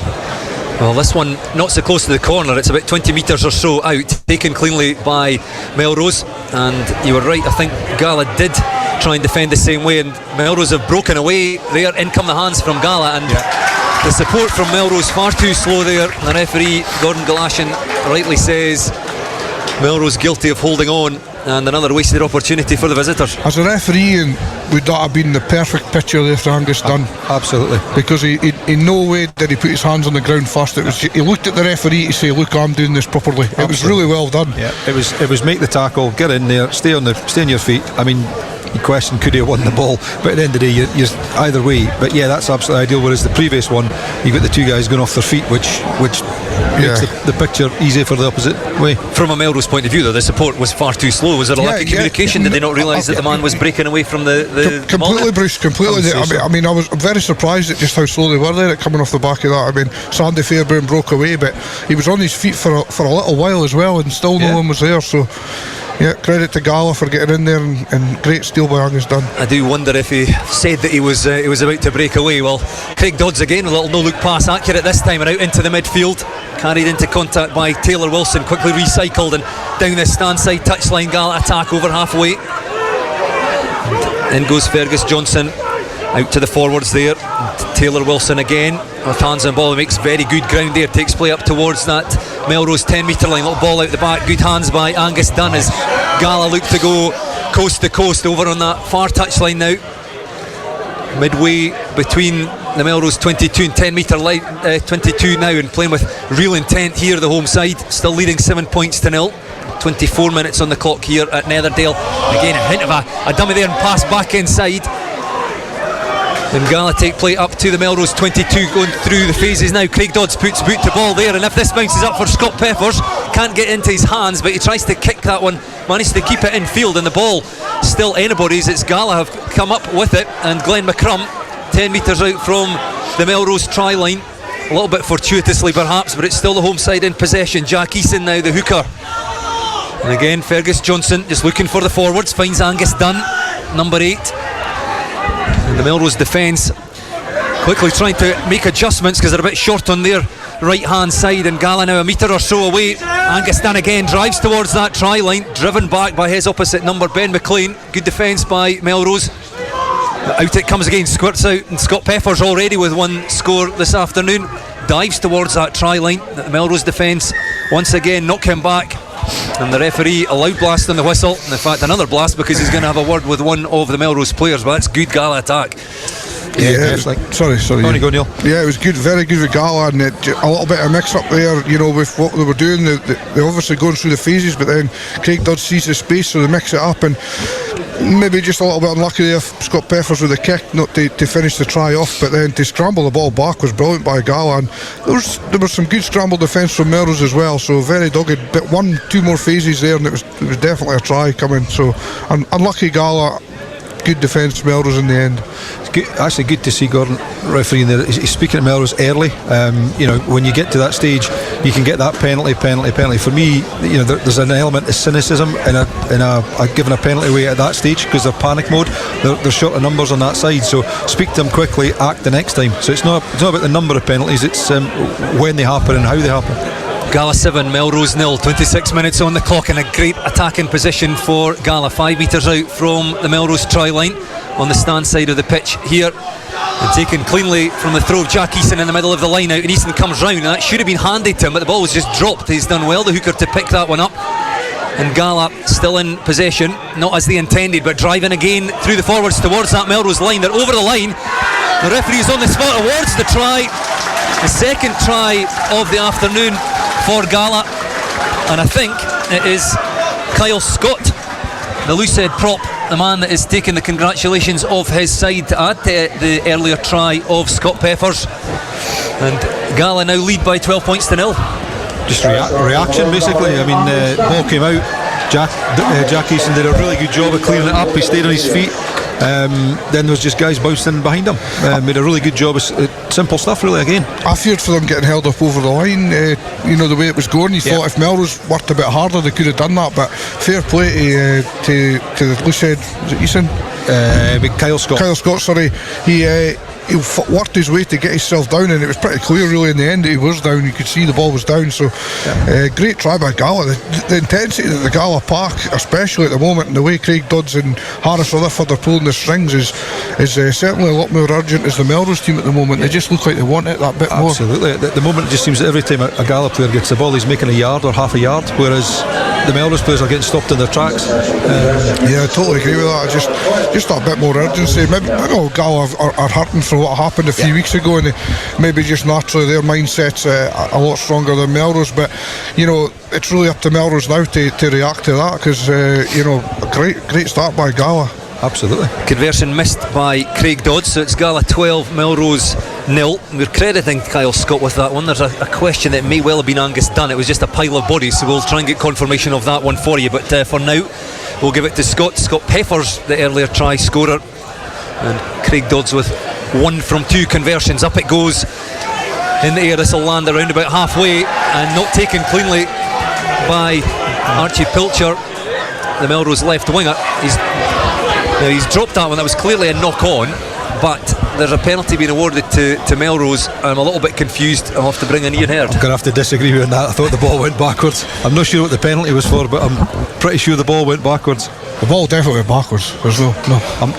Well, this one not so close to the corner. It's about 20 metres or so out, taken cleanly by Melrose. And you were right, I think Gala did try and defend the same way, and Melrose have broken away there. In come the hands from Gala, and the support from Melrose far too slow there. The referee Gordon Galashiels rightly says Melrose guilty of holding on, and another wasted opportunity for the visitors. As a referee, and would that have been the perfect picture there for Angus Dunn? Absolutely, because he in no way did he put his hands on the ground first. It was, he looked at the referee to say, look, I'm doing this properly. It was really well done. Yeah, it was make the tackle, get in there, stay on your feet. I mean, you question could he have won the ball, but at the end of the day you're either way. But yeah, that's absolutely ideal. Whereas the previous one, you got the 2 guys going off their feet, which makes the picture easy for the opposite way. From a Melrose point of view though, the support was far too slow. Was there a lack of communication? Did they not realise that the man was breaking away from the completely, Bruce, completely. I mean, I'm very surprised at just how slow they were there at coming off the back of that. I mean, Sandy Fairbairn broke away, but he was on his feet for a little while as well, and still no one was there. So yeah, credit to Gala for getting in there, and great steal by Angus Dunn. I do wonder if he said that he was about to break away. Well, Craig Dods again, a little no-look pass, accurate this time, and out into the midfield, carried into contact by Taylor Wilson, quickly recycled, and down the stand side touchline. Gala attack over halfway. In goes Fergus Johnson out to the forwards there. Taylor Wilson again with hands on ball. He makes very good ground there, takes play up towards that Melrose 10 metre line. Little ball out the back, good hands by Angus Dunn as Gala look to go coast to coast over on that far touchline now, midway between the Melrose 22 and 10 metre line, 22 now, and playing with real intent here, the home side, still leading 7 points to 0. 24 minutes on the clock here at Netherdale. Again, a hint of a dummy there and pass back inside. And Gala take play up to the Melrose 22, going through the phases now. Craig Dodds puts boot to ball there, and if this bounces up for Scott Peppers, can't get into his hands, but he tries to kick that one, managed to keep it in field, and the ball still anybody's. It's Gala have come up with it, and Glenn McCrum 10 metres out from the Melrose try line, a little bit fortuitously perhaps, but it's still the home side in possession. Jack Eason now the hooker, and again Fergus Johnson just looking for the forwards, finds Angus Dunn, number 8. And the Melrose defence quickly trying to make adjustments because they're a bit short on their right hand side, and Gala now a metre or so away. Angus Dunn again drives towards that try line, driven back by his opposite number Ben McLean. Good defence by Melrose. Out it comes again, squirts out, and Scott Peppers already with one score this afternoon dives towards that try line. The Melrose defence once again knock him back, and the referee a loud blast on the whistle, and in fact another blast because he's going to have a word with one of the Melrose players. But that's good Gala attack. Sorry. Go, Neil. Yeah, it was good, very good with Gala, and a little bit of mix up there, you know, with what they were doing. They're obviously going through the phases, but then Craig Dodd sees the space, so they mix it up, and maybe just a little bit unlucky there, Scott Peppers with the kick, not to finish the try off, but then to scramble the ball back was brilliant by Gala, and there was some good scramble defence from Melrose as well, so very dogged, but 1-2 more phases there, and it was definitely a try coming, so unlucky Gala. Good defence Melrose in the end. It's good, actually good to see Gordon refereeing there. He's speaking to Melrose early. You know, when you get to that stage, you can get that penalty. For me, you know, there's an element of cynicism in giving a penalty away at that stage because they're panic mode. They're short of numbers on that side. So speak to them quickly, act the next time. So it's not about the number of penalties. It's when they happen and how they happen. Gala 7, Melrose 0, 26 minutes on the clock, and a great attacking position for Gala, 5 metres out from the Melrose try line on the stand side of the pitch here. And taken cleanly from the throw of Jack Eason in the middle of the line out, and Eason comes round, and that should have been handed to him, but the ball was just dropped. He's done well, the hooker, to pick that one up. And Gala still in possession, not as they intended, but driving again through the forwards towards that Melrose line. They're over the line. The referee is on the spot, awards the try, the second try of the afternoon for Gala, and I think it is Kyle Scott, the loosehead prop, the man that is taking the congratulations of his side to add to the earlier try of Scott Peppers. And Gala now lead by 12 points to 0. Just reaction basically. I mean, ball came out, Jack Eason did a really good job of clearing it up. He stayed on his feet. Then there was just guys bouncing behind him. Made a really good job of simple stuff really again. I feared for them getting held up over the line, the way it was going. You thought if Melrose worked a bit harder they could have done that, but fair play to the loosehead, was it Eason? Kyle Scott, sorry. He worked his way to get himself down, and it was pretty clear really in the end that he was down. You could see the ball was down, so great try by Gala. The intensity that the Gala park, especially at the moment, and the way Craig Dods and Harris Rutherford are pulling the strings is certainly a lot more urgent as the Melrose team at the moment. They just look like they want it that bit more. Absolutely. At the moment it just seems that every time a Gala player gets the ball he's making a yard or half a yard, whereas the Melrose players are getting stopped in their tracks. Yeah, I totally agree with that. Just that bit more urgency. Maybe, I know Gala are hurting for what happened a few weeks ago, and maybe just naturally their mindset's a lot stronger than Melrose, but it's really up to Melrose now to react to that, because a great start by Gala. Absolutely. Conversion missed by Craig Dodds, so it's Gala 12, Melrose 0. We're crediting Kyle Scott with that one. There's a question that may well have been Angus Dunn. It was just a pile of bodies, so we'll try and get confirmation of that one for you, but for now we'll give it to Scott Peppers, the earlier try scorer, and Craig Dodds with 1 from 2 conversions. Up it goes in the air. This will land around about halfway and not taken cleanly by Archie Pilcher, the Melrose left winger. He's dropped that one. That was clearly a knock on, but there's a penalty being awarded to Melrose. I'm a little bit confused. I'll have to bring in Iain Heard. I'm going to have to disagree with that. I thought the ball went backwards. I'm not sure what the penalty was for, but I'm pretty sure the ball went backwards. The ball definitely went backwards.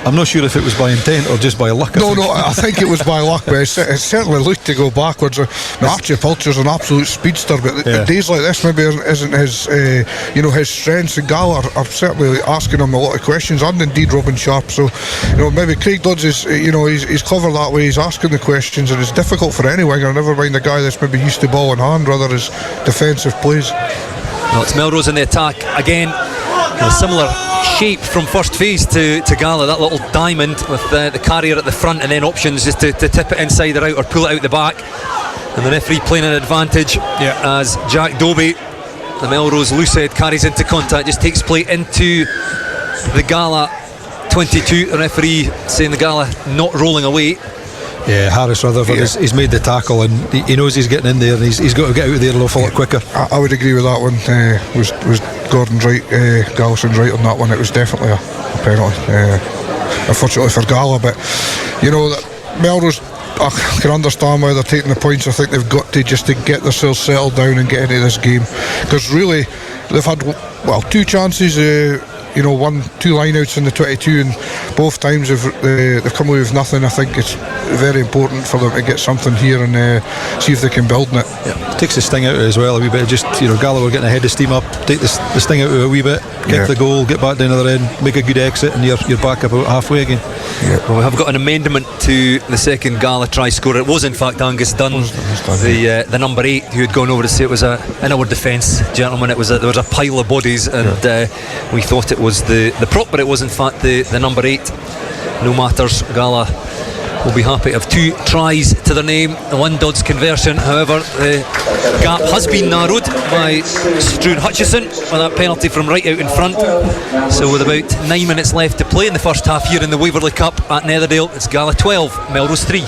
I'm not sure if it was by intent or just by luck. I think it was by luck, but it certainly looked to go backwards. Archie Pilcher's an absolute speedster, but days like this maybe isn't his his strengths, and Gala are certainly asking him a lot of questions, and indeed Robin Sharp. So maybe Craig Dodds is he's clever that way. He's asking the questions, and it's difficult for any winger, never mind a guy that's maybe used to ball in hand rather his defensive plays. Well, it's Melrose in the attack again. A similar shape from first phase to Gala, that little diamond with the carrier at the front, and then options just to tip it inside or out or pull it out the back, and the referee playing an advantage as Jack Dobie, the Melrose loosehead, carries into contact, just takes play into the Gala 22. The referee saying the Gala not rolling away. Yeah, Harris Rutherford, he's made the tackle, and he knows he's getting in there, and he's got to get out of there an awful lot quicker. I would agree with that one. Was Gordon's right, Gallison's right on that one. It was definitely a penalty, unfortunately for Gala, but Melrose, I can understand why they're taking the points. I think they've got to just to get themselves settled down and get into this game, because really they've had 2 chances, 2 line-outs in the 22, and both times they've come away with nothing. I think it's very important for them to get something here and see if they can build on it. It takes the sting out of it as well a wee bit. Just Gala were getting ahead of steam up, take the sting out of it a wee bit, kick the goal, get back down the other end, make a good exit, and you're back about halfway again. Well, we have got an amendment to the second Gala try scorer. It was in fact Angus Dunn, the number 8, who had gone over to say it was in our defence, gentlemen, there was a pile of bodies, and we thought it was the prop, but it was in fact the number 8. No matters, Gala will be happy to have 2 tries to their name, 1 Dodds conversion. However, the gap has been narrowed by Struan Hutchison with that penalty from right out in front. So with about 9 minutes left to play in the first half here in the Waverley Cup at Netherdale, it's Gala 12, Melrose 3.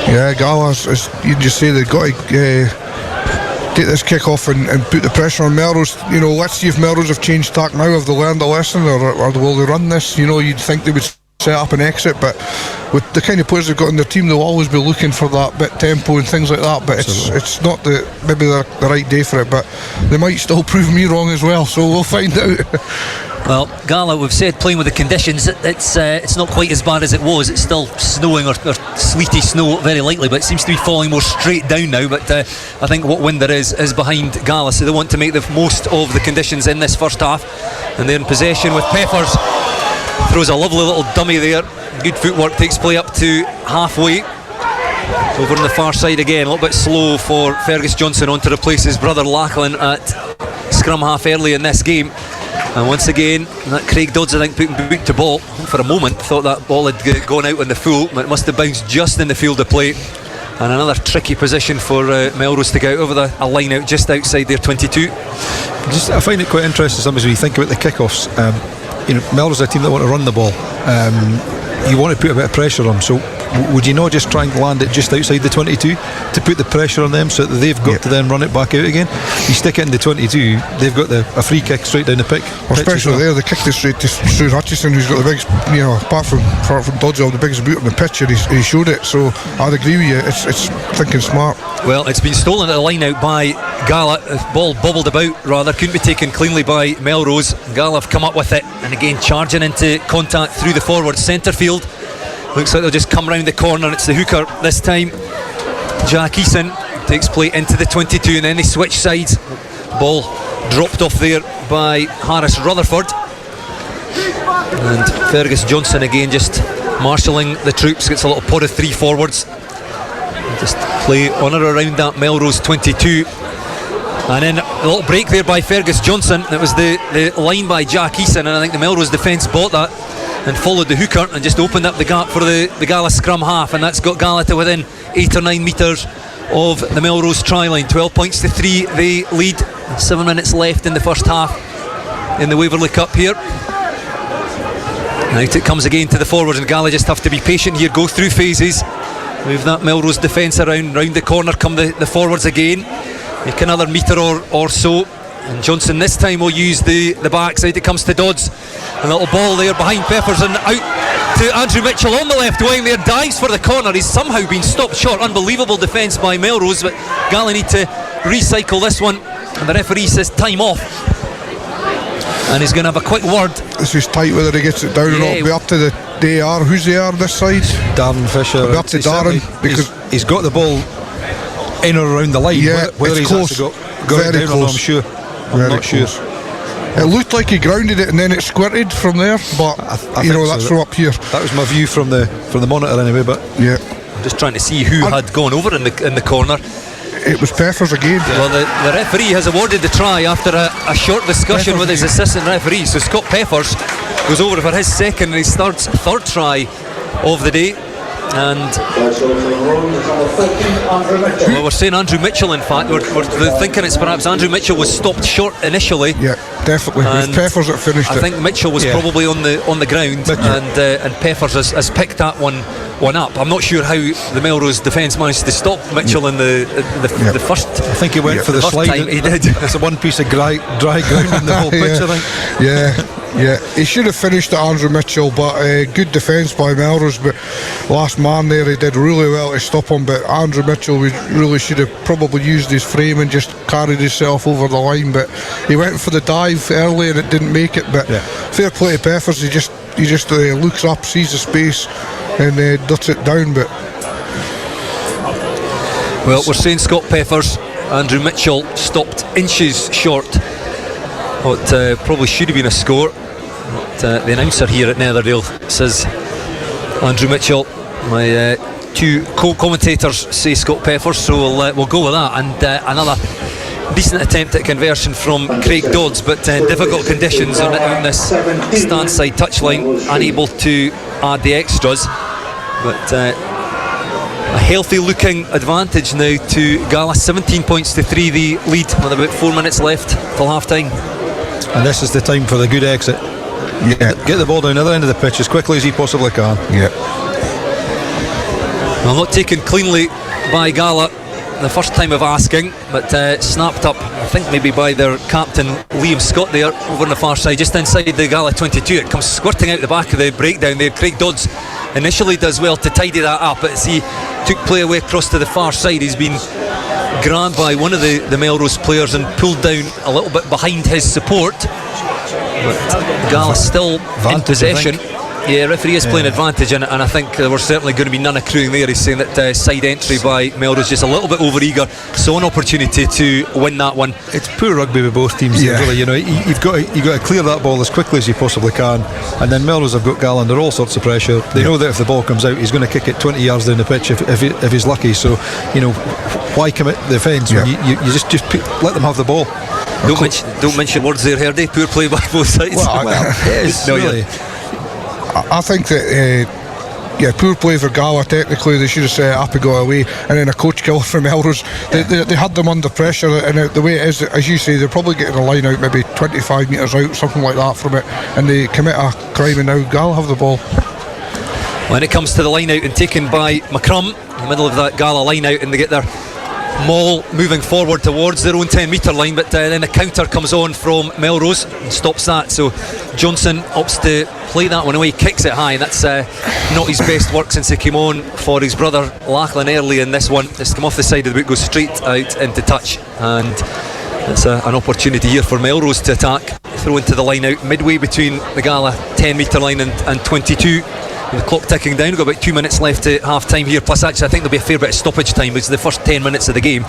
Yeah, Gala, as you just say, they've got to take this kick off and put the pressure on Melrose. Let's see if Melrose have changed tack now. Have they learned a lesson, or will they run this? You'd think they would set up an exit, but with the kind of players they've got in their team, they'll always be looking for that bit tempo and things like that, but it's not maybe the right day for it, but they might still prove me wrong as well, so we'll find out. Well, Gala, we've said playing with the conditions, it's not quite as bad as it was. It's still snowing or sleety snow very lightly, but it seems to be falling more straight down now. But I think what wind there is behind Gala, so they want to make the most of the conditions in this first half. And they're in possession with Peppers. Throws a lovely little dummy there. Good footwork, takes play up to halfway. Over on the far side again, a little bit slow for Fergus Johnson on to replace his brother Lachlan at scrum half early in this game. And once again, that Craig Dods, I think, putting boot to ball. For a moment, thought that ball had gone out on the full, but it must have bounced just in the field of play. And another tricky position for Melrose to get out over a line out just outside their 22. I find it quite interesting sometimes when you think about the kickoffs. Melrose are a team that want to run the ball. You want to put a bit of pressure on them, so would you not just try and land it just outside the 22 to put the pressure on them so that they've got to then run it back out again? You stick it in the 22, they've got a free kick straight down the pitch. Well, especially there, they kicked it straight to Stuart Hutchison, who's got the biggest, apart from Dods, the biggest boot on the pitch, and he showed it. So I'd agree with you, it's thinking smart. Well, it's been stolen at the line out by Gala. The ball bobbled about, rather, couldn't be taken cleanly by Melrose. Gala have come up with it, and again charging into contact through the forward centre field. Looks like they'll just come round the corner. It's the hooker this time. Jack Eason takes play into the 22, and then they switch sides. Ball dropped off there by Harris Rutherford, and Fergus Johnson again just marshalling the troops. Gets a little pod of three forwards. Just play on or around that Melrose 22. And then a little break there by Fergus Johnson. That was the line by Jack Eason, and I think the Melrose defence bought that and followed the hooker and just opened up the gap for the Gala scrum half, and that's got Gala to within 8 or 9 metres of the Melrose try line. 12 points to 3 they lead. 7 minutes left in the first half in the Waverley Cup here. Out it comes again to the forwards, and Gala just have to be patient here, go through phases, move that Melrose defence round the corner, come the forwards again, make another metre or so. And Johnson this time will use the backside. It comes to Dods, a little ball there behind Peppers, and out to Andrew Mitchell on the left wing there, dives for the corner. He's somehow been stopped short. Unbelievable defence by Melrose, but Gala need to recycle this one, and the referee says time off, and he's going to have a quick word. This is tight whether he gets it down or not. It'll be up to the AR. Who's the AR this side? Darren Fisher. It'll be up to Darren, because he's got the ball in or around the line. Yeah, whether it's he's close. got it Very down or not, close. I'm sure. I'm not sure. It looked like he grounded it and then it squirted from there, but I that's from up here. That was my view from the monitor anyway. But yeah, I'm just trying to see who had gone over in the corner. It was Peppers again. Well, the referee has awarded the try after a short discussion Peppers with his assistant referee. So Scott Peppers goes over for his second, and he starts third try of the day. And well, we're saying Andrew Mitchell. In fact, we're thinking it's perhaps Andrew Mitchell was stopped short initially. Yeah, definitely. It was Peppers that finished it. I think Mitchell was probably on the ground, and Peppers has picked that one up. I'm not sure how the Melrose defence managed to stop Mitchell in the first. I think he went for the slide. Time he did. It's a one piece of dry ground in the whole pitch, I think. Yeah, he should have finished at Andrew Mitchell, but good defence by Melrose. But last man there, he did really well to stop him. But Andrew Mitchell, we really should have probably used his frame and just carried himself over the line. But he went for the dive early and it didn't make it. But fair play to Peppers. He just looks up, sees the space, and duts it down. But well, we're saying Scott Peppers, Andrew Mitchell stopped inches short what probably should have been a score. But, the announcer here at Netherdale says Andrew Mitchell. My two co-commentators say Scott Peppers, so we'll go with that. And another decent attempt at conversion from Craig Dods, but difficult conditions on this stand side touchline, unable to add the extras. But a healthy looking advantage now to Gala. 17 points to 3 the lead with about 4 minutes left till half time. And this is the time for the good exit. Yeah, get the ball down the other end of the pitch as quickly as he possibly can. Yeah. Well, not taken cleanly by Gala the first time of asking, but snapped up, I think maybe by their captain Liam Scott there over on the far side, just inside the Gala 22. It comes squirting out the back of the breakdown there. Craig Dods initially does well to tidy that up, but as he took play away across to the far side, he's been grabbed by one of the Melrose players and pulled down a little bit behind his support. But Gala still in possession. Yeah, referee is playing advantage, and I think there was certainly going to be none accruing there. He's saying that side entry by Melrose just a little bit over-eager, saw an opportunity to win that one. It's poor rugby with both teams here, really. You know, you've got to clear that ball as quickly as you possibly can, and then Melrose have got Gala under all sorts of pressure. They know that if the ball comes out, he's going to kick it 20 yards down the pitch if he's lucky. So, you know, why commit the offence when you just let them have the ball? Don't mention words there, Herdy. Poor play by both sides. Really. I think that poor play for Gala. Technically they should have said happy got away, and then a coach killer for Melrose. They had them under pressure, and the way it is, as you say, they're probably getting a line out maybe 25 metres out, something like that from it, and they commit a crime, and now Gala have the ball. When it comes to the line out and taken by McCrum in the middle of that Gala line out, and they get their maul moving forward towards their own 10 metre line, but then a counter comes on from Melrose and stops that. So Johnson opts to play that one away, kicks it high, and that's not his best work since he came on for his brother Lachlan early in this one. It's come off the side of the boot, goes straight out into touch, and it's an opportunity here for Melrose to attack. Throw into the line out midway between the Gala 10 metre line and 22. The clock ticking down. We've got about 2 minutes left to half time here, plus actually I think there'll be a fair bit of stoppage time because the first 10 minutes of the game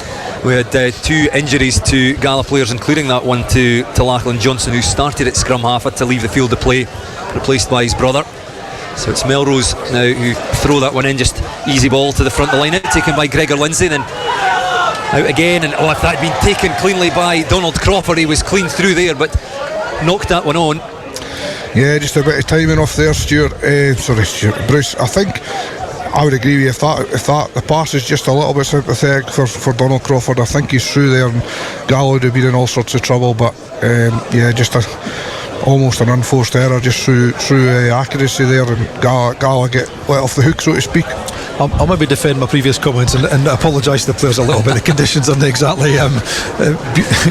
we had 2 injuries to Gala players, including that one to Lachlan Johnson, who started at scrum half, had to leave the field to play, replaced by his brother. So it's Melrose now who throw that one in, just easy ball to the front of the line out, taken by Grigg or Lindsay, then out again, and if that had been taken cleanly by Donald Crawford, he was clean through there, but knocked that one on. Yeah, just a bit of timing off there, Stuart. Bruce. I think I would agree with you. If that the pass is just a little bit sympathetic for Donald Crawford, I think he's through there, and Gala would have been in all sorts of trouble. But just almost an unforced error, just through accuracy there, and Gala get let off the hook, so to speak. I'll maybe defend my previous comments and apologise to the players a little bit. The conditions aren't exactly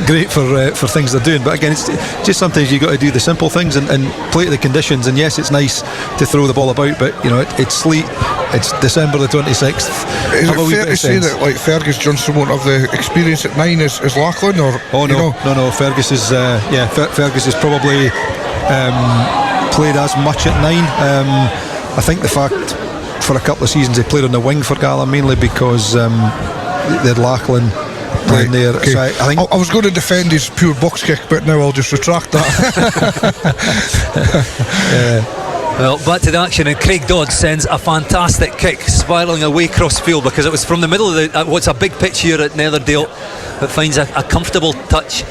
great for things they're doing, but again, it's just sometimes you've got to do the simple things and play to the conditions. And yes, it's nice to throw the ball about, but you know, it's sleet, it's December the 26th. Is it fair to say that like Fergus Johnson won't have the experience at 9 as Lachlan, or? Oh no, Fergus is Fergus is probably played as much at 9. I think the fact for a couple of seasons he played on the wing for Gala, mainly because they had Lachlan playing there. Okay. So I was going to defend his pure box kick, but now I'll just retract that. Well, back to the action, and Craig Dods sends a fantastic kick spiralling away cross field, because it was from the middle of what's a big pitch here at Netherdale, that finds a comfortable touch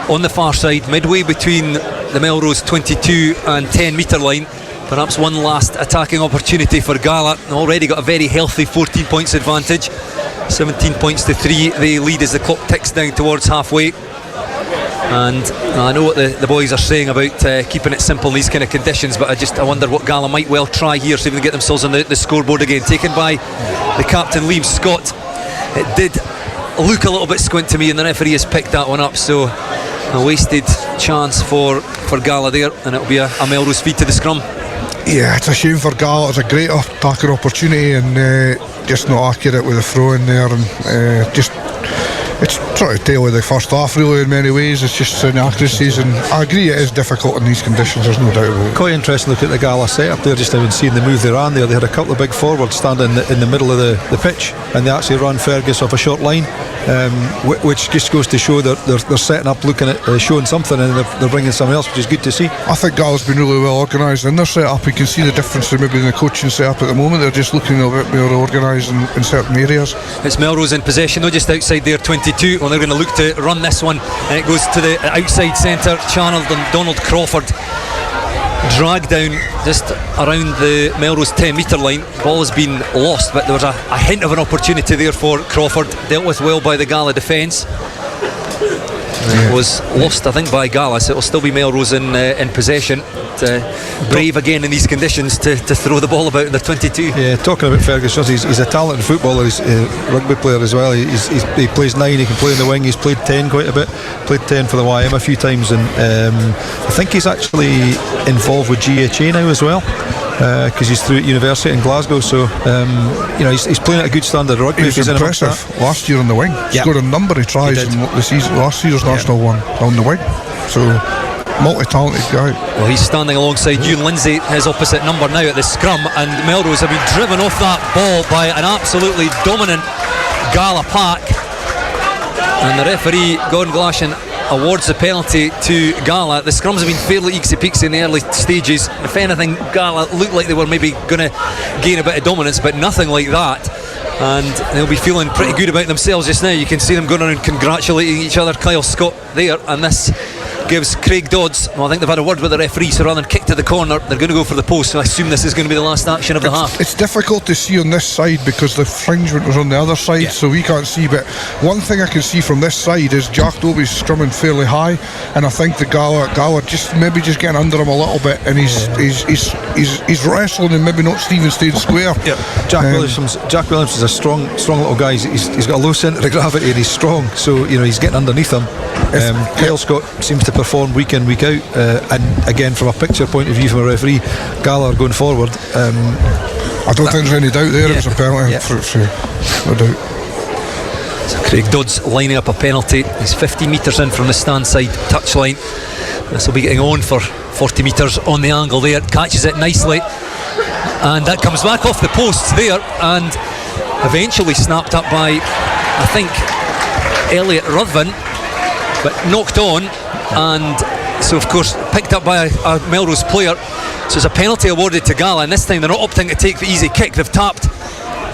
on the far side, midway between the Melrose 22 and 10 metre line. Perhaps one last attacking opportunity for Gala. Already got a very healthy 14 points advantage, 17 points to 3 they lead as the clock ticks down towards halfway. And I know what the boys are saying about keeping it simple in these kind of conditions, but I wonder what Gala might well try here, see if they can get themselves on the scoreboard again. Taken by the captain, Liam Scott. It did look a little bit squint to me, and the referee has picked that one up, so a wasted chance for Gala there, and it'll be a Melrose feed to the scrum. Yeah, it's a shame for Gala. It's a great attacking opportunity, and just not accurate with the throw in there, and it's sort of tail of the first half really in many ways. It's just inaccuracies, and I agree it is difficult in these conditions, there's no doubt about it. Quite interesting look at the Gala setup there, just even seeing the move they ran there. They had a couple of big forwards standing in the middle of the pitch, and they actually ran Fergus off a short line, which just goes to show that they're setting up, looking at showing something, and they're bringing something else, which is good to see. I think Gala's been really well organised in their setup. You can see the difference maybe in the coaching setup at the moment. They're just looking a bit more organised in certain areas. It's Melrose in possession, though, just outside their 22. Well, they're going to look to run this one, and it goes to the outside centre, channelled, and Donald Crawford dragged down just around the Melrose 10 metre line. Ball has been lost, but there was a hint of an opportunity there for Crawford, dealt with well by the Gala defence. It was lost, I think, by Gala, so it'll still be Melrose in possession. Brave again in these conditions to throw the ball about in the 22. Yeah, talking about Fergus, he's a talented footballer. He's a rugby player as well. He plays 9, he can play in the wing. He's played 10 quite a bit, played 10 for the YM a few times, and I think he's actually involved with GHA now as well, because he's through at university in Glasgow, so he's playing at a good standard of rugby. He was impressive last year on the wing. Scored a number of tries in the season, last year's national one on the wing, so multi-talented guy. Well, he's standing alongside Euan Lindsay, his opposite number now at the scrum, and Melrose have been driven off that ball by an absolutely dominant Gala pack, and the referee Gordon Galashiels awards the penalty to Gala. The scrums have been fairly eeksy-peeksy in the early stages. If anything, Gala looked like they were maybe going to gain a bit of dominance, but nothing like that, and they'll be feeling pretty good about themselves just now. You can see them going around congratulating each other. Kyle Scott there, and this gives Craig Dods, well, I think they've had a word with the referee, so rather than kick to the corner, they're going to go for the post. So I assume this is going to be the last action of the half. It's difficult to see on this side because the infringement was on the other side, so we can't see. But one thing I can see from this side is Jack Dobie's strumming fairly high, and I think the Gala just getting under him a little bit, and he's wrestling and maybe not Stephen staying square. Yeah. Jack Williams is a strong little guy. He's got a low centre of gravity and he's strong, so he's getting underneath him. Kyle Scott seems to perform week in, week out, and again, from a picture point of view, from a referee, Gala are going forward. I don't think there's any doubt there. It was a penalty, no doubt. So Craig Dods lining up a penalty. He's 50 metres in from the stand side touchline. This will be getting on for 40 metres on the angle there. Catches it nicely, and that comes back off the posts there, and eventually snapped up by, I think, Elliot Ruthven, but knocked on, and so of course picked up by a Melrose player. So there's a penalty awarded to Gala, and this time they're not opting to take the easy kick. They've tapped,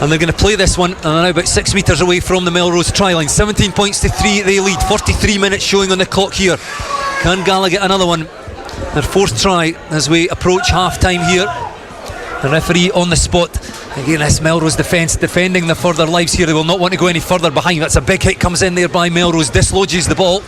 and they're going to play this one, and they're now about 6 metres away from the Melrose try line. 17 points to 3 they lead. 43 minutes showing on the clock here. Can Gala get another one? Their fourth try as we approach half time here. The referee on the spot. Again, this Melrose defence defending the further lives here. They will not want to go any further behind. That's a big hit, comes in there by Melrose, dislodges the ball.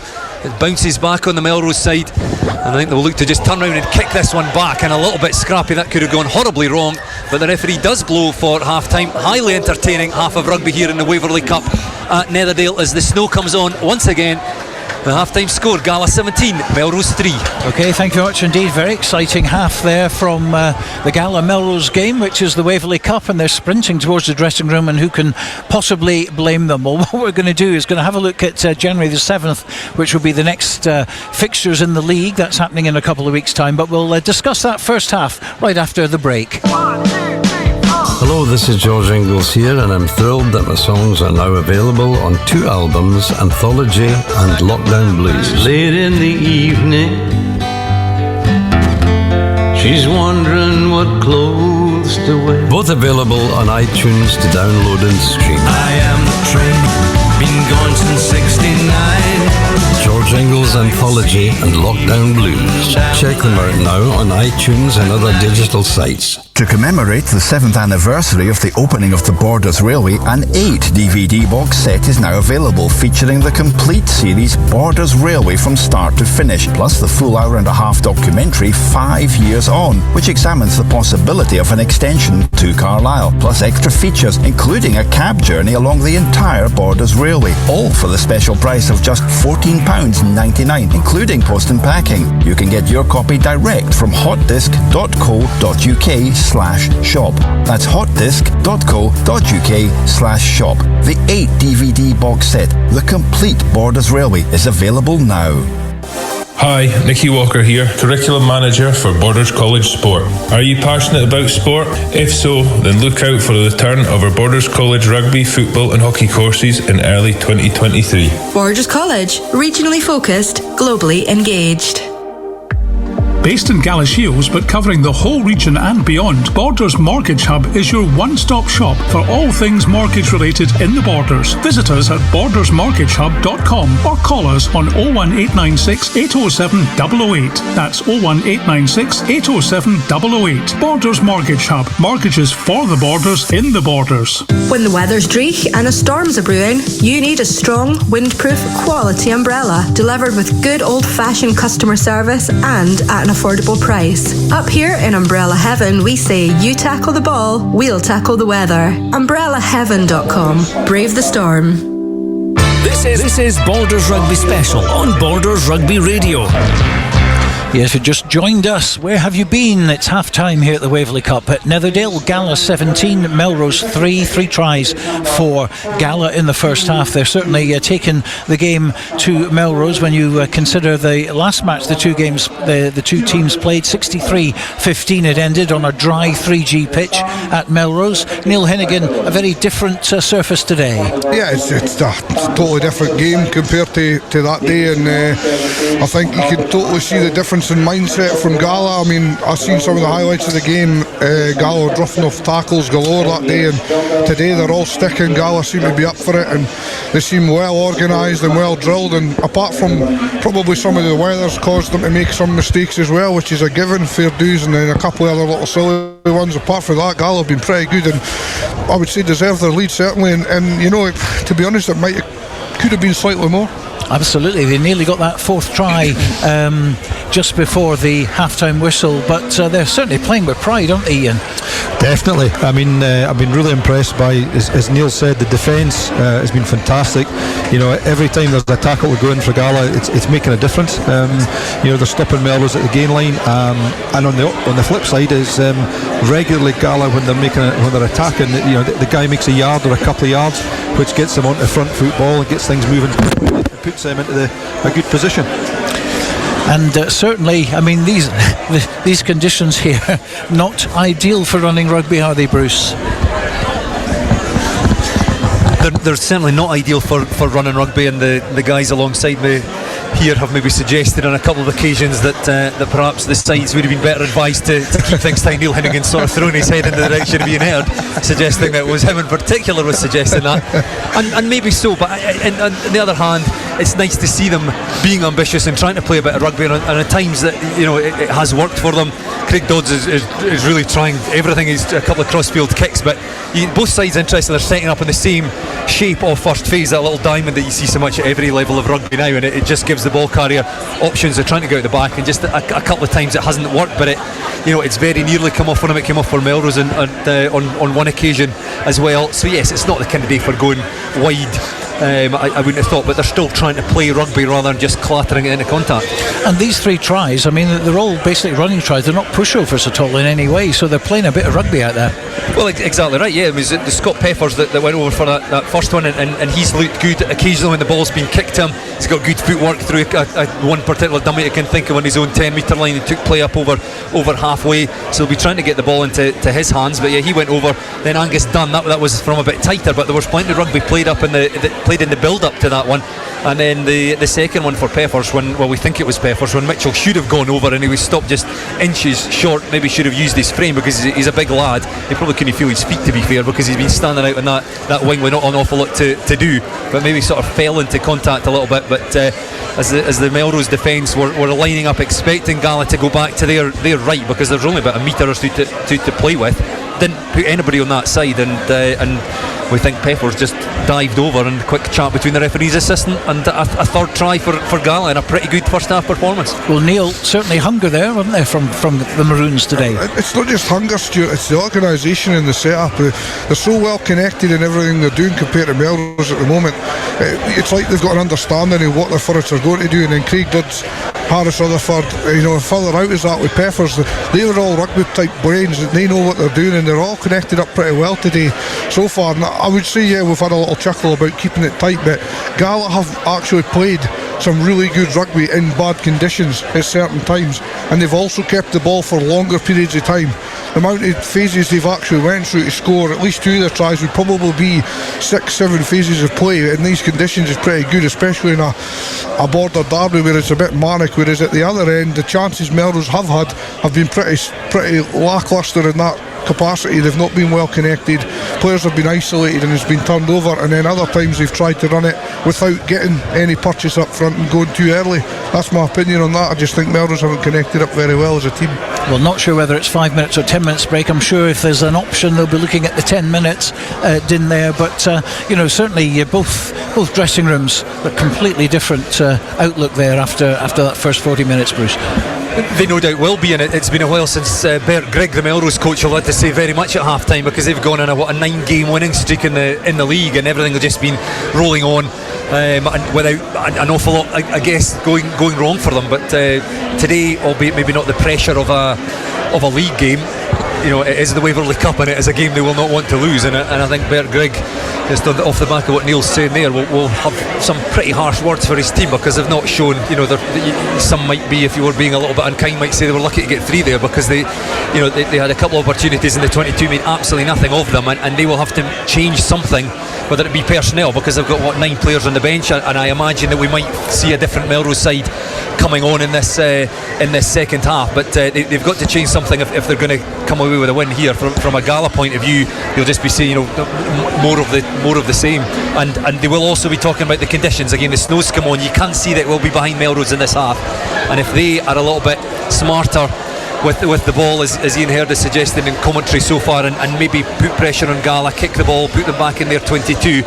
It bounces back on the Melrose side, and I think they'll look to just turn around and kick this one back, and a little bit scrappy. That could have gone horribly wrong, but the referee does blow for half time. Highly entertaining half of rugby here in the Waverley Cup at Netherdale as the snow comes on once again. The half-time score, Gala 17, Melrose 3. OK, thank you very much indeed. Very exciting half there from the Gala Melrose game, which is the Waverley Cup, and they're sprinting towards the dressing room, and who can possibly blame them? Well, what we're going to do is going to have a look at January the 7th, which will be the next fixtures in the league. That's happening in a couple of weeks' time, but we'll discuss that first half right after the break. Hello, this is George Ingles here, and I'm thrilled that my songs are now available on 2 albums, Anthology and Lockdown Blues. Late in the evening, she's wondering what clothes to wear. Both available on iTunes to download and stream. I am the train, been gone since 69. George Ingles Anthology and Lockdown Blues. Check them out now on iTunes and other digital sites. To commemorate the 7th anniversary of the opening of the Borders Railway, an 8 DVD box set is now available, featuring the complete series Borders Railway from start to finish, plus the full hour-and-a-half documentary 5 years on, which examines the possibility of an extension to Carlisle, plus extra features, including a cab journey along the entire Borders Railway, all for the special price of just £14.99, including post and packing. You can get your copy direct from hotdisc.co.uk/shop. That's hotdisc.co.uk/shop. The 8 DVD box set, the complete Borders Railway, is available now. Hi, Nicky Walker here, Curriculum Manager for Borders College Sport. Are you passionate about sport? If so, then look out for the return of our Borders College rugby, football and hockey courses in early 2023. Borders College, regionally focused, globally engaged. Based in Galashiels but covering the whole region and beyond, Borders Mortgage Hub is your one-stop shop for all things mortgage related in the Borders. Visit us at bordersmortgagehub.com or call us on 01896 807 008. That's 01896 807 008. Borders Mortgage Hub. Mortgages for the Borders in the Borders. When the weather's dreich and a storm's a brewing, you need a strong, windproof, quality umbrella delivered with good old-fashioned customer service and at an affordable price. Up here in Umbrella Heaven, we say you tackle the ball, we'll tackle the weather. UmbrellaHeaven.com. Brave the storm. This is Borders Rugby Special on Borders Rugby Radio. Yes, you just joined us. Where have you been? It's half-time here at the Waverley Cup at Netherdale. Gala 17, Melrose 3 tries for Gala in the first half. They're certainly taking the game to Melrose when you consider the last match the two teams played. 63-15 it ended on a dry 3G pitch at Melrose. Neil Hinnigan, a very different surface today. Yeah, it's a totally different game compared to that day, and I think you can totally see the difference in mindset from Gala. I mean, I've seen some of the highlights of the game. Gala were dropping off tackles galore that day, and today they're all sticking. Gala seem to be up for it, and they seem well organised and well drilled, and apart from probably some of the weather's caused them to make some mistakes as well, which is a given, fair dues, and then a couple of other little silly ones. Apart from that, Gala have been pretty good, and I would say deserve their lead certainly, and you know, to be honest, could have been slightly more. Absolutely, they nearly got that fourth try just before the half-time whistle, but they're certainly playing with pride, aren't they, Iain? Definitely. I mean, I've been really impressed by, as Neil said, the defence has been fantastic. You know, every time there's a tackle we go in for Gala, it's making a difference. You know, they're stopping Melrose at the gain line, and on the flip side is regularly Gala when they're attacking, you know, the guy makes a yard or a couple of yards, which gets them onto the front foot ball and gets things moving, puts them into a good position. And certainly, I mean, these conditions here, not ideal for running rugby, are they, Bruce? They're certainly not ideal for running rugby, and the guys alongside me here have maybe suggested on a couple of occasions that perhaps the sides would have been better advised to keep things tight. Neil Hinnigan sort of thrown his head in the direction of Iain Heard, suggesting that it was him in particular was suggesting that, and maybe so, but on the other hand, it's nice to see them being ambitious and trying to play a bit of rugby, and at times that, you know, it has worked for them. Craig Dods is really trying everything. He's a couple of crossfield kicks, but both sides interested. They're setting up in the same shape of first phase, that little diamond that you see so much at every level of rugby now, and it just gives the ball carrier options. They're trying to go out the back, and just a couple of times it hasn't worked, but it's very nearly come off for him. It came off for Melrose on one occasion as well. So yes, it's not the kind of day for going wide. I wouldn't have thought, but they're still trying to play rugby rather than just clattering it into contact. And these three tries, I mean, they're all basically running tries. They're not pushovers at all in any way, so they're playing a bit of rugby out there. Well, exactly right, yeah. It was the Scott Peppers that went over for that first one, and he's looked good occasionally when the ball's been kicked to him. He's got good footwork through one particular dummy I can think of on his own 10-metre line. He took play up over halfway, so he'll be trying to get the ball into his hands, but yeah, he went over. Then Angus Dunn, that was from a bit tighter, but there was plenty of rugby played in the build up to that one. And then the second one for Peppers, we think it was Peppers, when Mitchell should have gone over and he was stopped just inches short. Maybe should have used his frame, because he's a big lad. He probably couldn't feel his feet, to be fair, because he's been standing out in that wing with not an awful lot to do, but maybe sort of fell into contact a little bit. But as the Melrose defence were lining up expecting Gala to go back to their right, because there's only about a metre or two to play with, didn't put anybody on that side, and we think Peppers just dived over, and quick chat between the referee's assistant, and a third try for Gala, and a pretty good first half performance. Well, Neil, certainly hunger there, wasn't there, from the Maroons today? It's not just hunger, Stuart, it's the organisation and the setup. They're so well connected in everything they're doing compared to Melrose at the moment. It's like they've got an understanding of what their forwards are going to do, and then Craig Dods, Harris Rutherford, further out is that with Peppers. They were all rugby type brains, and they know what they're doing, and they're all connected up pretty well today so far. And I would say, yeah, we've had a little chuckle about keeping it tight, but Gala have actually played some really good rugby in bad conditions at certain times, and they've also kept the ball for longer periods of time. The amount of phases they've actually went through to score at least two of their tries would probably be 6-7 phases of play in these conditions is pretty good, especially in a border derby where it's a bit manic, whereas at the other end the chances Melrose have had have been pretty lacklustre in that capacity. They've not been well connected, players have been isolated and it's been turned over, and then other times they've tried to run it without getting any purchase up front and going too early. That's my opinion on that. I just think Melrose haven't connected up very well as a team. Well, not sure whether it's 5 minutes or 10 minutes break. I'm sure if there's an option they'll be looking at the 10 minutes in there, but certainly both dressing rooms, a completely different outlook there after that first 40 minutes, Bruce. They no doubt will be, and it's been a while since Bert, Grigg, the Melrose coach, will have to say very much at half time, because they've gone on a 9-game winning streak in the league, and everything has just been rolling on. and without an awful lot, I guess, going wrong for them. But today, albeit maybe not the pressure of a league game, it is the Waverley Cup, and it is a game they will not want to lose. And I think Bert Grigg, just off the back of what Neil's saying there, will have some pretty harsh words for his team, because they've not shown, some might be, if you were being a little bit unkind, might say they were lucky to get 3 there, because they had a couple of opportunities in the 22, made absolutely nothing of them, and they will have to change something, whether it be personnel, because they've got 9 players on the bench, and I imagine that we might see a different Melrose side coming on in this second half. But they've got to change something if they're going to come away with a win here. From a Gala point of view, you'll just be seeing more of the same, and they will also be talking about the conditions. Again, the snow's come on. You can see that we'll be behind Melrose in this half, and if they are a little bit smarter with the ball, as Iain Heard has suggested in commentary so far, and maybe put pressure on Gala, kick the ball, put them back in their 22,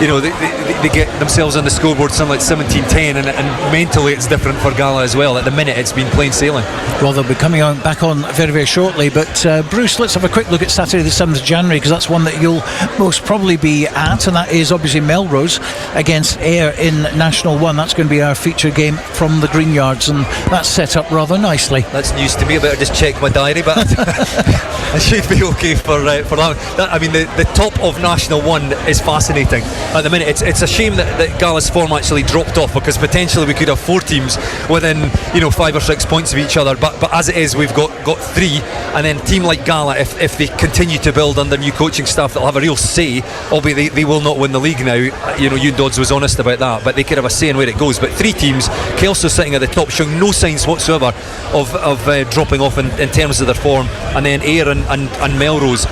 they get themselves on the scoreboard something like 17-10, and mentally it's different for Gala as well. At the minute it's been plain sailing. Well, they'll be coming back on very, very shortly, but Bruce, let's have a quick look at Saturday the 7th of January, because that's one that you'll most probably be at, and that is obviously Melrose against Ayr in National 1. That's going to be our feature game from the Green Yards, and that's set up rather nicely. That's news to me. I better just check my diary, but I should be okay for that. I mean, the top of National 1 is fascinating at the minute. It's a shame that Gala's form actually dropped off, because potentially we could have 4 teams within 5 or 6 points of each other, but as it is, we've got 3, and then a team like Gala, if they continue to build under new coaching staff, they'll have a real say, albeit they will not win the league now. Euan Dods was honest about that, but they could have a say in where it goes. But 3 teams, Kelso sitting at the top, showing no signs whatsoever of dropping off in terms of their form, and then Ayr and Melrose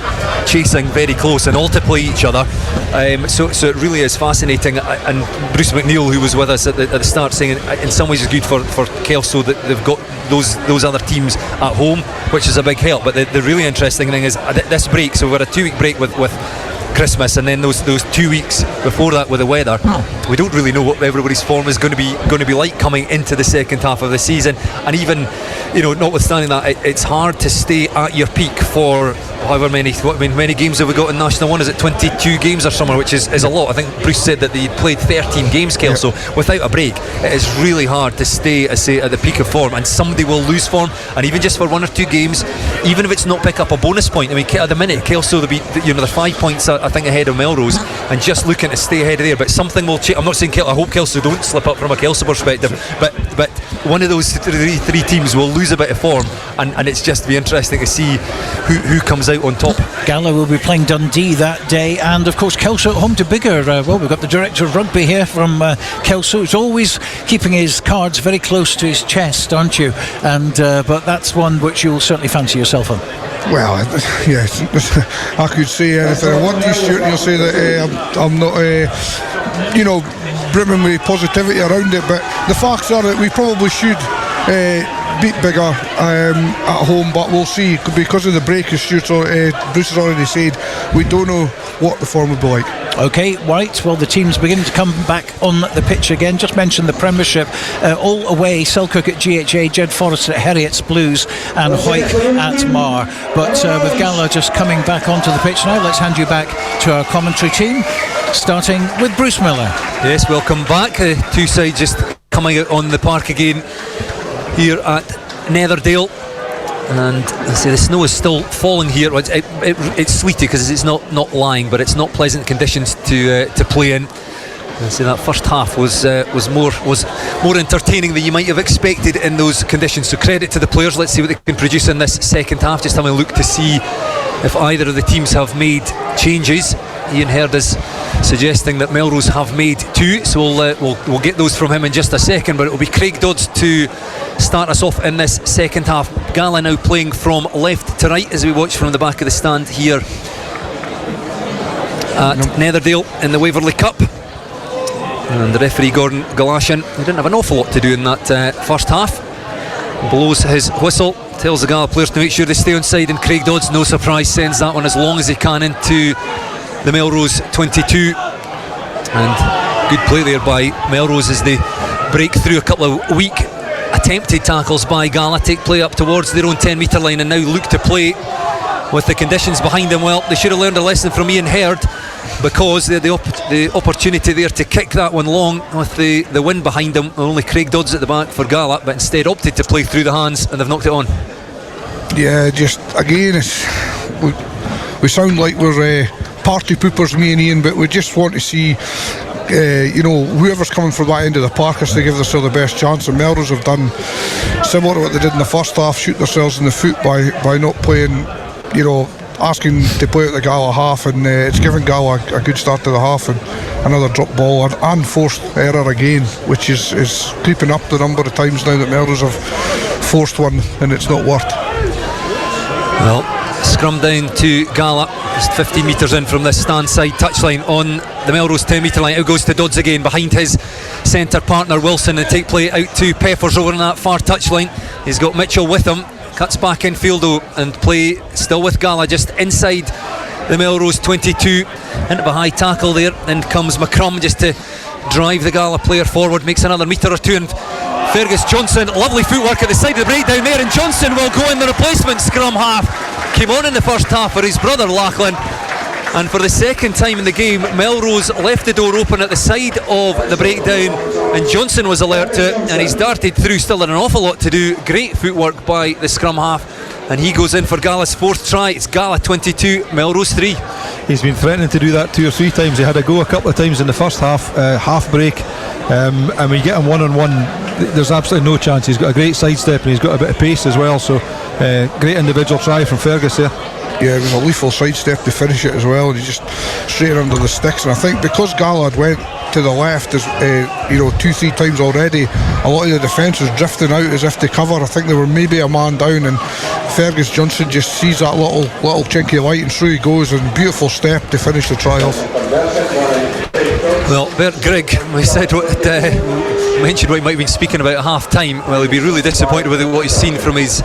chasing very close and all to play each other. So it really is fascinating. And Bruce McNeil, who was with us at the start, saying in some ways it's good for Kelso that they've got those other teams at home, which is a big help. But the really interesting thing is this break. So we've got a 2-week break with Christmas, and then those 2 weeks before that with the weather. We don't really know what everybody's form is going to be like coming into the second half of the season, and even notwithstanding that, it's hard to stay at your peak for however many games have we got in National 1? Is it 22 games or somewhere, which is a lot. I think Bruce said that they played 13 games, Kelso, without a break. It is really hard to stay at the peak of form, and somebody will lose form, and even just for 1 or 2 games, even if it's not pick up a bonus point. I mean, at the minute Kelso, they're 5 points I think ahead of Melrose, and just looking to stay ahead of there, but something will change. I'm not saying I hope Kelso don't slip up from a Kelso perspective, but one of those three teams will lose a bit of form, and it's just be interesting to see who comes out on top. Gala will be playing Dundee that day, and of course Kelso at home to Biggar. We've got the director of rugby here from Kelso, who's always keeping his cards very close to his chest, aren't you? And but that's one which you'll certainly fancy yourself on. Well, yes, I could say anything I want to, Stuart, and you'll say that I'm not, brimming with positivity around it, but the facts are that we probably should beat Biggar at home, but we'll see, because of the break, as Bruce has already said. We don't know what the form will be like. Okay, right, well, the team's beginning to come back on the pitch again. Just mentioned the Premiership, all away: Selkirk at GHA, Jed Forest at Heriots Blues, and Hawick at Mar. But with Gala just coming back onto the pitch now, let's hand you back to our commentary team, starting with Bruce Millar. Yes, welcome back. Two sides just coming out on the park again here at Netherdale, and I say the snow is still falling here. It's sleety because it's not lying, but it's not pleasant conditions to play in. I say that first half was more entertaining than you might have expected in those conditions. So credit to the players. Let's see what they can produce in this second half. Just having a look to see if either of the teams have made changes. Iain Heard is suggesting that Melrose have made 2, so we'll get those from him in just a second. But it will be Craig Dods to start us off in this second half. Gala now playing from left to right as we watch from the back of the stand here at Netherdale in the Waverley Cup. And the referee Gordon Galashiels, he didn't have an awful lot to do in that first half. Blows his whistle, tells the Gala players to make sure they stay on side, and Craig Dods, no surprise, sends that one as long as he can into the Melrose 22. And good play there by Melrose as they break through a couple of weak attempted tackles by Gala, take play up towards their own 10-metre line, and now look to play with the conditions behind them. Well, they should have learned a lesson from Iain Heard. because they had the opportunity there to kick that one long with the wind behind them. Only Craig Dods at the back for Gala, but instead opted to play through the hands, and they've knocked it on. Yeah, just again, we sound like we're party poopers, me and Iain, but we just want to see whoever's coming from that end of the park has to give themselves the best chance, and Melrose have done similar to what they did in the first half, shoot themselves in the foot by not playing, asking to play at the Gala half, and it's given Gala a good start to the half, and another drop ball and forced error again, which is creeping up the number of times now that Melrose have forced one and it's not worked. Well, scrum down to Gala, just 15 metres in from this stand side touchline on the Melrose 10 metre line. Out goes to Dods again behind his centre partner Wilson, and take play out to Peppers over on that far touchline. He's got Mitchell with him, cuts back in field though, and play still with Gala just inside the Melrose 22 into a high tackle there, and comes McCrum just to drive the Gala player forward, makes another metre or two, and Fergus Johnson, lovely footwork at the side of the breakdown there, and Johnson will go in the replacement scrum half. Came on in the first half for his brother Lachlan, and for the second time in the game Melrose left the door open at the side of the breakdown, and Johnson was alert to it, and he's darted through, still had an awful lot to do. Great footwork by the scrum half, and he goes in for Gala's fourth try. It's Gala 22, Melrose 3. He's been threatening to do that 2 or 3 times. He had a go a couple of times in the first half break, and when you get him one-on-one, there's absolutely no chance. He's got a great sidestep and he's got a bit of pace as well, so great individual try from Fergus there. Yeah, it was a lethal sidestep to finish it as well, and he just straight under the sticks. And I think because Gala went to the left, 2-3 times already, a lot of the defence was drifting out as if to cover. I think they were maybe a man down, and Fergus Johnson just sees that little chink of light, and through he goes, and beautiful step to finish the try off. Well, Bert Grigg, we said mentioned what he might have been speaking about at half time. Well, he'd be really disappointed with what he's seen from his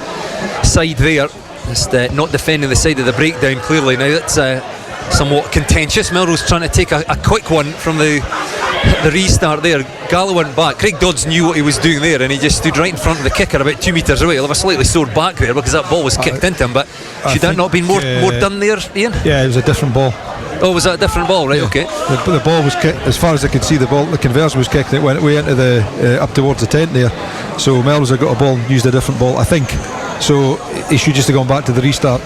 side there. Just not defending the side of the breakdown clearly. Now that's somewhat contentious. Melrose trying to take a quick one from the restart there. Gala went back. Craig Dods knew what he was doing there, and he just stood right in front of the kicker about 2 metres away. He'll have a slightly sore back there because that ball was kicked into him, but should that not have been more done there, Iain? Yeah, it was a different ball. Oh, was that a different ball? Right, yeah. Okay. The ball was kicked, as far as I could see, the conversion was kicked, and it went way into the up towards the tent there. So Melrose had got a ball, used a different ball, I think. So he should just have gone back to the restart.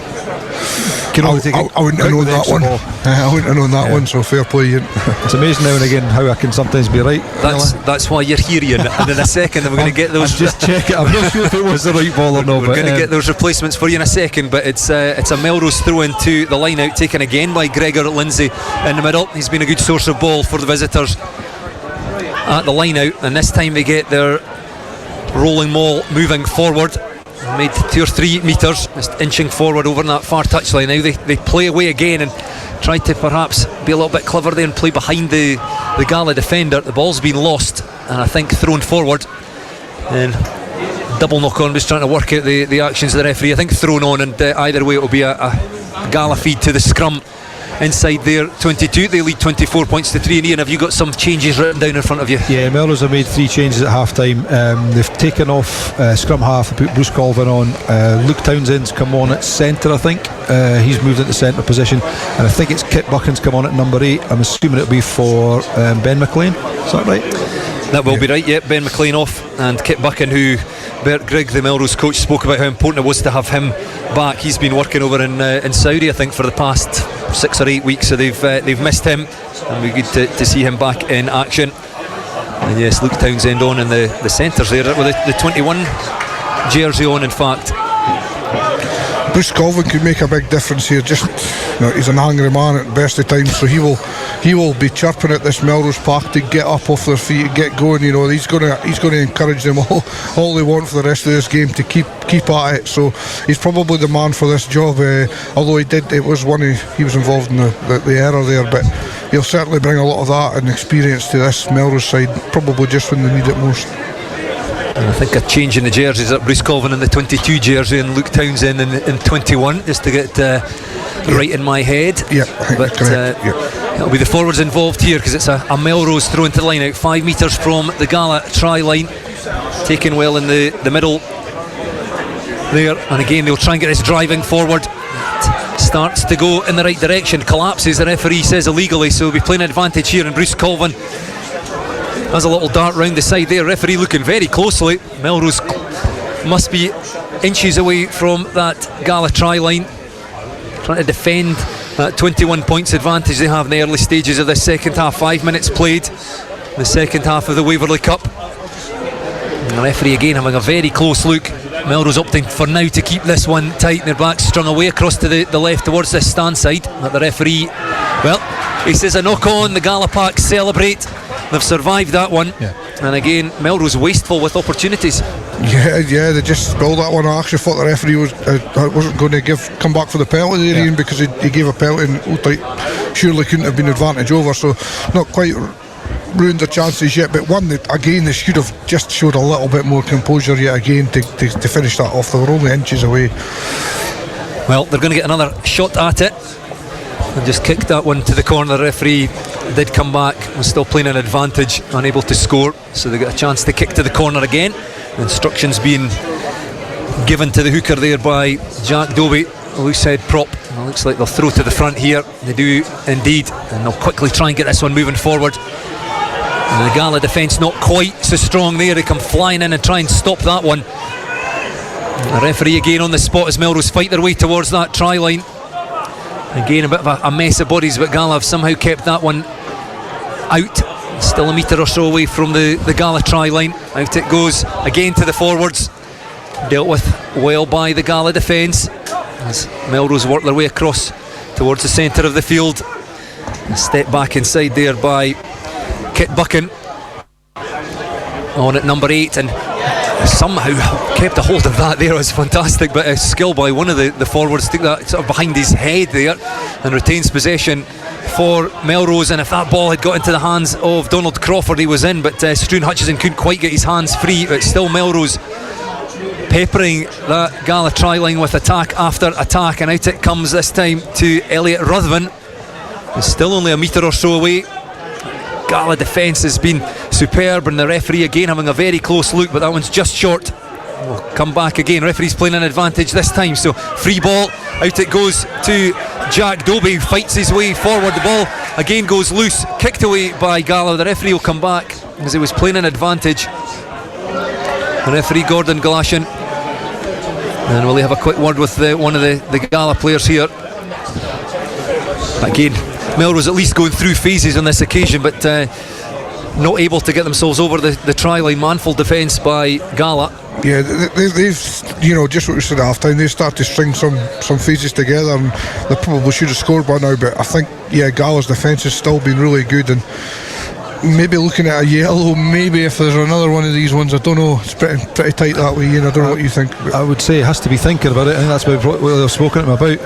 I wouldn't have known that one. I wouldn't have known that one, so fair play. It's amazing now and again how I can sometimes be right. That's why you're here, Iain. And in a second we're going to get those. Just check it. I'm not sure if it was the right ball or not. We're going to get those replacements for you in a second, but it's a Melrose throw into the line out, taken again by Gregor Lindsay in the middle. He's been a good source of ball for the visitors at the line out, and this time they get their rolling maul moving forward. Made 2 or 3 metres, just inching forward over on that far touchline. Now they play away again and try to perhaps be a little bit clever there and play behind the Gala defender. The ball's been lost and I think thrown forward, and double knock on, just trying to work out the actions of the referee. I think thrown on, and either way it will be a Gala feed to the scrum inside their 22. They lead 24 points to 3. And Iain, have you got some changes written down in front of you? Yeah, Melrose have made 3 changes at half time. They've taken off scrum half, put Bruce Colvin on. Luke Townsend's come on at centre, I think. He's moved into centre position, and I think it's Kit Buchan's come on at number 8. I'm assuming it'll be for Ben McLean. Is that right? That will be right, yeah. Ben McLean off, and Kit Buchan, who Bert Grigg, the Melrose coach, spoke about how important it was to have him back. He's been working over in Saudi, I think, for the past 6 or 8 weeks, so they've missed him, and we're good to see him back in action. And yes, Luke Townsend on in the centres there with the 21 jersey on, in fact. Bruce Colvin could make a big difference here. Just, he's an angry man at the best of times, so he will be chirping at this Melrose Park to get up off their feet and get going. He's going to encourage them all they want for the rest of this game to keep at it. So he's probably the man for this job. Although he was involved in the error there, but he'll certainly bring a lot of that and experience to this Melrose side, probably just when they need it most. And I think a change in the jerseys at Bruce Colvin in the 22 jersey and Luke Townsend in 21, just to get right in my head. Yeah, but it'll be the forwards involved here, because it's a Melrose throw into the line out 5 metres from the Gala try line, taken well in the middle there, and again they'll try and get this driving forward. It starts to go in the right direction, collapses, the referee says illegally, so we'll be playing advantage here, and Bruce Colvin has a little dart round the side there. Referee looking very closely. Melrose must be inches away from that Gala try line, trying to defend that 21 points advantage they have in the early stages of this second half. 5 minutes played, the second half of the Waverley Cup. And the referee again having a very close look. Melrose opting for now to keep this one tight, and their back strung away across to the left towards this stand side. But the referee, well, he says a knock on. The Gala pack celebrate. They've survived that one. And again, Melrose wasteful with opportunities. Yeah, they just spilled that one. I actually thought the referee wasn't going to come back for the penalty there, Ian, because he gave a penalty and looked like surely couldn't have been advantage over, so not quite ruined their chances yet, but one that again they should have just showed a little bit more composure yet again to finish that off. They were only inches away. Well, they're going to get another shot at it, and just kicked that one to the corner. The referee did come back, was still playing an advantage, unable to score, so they got a chance to kick to the corner again. Instructions being given to the hooker there by Jack Dobie, loose head prop. It looks like they'll throw to the front here. They do indeed, and they'll quickly try and get this one moving forward. And the Gala defence not quite so strong there. They come flying in and try and stop that one. The referee again on the spot as Melrose fight their way towards that try line. Again, a bit of a mess of bodies, but Gala have somehow kept that one out. Still a metre or so away from the Gala try line. Out it goes again to the forwards. Dealt with well by the Gala defence as Melrose work their way across towards the centre of the field. A step back inside there by Kit Buchan on at number 8, and somehow kept a hold of that there. It was fantastic, but a skill by one of the forwards, took that sort of behind his head there and retains possession for Melrose. And if that ball had got into the hands of Donald Crawford, he was in, but Struan Hutchison couldn't quite get his hands free. But still Melrose peppering that Gala try line with attack after attack, and out it comes this time to Elliot Ruthven. It's still only a metre or so away. Gala defence has been superb, and the referee again having a very close look, but that one's just short. We'll come back again. Referee's playing an advantage this time, so free ball. Out it goes to Jack Dobie, who fights his way forward. The ball again goes loose, kicked away by Gala. The referee will come back as he was playing an advantage. The referee Gordon Galashiels, and we'll have a quick word with one of the Gala players here. Again, Melrose at least going through phases on this occasion, but not able to get themselves over the try line. Manful defence by Gala. Yeah, they've just what we said at half time, they've started to string some phases together, and they probably should have scored by now, but I think Gala's defence has still been really good, and maybe looking at a yellow, maybe if there's another one of these ones, I don't know. It's pretty tight that way, Ian. I don't know what you think. I would say it has to be thinking about it. I think that's what they've spoken to him about.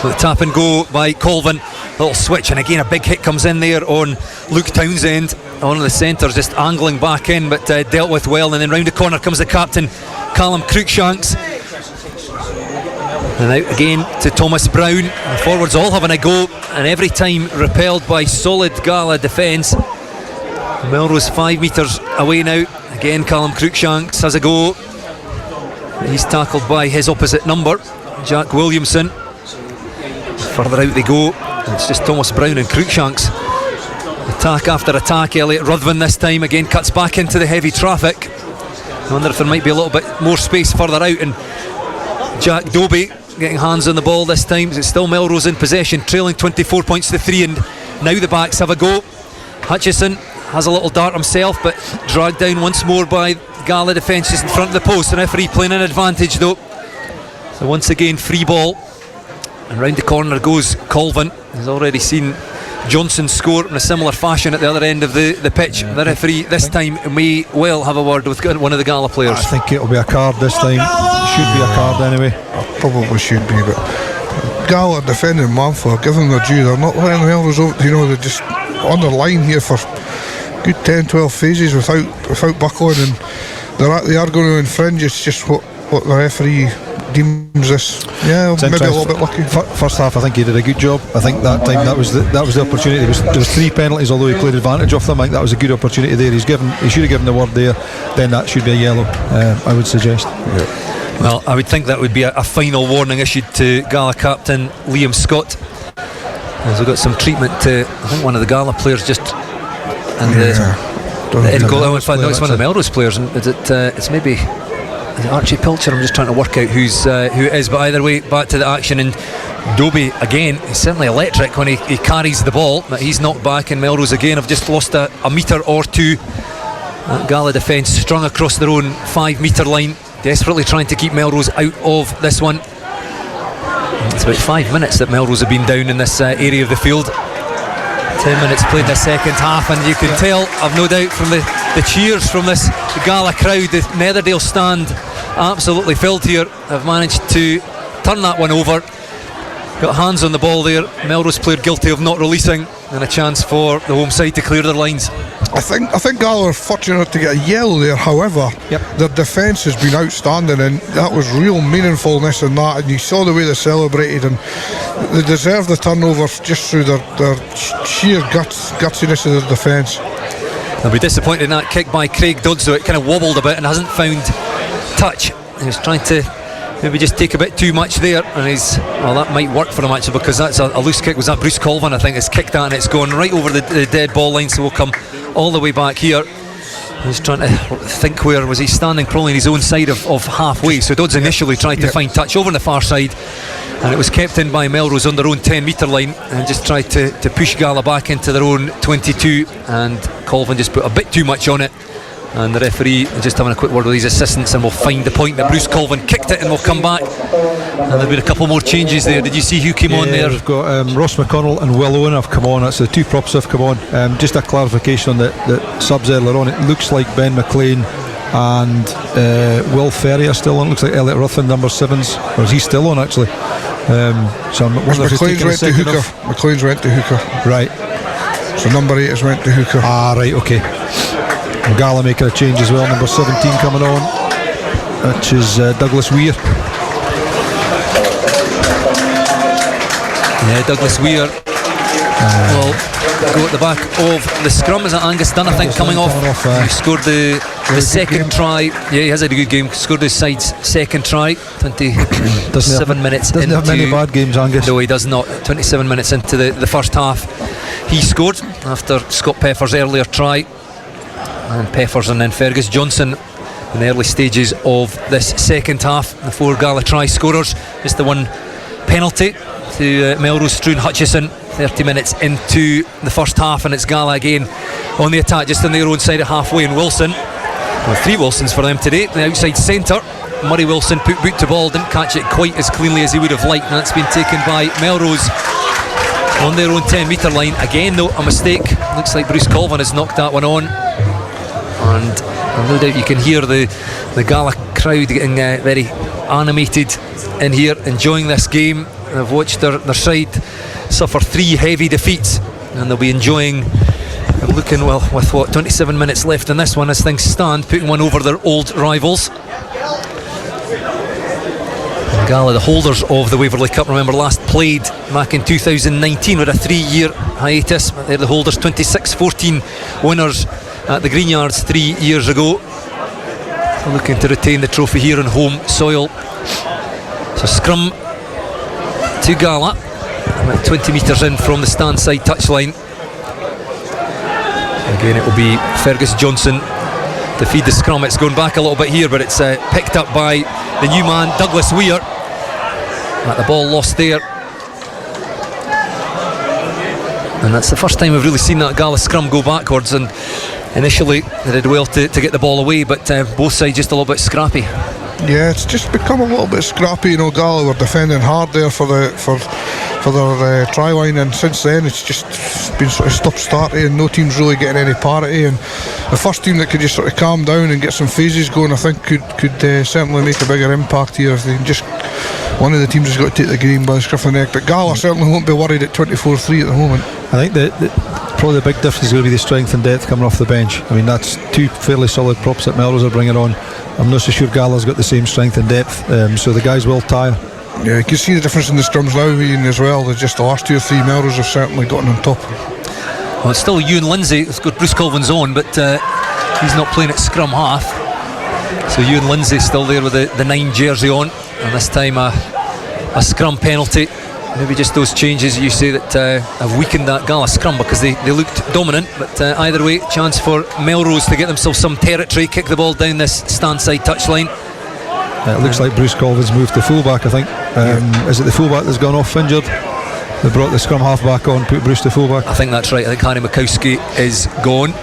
The tap and go by Colvin, little switch, and again a big hit comes in there on Luke Townsend on the centre, just angling back in, but dealt with well. And then round the corner comes the captain, Callum Cruikshanks, and out again to Thomas Brown. The forwards all having a go, and every time repelled by solid Gala defence. Melrose 5 metres away now. Again Callum Cruikshanks has a go. He's tackled by his opposite number, Jack Williamson. Further out they go. It's just Thomas Brown and Cruikshanks. Attack after attack. Elliot Ruthven this time again cuts back into the heavy traffic. I wonder if there might be a little bit more space further out, and Jack Dobie getting hands on the ball this time. It's still Melrose in possession, trailing 24 points to 3, and now the backs have a go. Hutchison has a little dart himself, but dragged down once more by Gala defence just in front of the post. The referee playing an advantage though. So once again free ball, and round the corner goes Colvin. He's already seen Johnson score in a similar fashion at the other end of the pitch. The referee this time may well have a word with one of the Gala players. I think it'll be a card this time. It should be a card anyway. Probably should be, but Gala defending Manful, give them their due. They're not letting Melrose out. They're just on their line here for good 10-12 phases without buckling, and they are going to infringe. It's just what the referee deems this. Yeah, maybe a little bit lucky. First half I think he did a good job. I think that time that was the opportunity. There was 3 penalties, although he played advantage of them. I think that was a good opportunity there. He should have given the word there. Then that should be a yellow, I would suggest. Well, I would think that would be a final warning issued to Gala captain Liam Scott, as we've got some treatment to, I think, one of the Gala players just and the end goal. In fact, no, it's one of the Melrose players, and it's maybe Archie Pilcher. I'm just trying to work out who it is, but either way, back to the action. And Dobie again, he's certainly electric when he carries the ball, but he's knocked back, and Melrose again have just lost a metre or two. That Gala defence strung across their own 5 metre line, desperately trying to keep Melrose out of this one. It's about 5 minutes that Melrose have been down in this area of the field. 10 minutes played in the second half, and you can tell, I've no doubt, from the cheers from this Gala crowd, the Netherdale stand absolutely filled here. Have managed to turn that one over. Got hands on the ball there. Melrose player guilty of not releasing, and a chance for the home side to clear their lines. I think Gala are fortunate to get a yellow there. However, their defence has been outstanding, and that was real meaningfulness in that. And you saw the way they celebrated, and they deserve the turnover just through their sheer gutsiness of their defence. They'll be disappointed in that kick by Craig Dods, though. It kind of wobbled a bit and hasn't found touch. He was trying to maybe just take a bit too much there, and that might work for him actually, because that's a loose kick. Was that Bruce Colvin, I think, has kicked that, and it's going right over the dead ball line, so we'll come all the way back here. He's trying to think, where was he standing? Probably on his own side of halfway. So Dodds initially tried to find touch over on the far side, and it was kept in by Melrose on their own 10 metre line, and just tried to push Gala back into their own 22, and Colvin just put a bit too much on it. And the referee just having a quick word with his assistants, and we'll find the point that Bruce Colvin kicked it, and we'll come back. And there'll be a couple more changes there. Did you see who came on there? We've got Ross McConnell and Will Owen have come on. That's the two props have come on. Just a clarification on the subs earlier on. It looks like Ben McLean and Will Ferry are still on. It looks like Elliot Ruffin, number 7s, or is he still on actually? So I'm wondering if he's taking a second off. McLean's went to hooker. Right. So number 8 has went to hooker. Right, okay. And Gala making a change as well, number 17 coming on, which is Douglas Weir. Yeah, Douglas Weir will go at the back of the scrum. Is that Angus Dunn, I think, coming off? He scored the second try. Yeah, he has had a good game. Scored his side's second try. 27 minutes doesn't into... have many bad games, Angus. No, he does not. 27 minutes into the first half, he scored after Scott Peffer's earlier try. And Peffers and then Fergus Johnson in the early stages of this second half. The 4 Gala try scorers. Just the one penalty to Melrose, Struan Hutchison, 30 minutes into the first half, and it's Gala again on the attack, just on their own side at halfway. And Wilson, well, 3 Wilsons for them today. The outside centre, Murray Wilson, put boot to ball, didn't catch it quite as cleanly as he would have liked, and that's been taken by Melrose on their own 10 metre line. Again though, a mistake. Looks like Bruce Colvin has knocked that one on. And no doubt you can hear the Gala crowd getting very animated in here, enjoying this game. They've watched their side suffer 3 heavy defeats, and they'll be enjoying, looking, well, with 27 minutes left in this one as things stand, putting one over their old rivals. And Gala, the holders of the Waverley Cup, remember, last played back in 2019 with a 3-year hiatus. They're the holders, 26-14 winners at the Green Yards 3 years ago. Looking to retain the trophy here on home soil. So scrum to Gala, about 20 metres in from the stand side touchline. Again, it will be Fergus Johnson to feed the scrum. It's going back a little bit here, but it's picked up by the new man Douglas Weir. The ball lost there, and that's the first time we've really seen that Gala scrum go backwards. And initially they did well to get the ball away, but both sides just a little bit scrappy. Yeah, it's just become a little bit scrappy. You know, Gala were defending hard there for their try line, and since then it's just been sort of stop-starty, and no team's really getting any parity. And the first team that could just sort of calm down and get some phases going, I think could certainly make a bigger impact here if they can just... One of the teams has got to take the game by the scruff of the neck, but Gala certainly won't be worried at 24-3 at the moment. I think probably the big difference is going to be the strength and depth coming off the bench. I mean, that's 2 fairly solid props that Melrose are bringing on. I'm not so sure Gala's got the same strength and depth, so the guys will tire. Yeah, you can see the difference in the scrums now, Ian, as well. There's just the last 2 or 3 Melrose have certainly gotten on top. Well, it's still Euan Lindsay. It's got Bruce Colvin's on, but he's not playing at scrum half. So Euan Lindsay still there with the 9 jersey on, and this time a scrum penalty. Maybe just those changes you say that have weakened that Gala scrum, because they looked dominant, but either way, chance for Melrose to get themselves some territory, kick the ball down this stand side touchline. It looks like Bruce Colvin's moved to fullback, I think. Is it the fullback that's gone off injured? They brought the scrum half back on, put Bruce to fullback. I think that's right. I think Harry Mikowski is gone.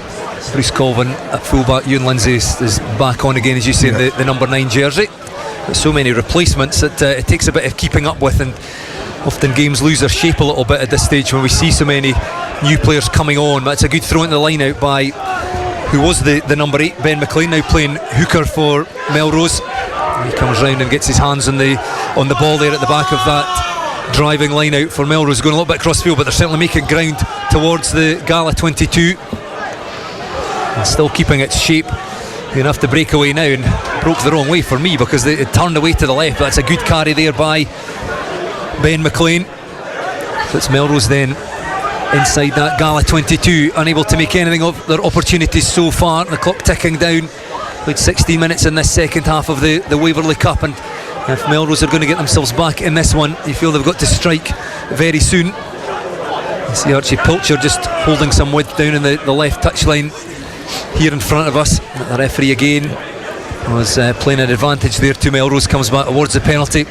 Bruce Colvin at fullback. Euan Lindsay is back on again, as you say, the number 9 jersey. But so many replacements that it takes a bit of keeping up with, and often games lose their shape a little bit at this stage when we see so many new players coming on. But it's a good throw into the line out by who was the number 8, Ben McLean, now playing hooker for Melrose. He comes round and gets his hands on the ball there at the back of that driving line out for Melrose, going a little bit cross field, but they're certainly making ground towards the Gala 22 and still keeping its shape. Enough to break away now, and broke the wrong way for me because it turned away to the left. But that's a good carry there by Ben McLean. So it's Melrose then inside that Gala 22, unable to make anything of their opportunities so far. The clock ticking down. Played 16 minutes in this second half of the Waverley Cup, and if Melrose are going to get themselves back in this one, you feel they've got to strike very soon. You see Archie Pilcher just holding some width down in the left touchline here in front of us. The referee again was playing an advantage there to Melrose. Comes back towards the penalty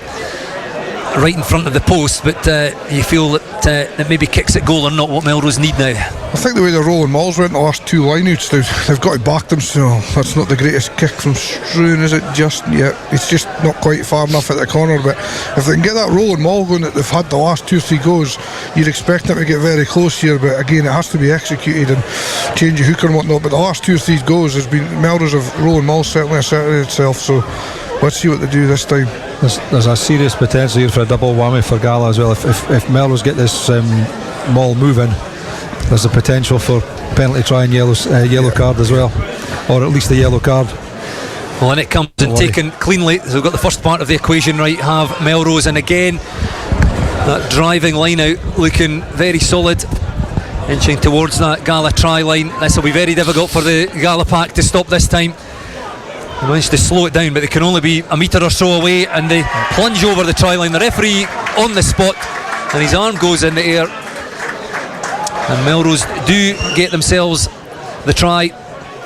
right in front of the post, but you feel that it maybe kicks at goal, and not what Melrose need now. I think the way the rolling malls went the last 2 lineouts, they've got to back them, so that's not the greatest kick from Struan, is it? Just yet, it's just not quite far enough at the corner, but if they can get that rolling mall going that they've had the last 2 or 3 goes, you'd expect them to get very close here, but again, it has to be executed and change your hooker and whatnot. But the last 2 or 3 goes, there's been Melrose of rolling mall certainly asserted itself, so let's see what they do this time. There's a serious potential here for a double whammy for Gala as well. If Melrose get this mall moving, there's a potential for penalty try and yellow card as well, or at least a yellow card. Well, and it comes and taken cleanly. So we've got the first part of the equation right, have Melrose, and again that driving line out looking very solid, inching towards that Gala try line. This will be very difficult for the Gala pack to stop this time. They managed to slow it down, but they can only be a metre or so away, and they plunge over the try line. The referee on the spot, and his arm goes in the air, and Melrose do get themselves the try.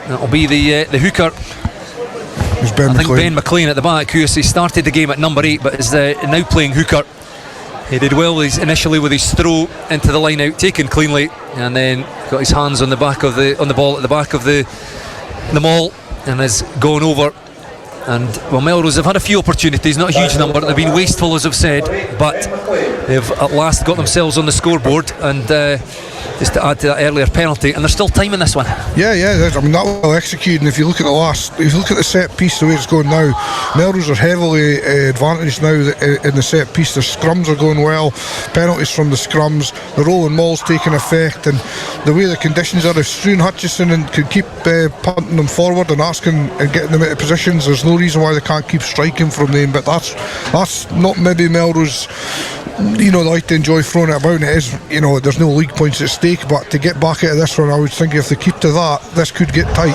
That'll be the hooker. I think Ben McLean at the back, who started the game at number 8 but is now playing hooker. He did well initially with his throw into the line out, taken cleanly, and then got his hands on the ball at the back of the maul, and has gone over. And well, Melrose have had a few opportunities, not a huge number. They've been wasteful, as I've said, but they've at last got themselves on the scoreboard, and just to add to that earlier penalty, and there's still time in this one. Yeah, I mean, that well executed. And if you look at the set piece, the way it's going now, Melrose are heavily advantaged now in the set piece. Their scrums are going well, penalties from the scrums, the rolling maul's taking effect, and the way the conditions are, if Struan Hutchison can keep punting them forward and asking and getting them into positions, there's no reason why they can't keep striking from them. But that's not maybe Melrose, they like to enjoy throwing it about, and it is, there's no league points at stake, but to get back out of this one, I would think if they keep to that, this could get tight.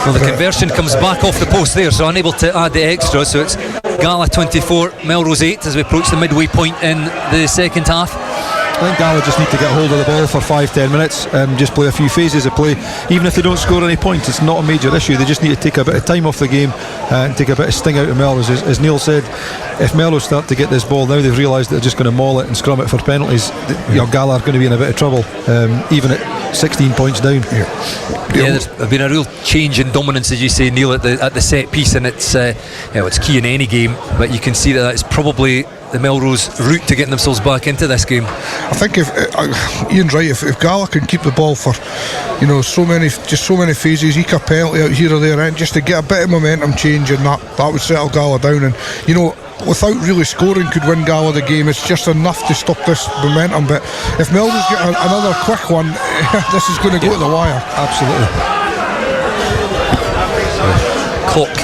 Well, the conversion comes back off the post there, so unable to add the extra. So it's Gala 24, Melrose 8 as we approach the midway point in the second half. I think Gala just need to get hold of the ball for 5-10 minutes and just play a few phases of play. Even if they don't score any points, it's not a major issue. They just need to take a bit of time off the game and take a bit of sting out of Melrose. As Neil said, if Melrose start to get this ball now, they've realised that they're just going to maul it and scrum it for penalties. Gala are going to be in a bit of trouble, even at 16 points down. There's been a real change in dominance, as you say, Neil, at the set piece, and it's key in any game, but you can see that it's probably the Melrose route to getting themselves back into this game. I think if Ian's right, if Gala can keep the ball for so many phases, eke a penalty out here or there, and just to get a bit of momentum change, and that would settle Gala down, and without really scoring could win Gala the game. It's just enough to stop this momentum. But if Melrose get another quick one, this is going to go to the wire. Absolutely. Clock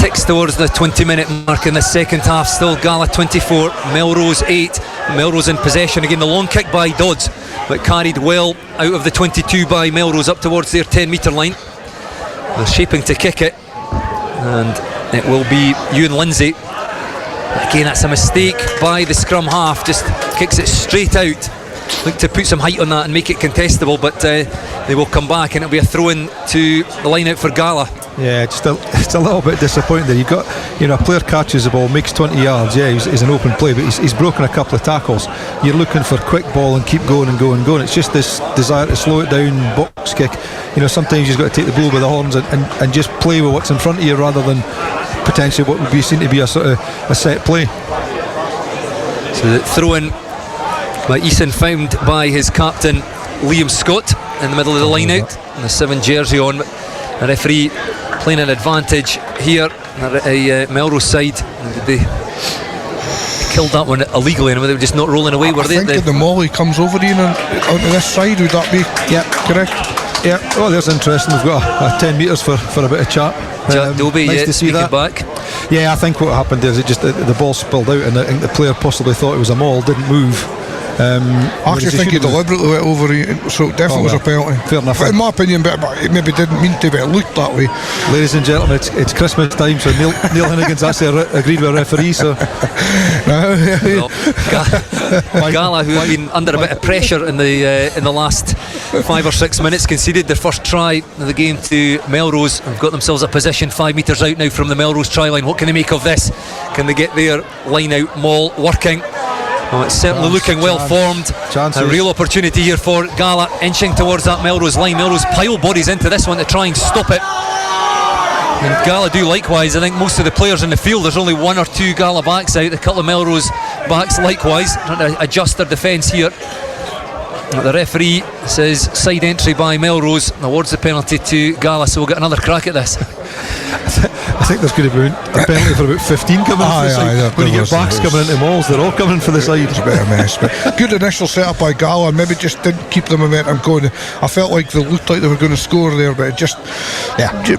ticks towards the 20-minute mark in the second half. Still Gala 24, Melrose 8. Melrose in possession again. The long kick by Dods, but carried well out of the 22 by Melrose up towards their 10-metre line. They're shaping to kick it. and it will be Euan Lindsay. Again, that's a mistake by the scrum half, just kicks it straight out. Look to put some height on that and make it contestable, but they will come back and it'll be a throw in to the line out for Gala. Yeah, it's a little bit disappointing there. You've got, a player catches the ball, makes 20 yards. Yeah, he's an open play, but he's broken a couple of tackles. You're looking for quick ball and keep going and going and going. It's just this desire to slow it down, box kick. Sometimes you've got to take the bull by the horns and just play with what's in front of you rather than potentially what would be seen to be a sort of a set play. So the throw in by Eason, found by his captain Liam Scott in the middle of the line out, and the 7 jersey on. The referee playing an advantage here at a Melrose side. They killed that one illegally, and they were just not rolling away, were they? I think the Molly comes over Ian onto this side, would that be correct? Yeah, oh, there's interesting. We've got 10 metres for a bit of chat. Jack Dobie, nice to see that back. Yeah, I think what happened is it just the ball spilled out, and I think the player possibly thought it was a maul, didn't move. I actually think he deliberately went over, so it definitely was a penalty. Fair enough. In my opinion, but it maybe didn't mean to, but it looked that way. Ladies and gentlemen, it's Christmas time, so Neil Hinnigan's actually agreed with a referee. So Gala, who have been under a bit of pressure in the last 5 or 6 minutes, conceded their first try of the game to Melrose and got themselves a position 5 metres out now from the Melrose try line. What can they make of this? Can they get their line out maul working? Well, it's certainly looking well formed. Chances. A real opportunity here for Gala, inching towards that Melrose line. Melrose pile bodies into this one to try and stop it, and Gala do likewise. I think most of the players in the field, there's only 1 or 2 Gala backs out, a couple of Melrose backs likewise, trying to adjust their defence here. The referee says side entry by Melrose, awards the penalty to Gala, so we'll get another crack at this. I think there's going to be a penalty for about 15 coming for the side. When you get backs coming into mauls, they're all coming for the side. It's a bit of a mess, but good initial setup by Gala, and maybe just didn't keep the momentum going. I felt like they looked like they were going to score there, but it just,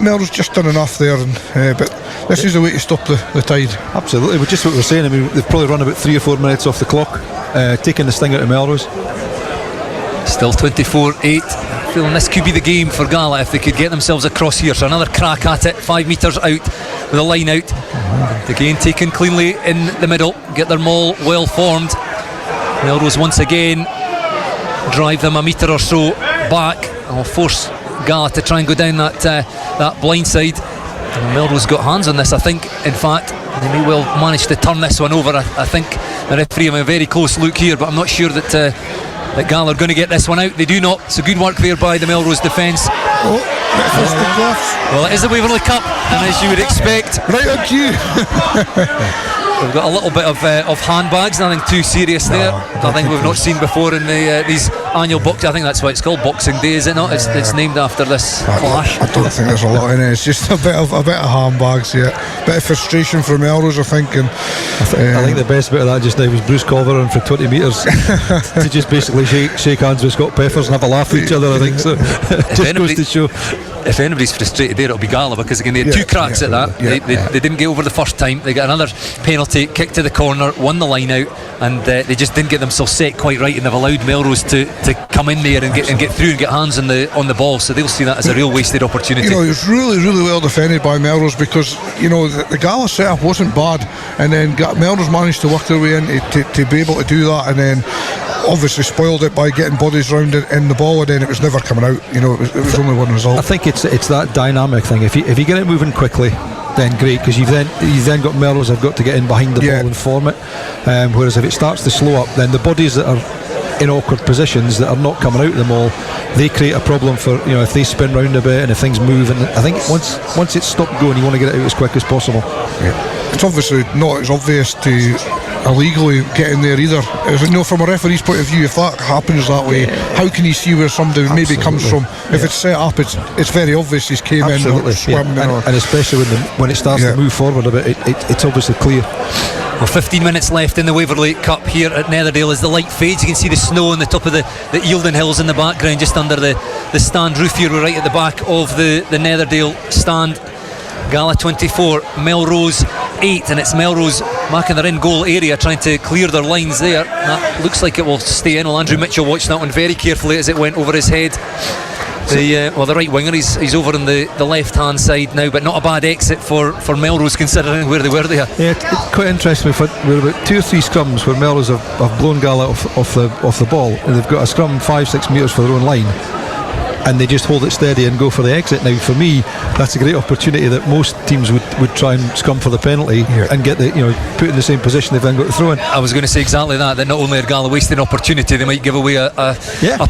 Melrose just done enough there, and but this is the way to stop the tide. Absolutely, but just what we're saying, I mean, they've probably run about 3 or 4 minutes off the clock, taking the sting out of Melrose. Still 24-8. Feeling this could be the game for Gala if they could get themselves across here. So another crack at it, 5 metres out with a line out. And again taken cleanly in the middle, get their maul well formed. Melrose once again drive them a metre or so back, and will force Gala to try and go down that blind side. And Melrose got hands on this, I think. In fact, they may well manage to turn this one over. I think the referee have a very close look here, but I'm not sure that Gala are going to get this one out. They do not. So good work there by the Melrose defence. Well, it is the Waverley Cup, and as you would expect, right on cue. We've got a little bit of handbags, nothing too serious there. Nothing we've not seen before in these annual boxing. I think that's why it's called Boxing Day, is it not? It's named after this clash. I don't think there's a lot in it. It's just a bit of handbags here. Bit of frustration for Melrose, I think. And I think the best bit of that just now was Bruce Culver for 20 metres to just basically shake hands with Scott Peppers and have a laugh with each other. I think so. Just goes to show. If anybody's frustrated there, it'll be Gala, because again they had 2 cracks at that. They didn't get over the first time. They got another penalty, kick to the corner, won the line out, and they just didn't get themselves set quite right, and they've allowed Melrose to come in there and get through and get hands on the ball. So they'll see that as a real wasted opportunity. It was really, really well defended by Melrose, because the Gala setup wasn't bad, and then Melrose managed to work their way in to be able to do that, and then obviously spoiled it by getting bodies round it in the ball, and then it was never coming out. It was only one result. I think it's that dynamic thing. If you get it moving quickly, then great, because you've then got Melrose have got to get in behind the ball and form it. Whereas if it starts to slow up, then the bodies that are in awkward positions that are not coming out of the maul, they create a problem for if they spin round a bit and if things move. And I think once it's stopped going, you want to get it out as quick as possible. It's obviously not as obvious to illegally get in there either. From a referee's point of view, if that happens that way, how can he see where somebody maybe comes from? If it's set up, it's very obvious he's came in or swam in. And especially when it starts to move forward a bit, it's obviously clear. Well, 15 minutes left in the Waverley Cup here at Netherdale as the light fades. You can see the snow on the top of the Eildon Hills in the background, just under the stand roof here. We're right at the back of the Netherdale stand. Gala 24, Melrose 8, and it's Melrose marking their in goal area, trying to clear their lines there. That looks like it will stay in. Well, Andrew Mitchell watched that one very carefully as it went over his head. The right winger, he's over on the left hand side now, but not a bad exit for Melrose considering where they were there. Yeah, it's quite interesting. We're about 2 or 3 scrums where Melrose have blown Gala off the ball, and they've got a scrum 5-6 metres for their own line, and they just hold it steady and go for the exit. Now for me, that's a great opportunity that most teams would try and scrum for the penalty and get put in the same position they've then got to throw in. I was going to say exactly that not only are Gala wasting opportunity, they might give away a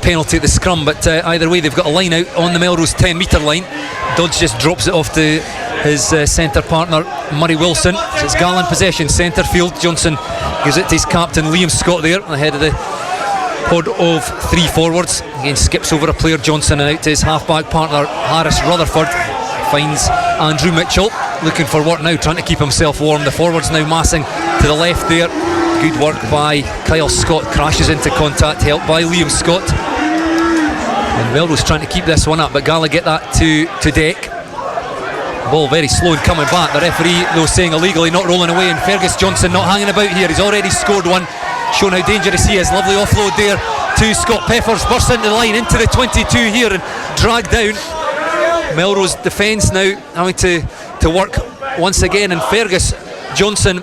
penalty at the scrum, but either way they've got a line out on the Melrose 10 metre line. Dodds just drops it off to his centre partner Murray Wilson. So it's Gala in possession, centre field. Johnson gives it to his captain Liam Scott there ahead of the pod of 3 forwards. Again skips over a player, Johnson, and out to his half-back partner Harris Rutherford. Finds Andrew Mitchell looking for work now, trying to keep himself warm. The forwards now massing to the left there. Good work by Kyle Scott, crashes into contact, helped by Liam Scott. And Melrose trying to keep this one up, but Gala get that to deck. Ball very slow and coming back. The referee though saying illegally, not rolling away, and Fergus Johnson not hanging about here. He's already scored one, showing how dangerous he is. Lovely offload there to Scott Peppers, bursts into the line, into the 22 here and dragged down. Melrose defence now having to work once again, and Fergus Johnson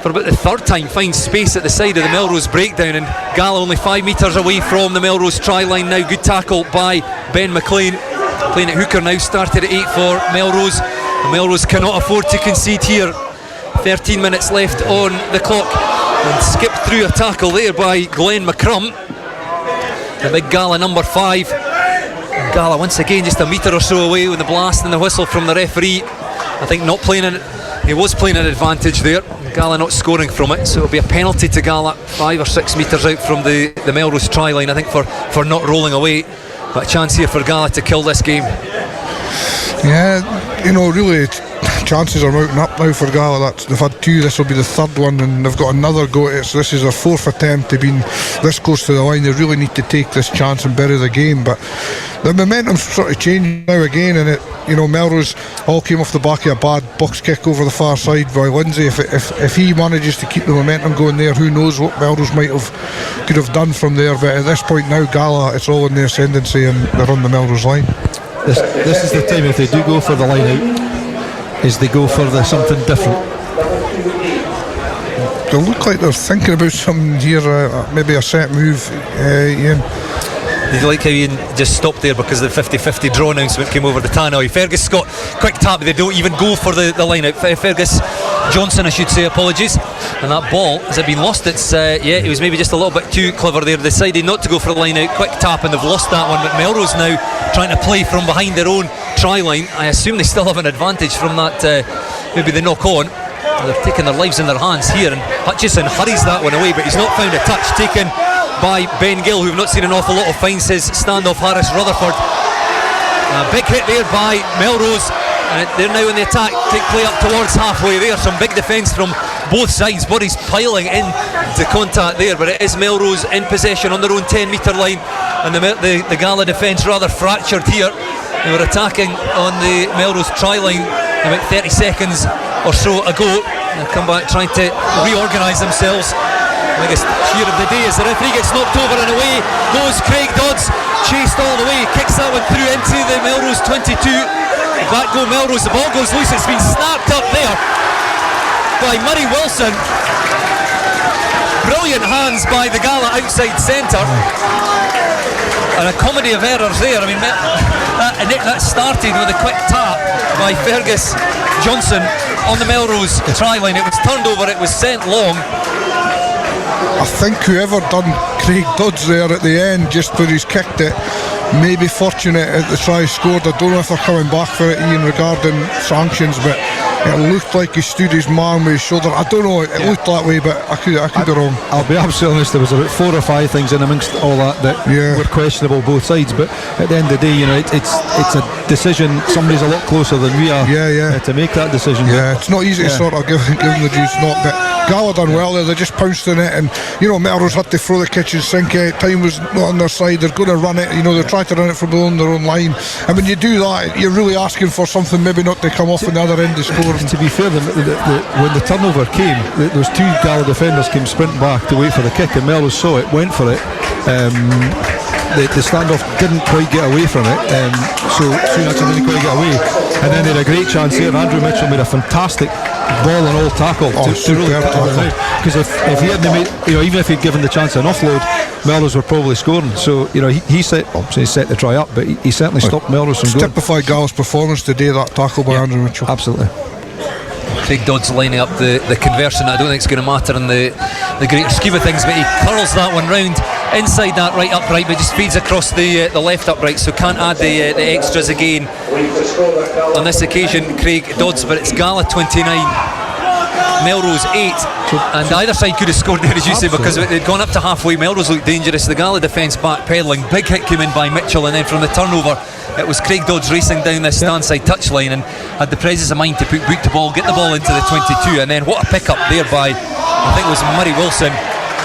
for about the 3rd time finds space at the side of the Melrose breakdown, and Gala only 5 metres away from the Melrose try line now. Good tackle by Ben McLean, playing at hooker now, started at 8 for Melrose. Melrose cannot afford to concede here. 13 minutes left on the clock, and skipped through a tackle there by Glenn McCrum, the big Gala number 5. Gala once again just a metre or so away with the blast and the whistle from the referee. I think not playing in, he was playing an advantage there. Gala not scoring from it, so it'll be a penalty to Gala, 5 or 6 metres out from the Melrose try line, I think, for not rolling away. But a chance here for Gala to kill this game. Yeah, really chances are mounting up now for Gala. They've had 2, this will be the 3rd one, and they've got another go at it, so this is their 4th attempt. They've been this close to the line. They really need to take this chance and bury the game, but the momentum's sort of changed now again, and Melrose all came off the back of a bad box kick over the far side by Lindsay. If he manages to keep the momentum going there, who knows what Melrose could have done from there. But at this point now, Gala, it's all in the ascendancy, and they're on the Melrose line. This is the time, if they do go for the line out, is they go for something different. They look like they're thinking about something here, maybe a set move, Iain. Did you like how Iain just stopped there because the 50-50 draw announcement came over the tannoy? Fergus Scott, quick tap, they don't even go for the line out. Fergus Johnson, I should say, apologies. And that ball, has it been lost? He was maybe just a little bit too clever there. Decided not to go for the line out, quick tap, and they've lost that one. But Melrose now trying to play from behind their own try line. I assume they still have an advantage from that, maybe the knock on. They're taking their lives in their hands here, and Hutchison hurries that one away, but he's not found a touch taken by Ben Gill, who we've not seen an awful lot of, finds his standoff Harris Rutherford. A big hit there by Melrose, and they're now in the attack, take play up towards halfway there. Some big defence from both sides, bodies piling in to contact there, but it is Melrose in possession on their own 10 metre line, and the Gala defence rather fractured here. They were attacking on the Melrose try line about 30 seconds or so ago. They'll come back trying to reorganise themselves. The biggest cheer of the day as the referee gets knocked over and away goes Craig Dods, chased all the way, kicks that one through into the Melrose 22. Back go Melrose, the ball goes loose, it's been snapped up there by Murray Wilson. Brilliant hands by the Gala outside centre, and a comedy of errors there. I mean, that started with a quick tap by Fergus Johnson on the Melrose try line. It was turned over, it was sent long. I think whoever done Craig Dodds there at the end, just where he's kicked it, maybe fortunate at the try scored. I don't know if they're coming back for it, Iain, regarding sanctions, but it looked like he stood his man with his shoulder. I don't know, it looked that way, but I could be wrong. I'll be absolutely honest, there was about 4 or 5 things in amongst all that were questionable both sides, but at the end of the day, it's a decision. Somebody's a lot closer than we are to make that decision. Yeah, it's not easy to sort of give them the juice, but Gala done well there. They just pounced on it, and Melrose had to throw the kitchen sink out. Time was not on their side. They're going to run it, they tried to run it from their own line, and when you do that, you're really asking for something maybe not to come off on the other end to score. To be fair, when the turnover came, those 2 Gala defenders came sprinting back to wait for the kick, and Melrose saw it, went for it. the standoff didn't quite get away from it, so Stuart Hutchison didn't quite get away, and then they had a great chance here. Andrew Mitchell made a fantastic ball and all tackle to really because if he hadn't made, even if he'd given the chance an offload, Melrose were probably scoring. So he set the try up, but he certainly stopped Melrose from going. Typified Gala's performance today, that tackle by Andrew Mitchell. Absolutely. Craig Dods lining up the conversion. I don't think it's going to matter in the greater scheme of things, but he curls that one round inside that right upright, but just feeds across the left upright, so can't add the extras again on this occasion, Craig Dods. But it's Gala 29, Melrose 8, and either side could have scored there, as you say, because they'd gone up to halfway. Melrose looked dangerous, the Gala defence backpedaling, big hit came in by Mitchell, and then from the turnover it was Craig Dods racing down this stand side touchline and had the presence of mind to put boot to ball, get the ball into the 22, and then what a pick up there by, I think it was Murray Wilson,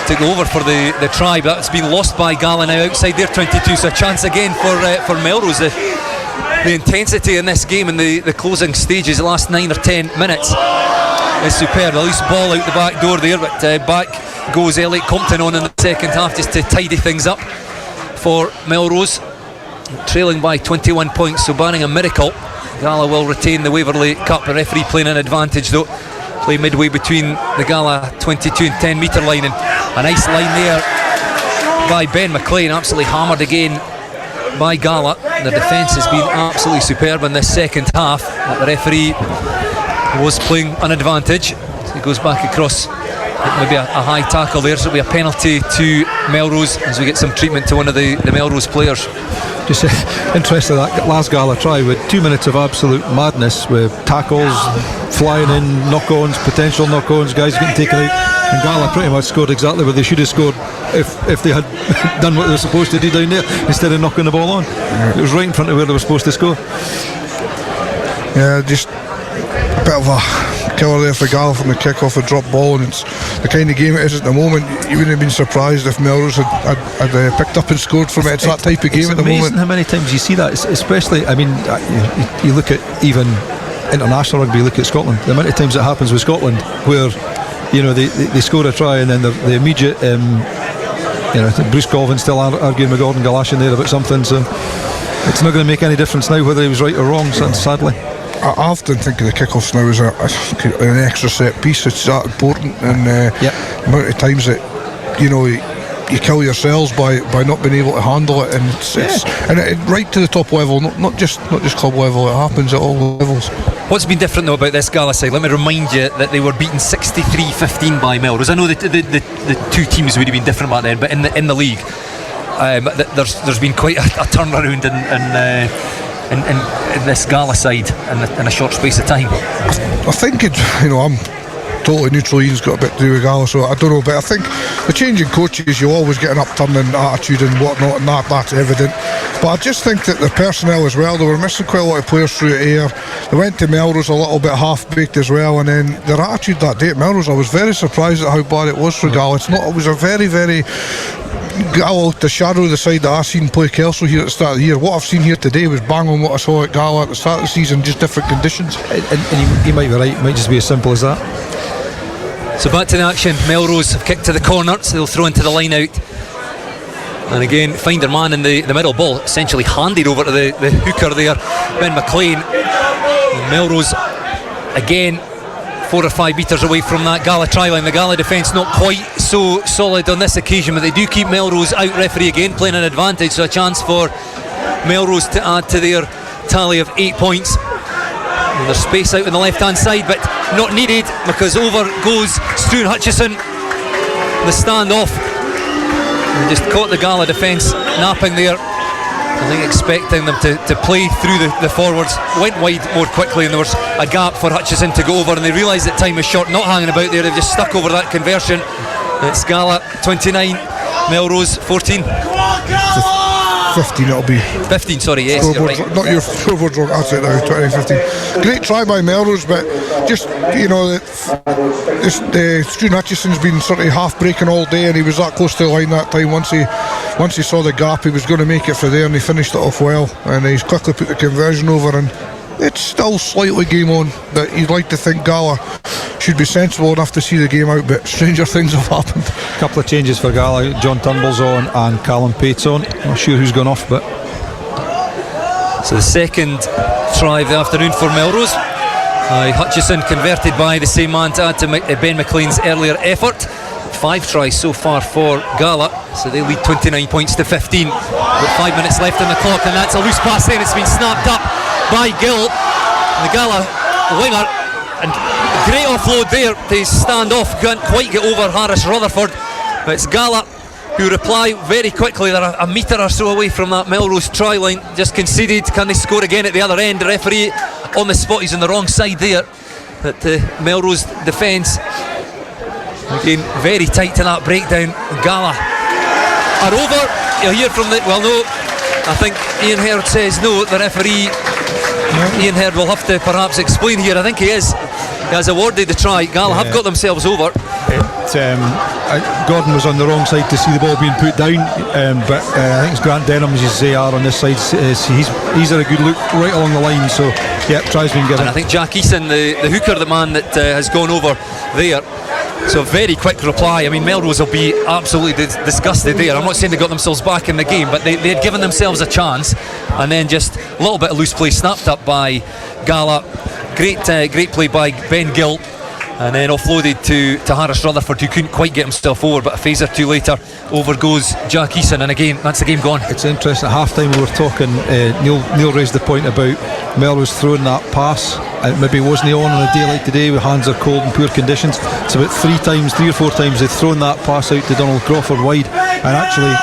to go over for the try, but that's been lost by Gala now outside their 22, so a chance again for Melrose. The intensity in this game in the closing stages, the last 9 or 10 minutes, is superb. A loose ball out the back door there, but back goes Elliot Compton on in the second half just to tidy things up for Melrose, trailing by 21 points, so barring a miracle Gala will retain the Waverley Cup. The referee playing an advantage though, play midway between the Gala 22 and 10 metre line, and a nice line there by Ben McLean, absolutely hammered again by Gala. The defence has been absolutely superb in this second half, but the referee was playing an advantage, so he goes back across, maybe a high tackle there, so it'll be a penalty to Melrose as we get some treatment to one of the Melrose players. Just interested, that last Gala try with 2 minutes of absolute madness with tackles flying in, knock-ons, potential knock-ons, guys getting taken out, and Gala pretty much scored exactly what they should have scored if they had done what they were supposed to do down there instead of knocking the ball on. It was right in front of where they were supposed to score. Yeah, just a bit of a killer there for Gala from the kick-off, a drop ball, and it's the kind of game it is at the moment. You wouldn't have been surprised if Melrose had picked up and scored from it. It's that type of game at the moment. It's amazing how many times you see that, especially, I mean, you look at even international rugby, you look at Scotland, the amount of times it happens with Scotland where they score a try and then the immediate Bruce Colvin still arguing with Gordon Galashiels there about something, so it's not going to make any difference now whether he was right or wrong, sadly. I often think of the kick-offs now as an extra set piece. It's that important, and the amount of times that you kill yourselves by not being able to handle it, and it's right to the top level, not just club level. It happens at all levels. What's been different though about this Gala side? Let me remind you that they were beaten 63-15 by Melrose. I know the two teams would have been different back then, but in the league, there's been quite a turnaround in this Gala side in a short space of time. I think I'm totally neutral. Ian's got a bit to do with Gala, so I don't know, but I think the changing coaches, you always get an upturning attitude and whatnot, and that's evident. But I just think that the personnel as well, they were missing quite a lot of players through the air. They went to Melrose a little bit half-baked as well, and then their attitude that day at Melrose, I was very surprised at how bad it was for Gala. It was a very, very Gala, the shadow of the side that I seen play Kelso here at the start of the year. What I've seen here today was bang on what I saw at Gala at the start of the season, just different conditions. And you might be right, it might just be as simple as that. So back to the action. Melrose have kicked to the corner, so they'll throw into the line out, and again find their man in the middle. Ball essentially handed over to the hooker there, Ben McLean. And Melrose again 4 or 5 metres away from that Gala try line. The Gala defence not quite so solid on this occasion, but they do keep Melrose out. Referee again playing an advantage, so a chance for Melrose to add to their tally of 8 points. And there's space out on the left hand side, but not needed, because over goes Stuart Hutchison. The stand-off, and just caught the Gala defence napping there. I think expecting them to play through the forwards, went wide more quickly, and there was a gap for Hutchison to go over, and they realised that time was short, not hanging about there. They've just stuck over that conversion. It's Gala 29, Melrose 14. 15 it'll be. 15, sorry, yes, you're right. Not your scoreboard's wrong, that's it now, 2015. Great try by Melrose, but just, Stuart Hutchison's been sort of half-breaking all day, and he was that close to the line that time. Once he saw the gap, he was going to make it for there, and he finished it off well, and he's quickly put the conversion over, and it's still slightly game on, but you'd like to think Gala should be sensible enough to see the game out, but stranger things have happened. A couple of changes for Gala. John Turnbull's on and Callum Pate's on. Not sure who's gone off, but so the second try of the afternoon for Melrose. Hutchison converted by the same man to add to Ben McLean's earlier effort. 5 tries so far for Gala, so they lead 29 points to 15 with 5 minutes left on the clock, and that's a loose pass then. It's been snapped up by Gill, the Gala winger, and great offload there to stand off, can't quite get over Harris Rutherford, but it's Gala who reply very quickly. They're a metre or so away from that Melrose try line, just conceded. Can they score again at the other end? The referee on the spot, he's on the wrong side there, but the Melrose defence again very tight to that breakdown. Gala are over. You'll hear from the, well, no, I think Iain Heard says no. The referee Iain Heard will have to perhaps explain here. I think he has awarded the try. Gala have got themselves over. Gordon was on the wrong side to see the ball being put down, but I think it's Grant Denham's his AR on this side. He's had a good look right along the line, so try's been given. And I think Jack Eason, the hooker, the man that has gone over there. So a very quick reply. I mean, Melrose will be absolutely disgusted there. I'm not saying they got themselves back in the game, but they had given themselves a chance, and then just a little bit of loose play snapped up by Gala. Great play by Ben Gill, and then offloaded to Harris Rutherford, who couldn't quite get himself over, but a phase or two later over goes Jack Eason, and again that's the game gone. It's interesting, at half time we were talking, Neil raised the point about Melrose throwing that pass. Maybe wasn't he on a day like today with hands are cold and poor conditions. It's about 3 or 4 times they've thrown that pass out to Donald Crawford wide, and actually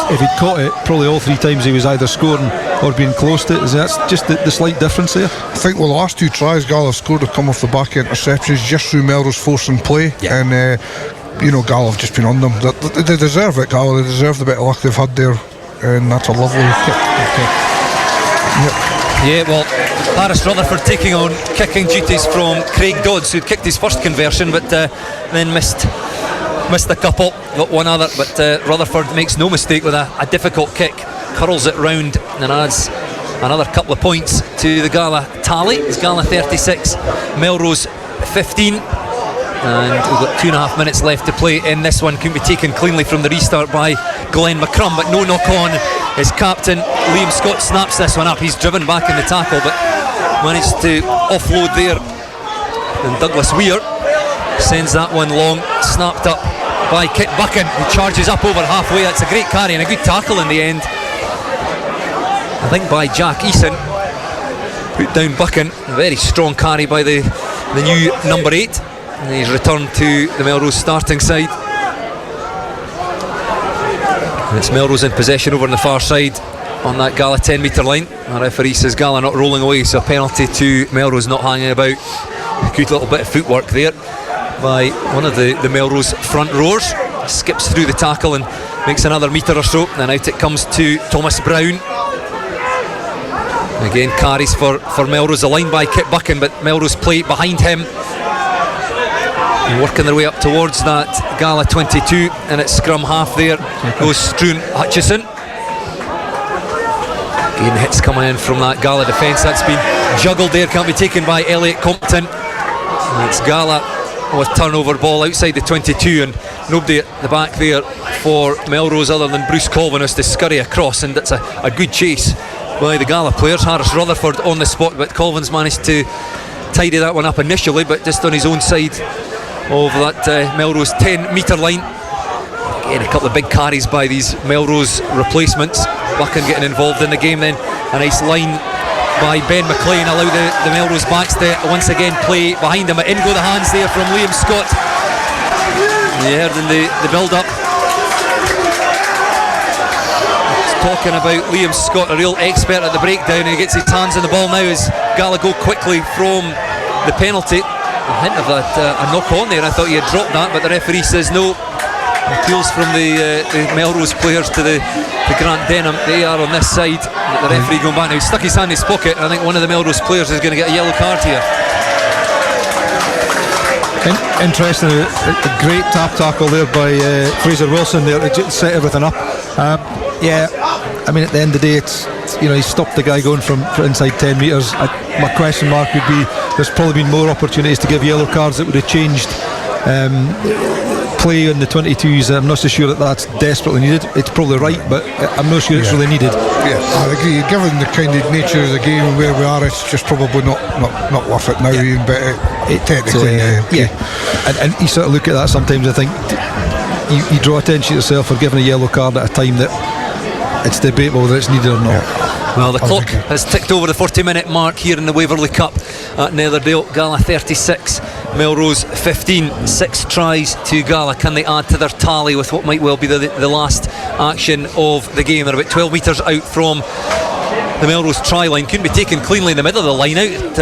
if he'd caught it, probably all 3 times he was either scoring or being close to it. That's just the slight difference there. I think the last 2 tries Gala scored have come off the back of interceptions just through Melrose forcing play, and Gala have just been on them. They deserve it, Gala. They deserve the bit of luck they've had there, and that's a lovely kick. Yeah, well, Harris Rutherford taking on kicking duties from Craig Dods, who'd kicked his first conversion, but then missed a couple, got one other, but Rutherford makes no mistake with a difficult kick, curls it round and adds another couple of points to the Gala tally. It's Gala 36, Melrose 15, and we've got 2.5 minutes left to play in this one. Couldn't be taken cleanly from the restart by Glenn McCrum, but no knock on. His captain Liam Scott snaps this one up. He's driven back in the tackle, but managed to offload there, and Douglas Weir sends that one long, snapped up by Kit Buchan, who charges up over halfway. That's a great carry and a good tackle in the end, I think, by Jack Eason. Put down Buchan. A very strong carry by the new number 8, and he's returned to the Melrose starting side. And it's Melrose in possession over on the far side on that Gala 10 metre line. The referee says Gala not rolling away, so a penalty to Melrose not hanging about. A good little bit of footwork there by one of the Melrose front rowers. Skips through the tackle and makes another metre or so, and out it comes to Thomas Brown. Again carries for Melrose, a line by Kit Buchan, but Melrose play behind him, and working their way up towards that Gala 22, and it's scrum half. There goes Struan Hutchison. Again hits coming in from that Gala defence. That's been juggled there, can't be taken by Elliot Compton. And it's Gala with turnover ball outside the 22, and nobody at the back there for Melrose other than Bruce Colvin has to scurry across, and that's a good chase by the Gala players. Harris Rutherford on the spot, but Colvin's managed to tidy that one up initially, but just on his own side of that Melrose 10 metre line. Again, a couple of big carries by these Melrose replacements. Buchan getting involved in the game then. A nice line by Ben McLean, allow the Melrose backs to once again play behind him. In go the hands there from Liam Scott. You heard in the build-up, talking about Liam Scott, a real expert at the breakdown, and he gets his hands on the ball now as Gala go quickly from the penalty. A hint of that, a knock on there. I thought he had dropped that, but the referee says no. Appeals from the Melrose players to Grant Denham. They are on this side. The referee going back now. He stuck his hand in his pocket, and I think one of the Melrose players is going to get a yellow card here. Interesting, a great tap tackle there by Fraser Wilson there to set everything up. I mean, at the end of the day, it's he stopped the guy going from inside 10 metres. my question mark would be, there's probably been more opportunities to give yellow cards that would have changed play on the 22s. I'm not so sure that that's desperately needed. It's probably right, but I'm not sure it's really needed. Yeah, I agree. Given the kind of nature of the game and where we are, it's just probably not worth it now, Ian, but it technically and you sort of look at that sometimes. I think you draw attention to yourself for giving a yellow card at a time that it's debatable whether it's needed or not. Well, the clock has ticked over the 40-minute mark here in the Waverley Cup at Netherdale. Gala 36, Melrose 15. 6 tries to Gala. Can they add to their tally with what might well be the last action of the game? They're about 12 metres out from the Melrose try line. Couldn't be taken cleanly in the middle of the line out.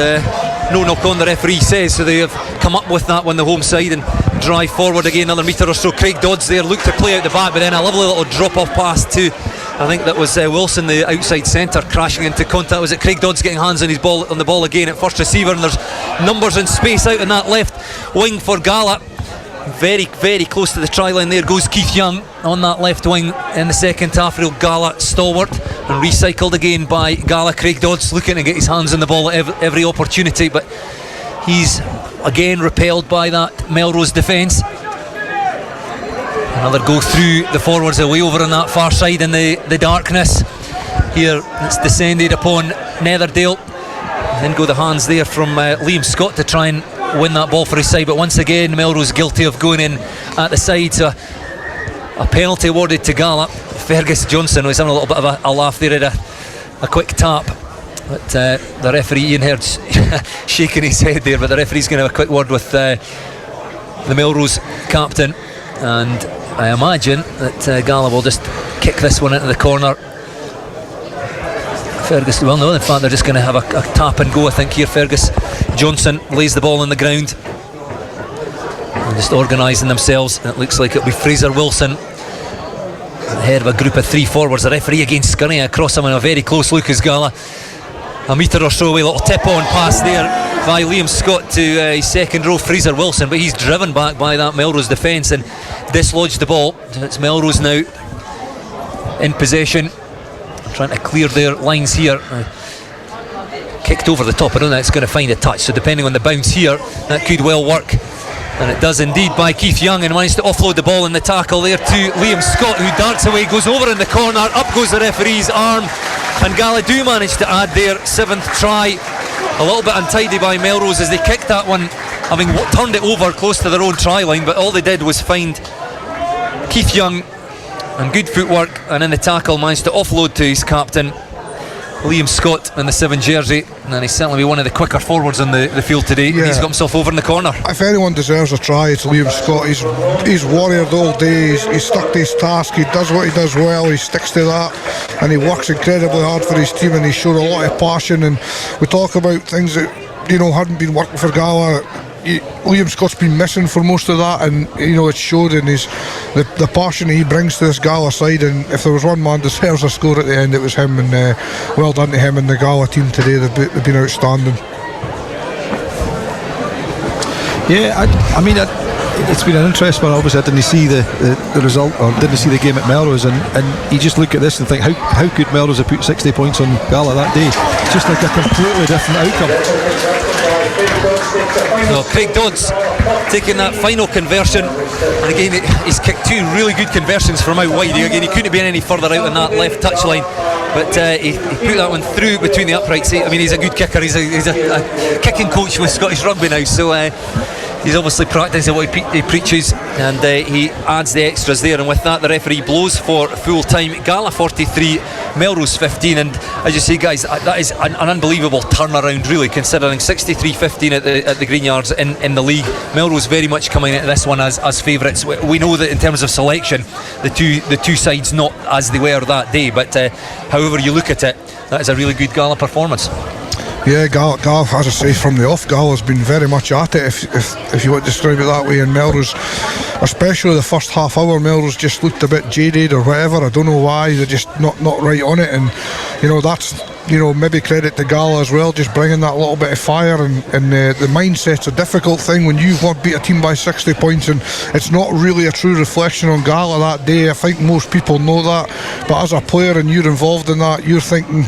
No knock on, the referee says, so they have come up with that one, the home side, and drive forward again another metre or so. Craig Dods there looked to play out the back, but then a lovely little drop off pass to, I think that was Wilson, the outside centre, crashing into contact. Was it Craig Dods getting hands on the ball again at first receiver? And there's numbers and space out in that left wing for Gala. Very, very close to the try line. There goes Keith Young on that left wing in the second half. Real Gala stalwart, and recycled again by Gala. Craig Dods looking to get his hands on the ball at every opportunity, but he's again repelled by that Melrose defence. Another go through the forwards, away over on that far side in the darkness. Here it's descended upon Netherdale. And then go the hands there from Liam Scott to try and win that ball for his side, but once again Melrose guilty of going in at the side. So a penalty awarded to Gala. Fergus Johnson was having a little bit of a laugh there at a quick tap, but the referee Iain Heard's shaking his head there, but the referee's going to have a quick word with the Melrose captain, and I imagine that Gala will just kick this one into the corner. Fergus, well no, in fact they're just going to have a tap and go, I think, here. Fergus Johnson lays the ball on the ground and just organising themselves. It looks like it'll be Fraser Wilson ahead of a group of 3 forwards. The referee again scurrying across him in a very close look as Gala, a metre or so away. Little tip on pass there by Liam Scott to his second row, Fraser Wilson, but he's driven back by that Melrose defence and dislodged the ball. It's Melrose now in possession, trying to clear their lines here. Kicked over the top. I don't know it's going to find a touch, so depending on the bounce here, that could well work, and it does indeed by Keith Young, and managed to offload the ball in the tackle there to Liam Scott, who darts away, goes over in the corner, up goes the referee's arm, and Gala do manage to add their 7th try. A little bit untidy by Melrose as they kicked that one, having turned it over close to their own try line, but all they did was find Keith Young, and good footwork, and in the tackle managed to offload to his captain Liam Scott in the 7 jersey, and he's certainly one of the quicker forwards on the field today. He's got himself over in the corner. If anyone deserves a try, it's Liam Scott. He's warriored all day, he's stuck to his task, he does what he does well, he sticks to that, and he works incredibly hard for his team, and he showed a lot of passion. And we talk about things that hadn't been working for Gala. Liam Scott's been missing for most of that, and it showed in the passion he brings to this Gala side. And if there was one man deserves a score at the end, it was him, and well done to him and the Gala team today. They've been outstanding. Yeah, I mean it's been an interesting one. Obviously I didn't see the result, or didn't see the game at Melrose, and you just look at this and think, how could Melrose have put 60 points on Gala that day? It's just like a completely different outcome. No, Craig Dods taking that final conversion, and again he's kicked 2 really good conversions from out wide. Again, he couldn't have been any further out on that left touchline, but he put that one through between the uprights. I mean, he's a good kicker. He's a kicking coach with Scottish Rugby now, so he's obviously practising what he preaches, and he adds the extras there. And with that, the referee blows for full time. Gala 43, Melrose 15, and as you say, guys, that is an unbelievable turnaround, really, considering 63-15 at the Green Yards in the league. Melrose very much coming into this one as favourites. We know that in terms of selection, the two sides not as they were that day, but however you look at it, that is a really good Gala performance. Yeah, Gala, as I say, from the off, Gala's been very much at it, if you want to describe it that way. And Melrose, especially the first half hour, Melrose just looked a bit jaded or whatever. I don't know why, they're just not right on it. And that's maybe credit to Gala as well, just bringing that little bit of fire, and the mindset's a difficult thing when you want to beat a team by 60 points, and it's not really a true reflection on Gala that day. I think most people know that, but as a player and you're involved in that, you're thinking,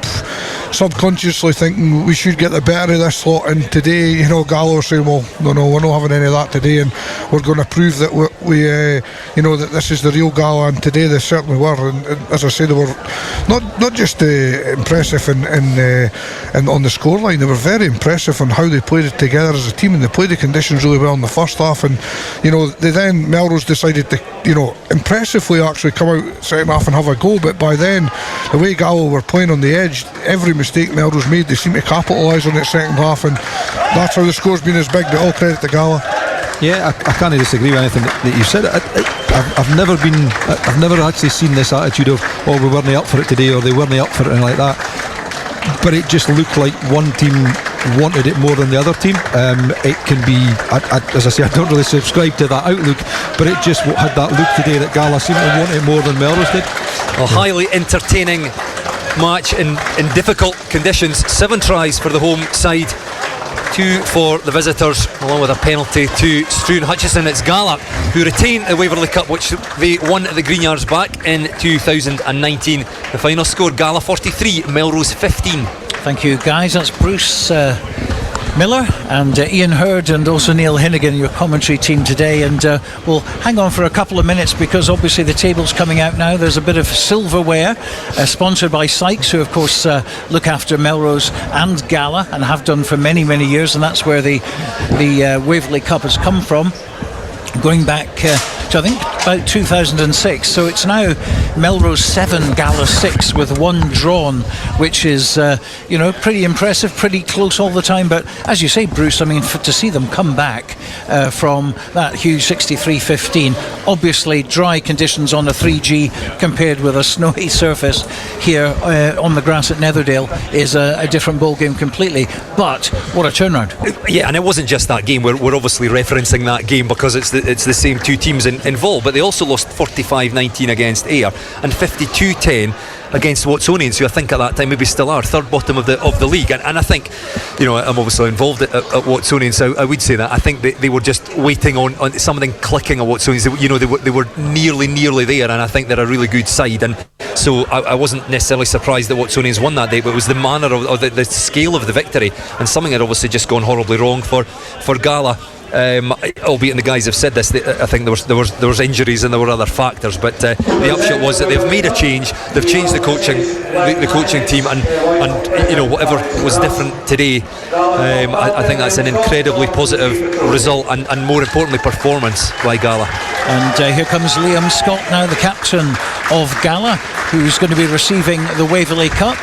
subconsciously thinking, we should get the better of this lot, and today, Gala were saying, well, no, we're not having any of that today, and we're going to prove that we that this is the real Gala, and today they certainly were, and as I say, they were not just impressive and on the scoreline, they were very impressive on how they played it together as a team, and they played the conditions really well in the first half, and Melrose decided to impressively actually come out second half and have a go, but by then the way Gala were playing on the edge, every mistake Melrose made, they seemed to capitalise on it second half, and that's how the score's been as big, but all credit to Gala. Yeah, I can't disagree with anything that you said. I've never actually seen this attitude of, we weren't up for it today, or they weren't up for it, and like that. But it just looked like one team wanted it more than the other team. It can be, as I say, I don't really subscribe to that outlook, but it just had that look today that Gala seemed to want it more than Melrose did. A highly entertaining match in difficult conditions. 7 tries for the home side, 2 for the visitors, along with a penalty to Struan Hutchison. It's Gala who retain the Waverley Cup, which they won at the Greenyards back in 2019. The final score, Gala 43, Melrose 15. Thank you, guys. That's Bruce Millar and Iain Heard, and also Neil Hinnigan, your commentary team today, and we'll hang on for a couple of minutes because obviously the table's coming out now. There's a bit of silverware sponsored by Sykes, who of course look after Melrose and Gala and have done for many years, and that's where the Waverley Cup has come from, going back to I think about 2006. So it's now Melrose 7, Gala 6, with 1 drawn, which is pretty impressive, pretty close all the time. But as you say, Bruce, I mean, to see them come back from that huge 63-15, obviously dry conditions on a 3G compared with a snowy surface here on the grass at Netherdale is a different ball game completely. But what a turnaround! Yeah, and it wasn't just that game. We're obviously referencing that game because it's the same 2 teams involved, but they also lost 45-19 against Ayr and 52-10 against Watsonians, who I think at that time maybe still are third bottom of the league, and I think, I'm obviously involved at Watsonians, so I would say that I think they were just waiting on something clicking at Watsonians. They were nearly there, and I think they're a really good side, and so I wasn't necessarily surprised that Watsonians won that day, but it was the manner of the scale of the victory, and something had obviously just gone horribly wrong for Gala. Albeit, and the guys have said this, I think there was injuries and there were other factors, but the upshot was that they've made a change. They've changed the coaching team, and whatever was different today, I think that's an incredibly positive result, and more importantly, performance by Gala. And here comes Liam Scott now, the captain of Gala, who's going to be receiving the Waverley Cup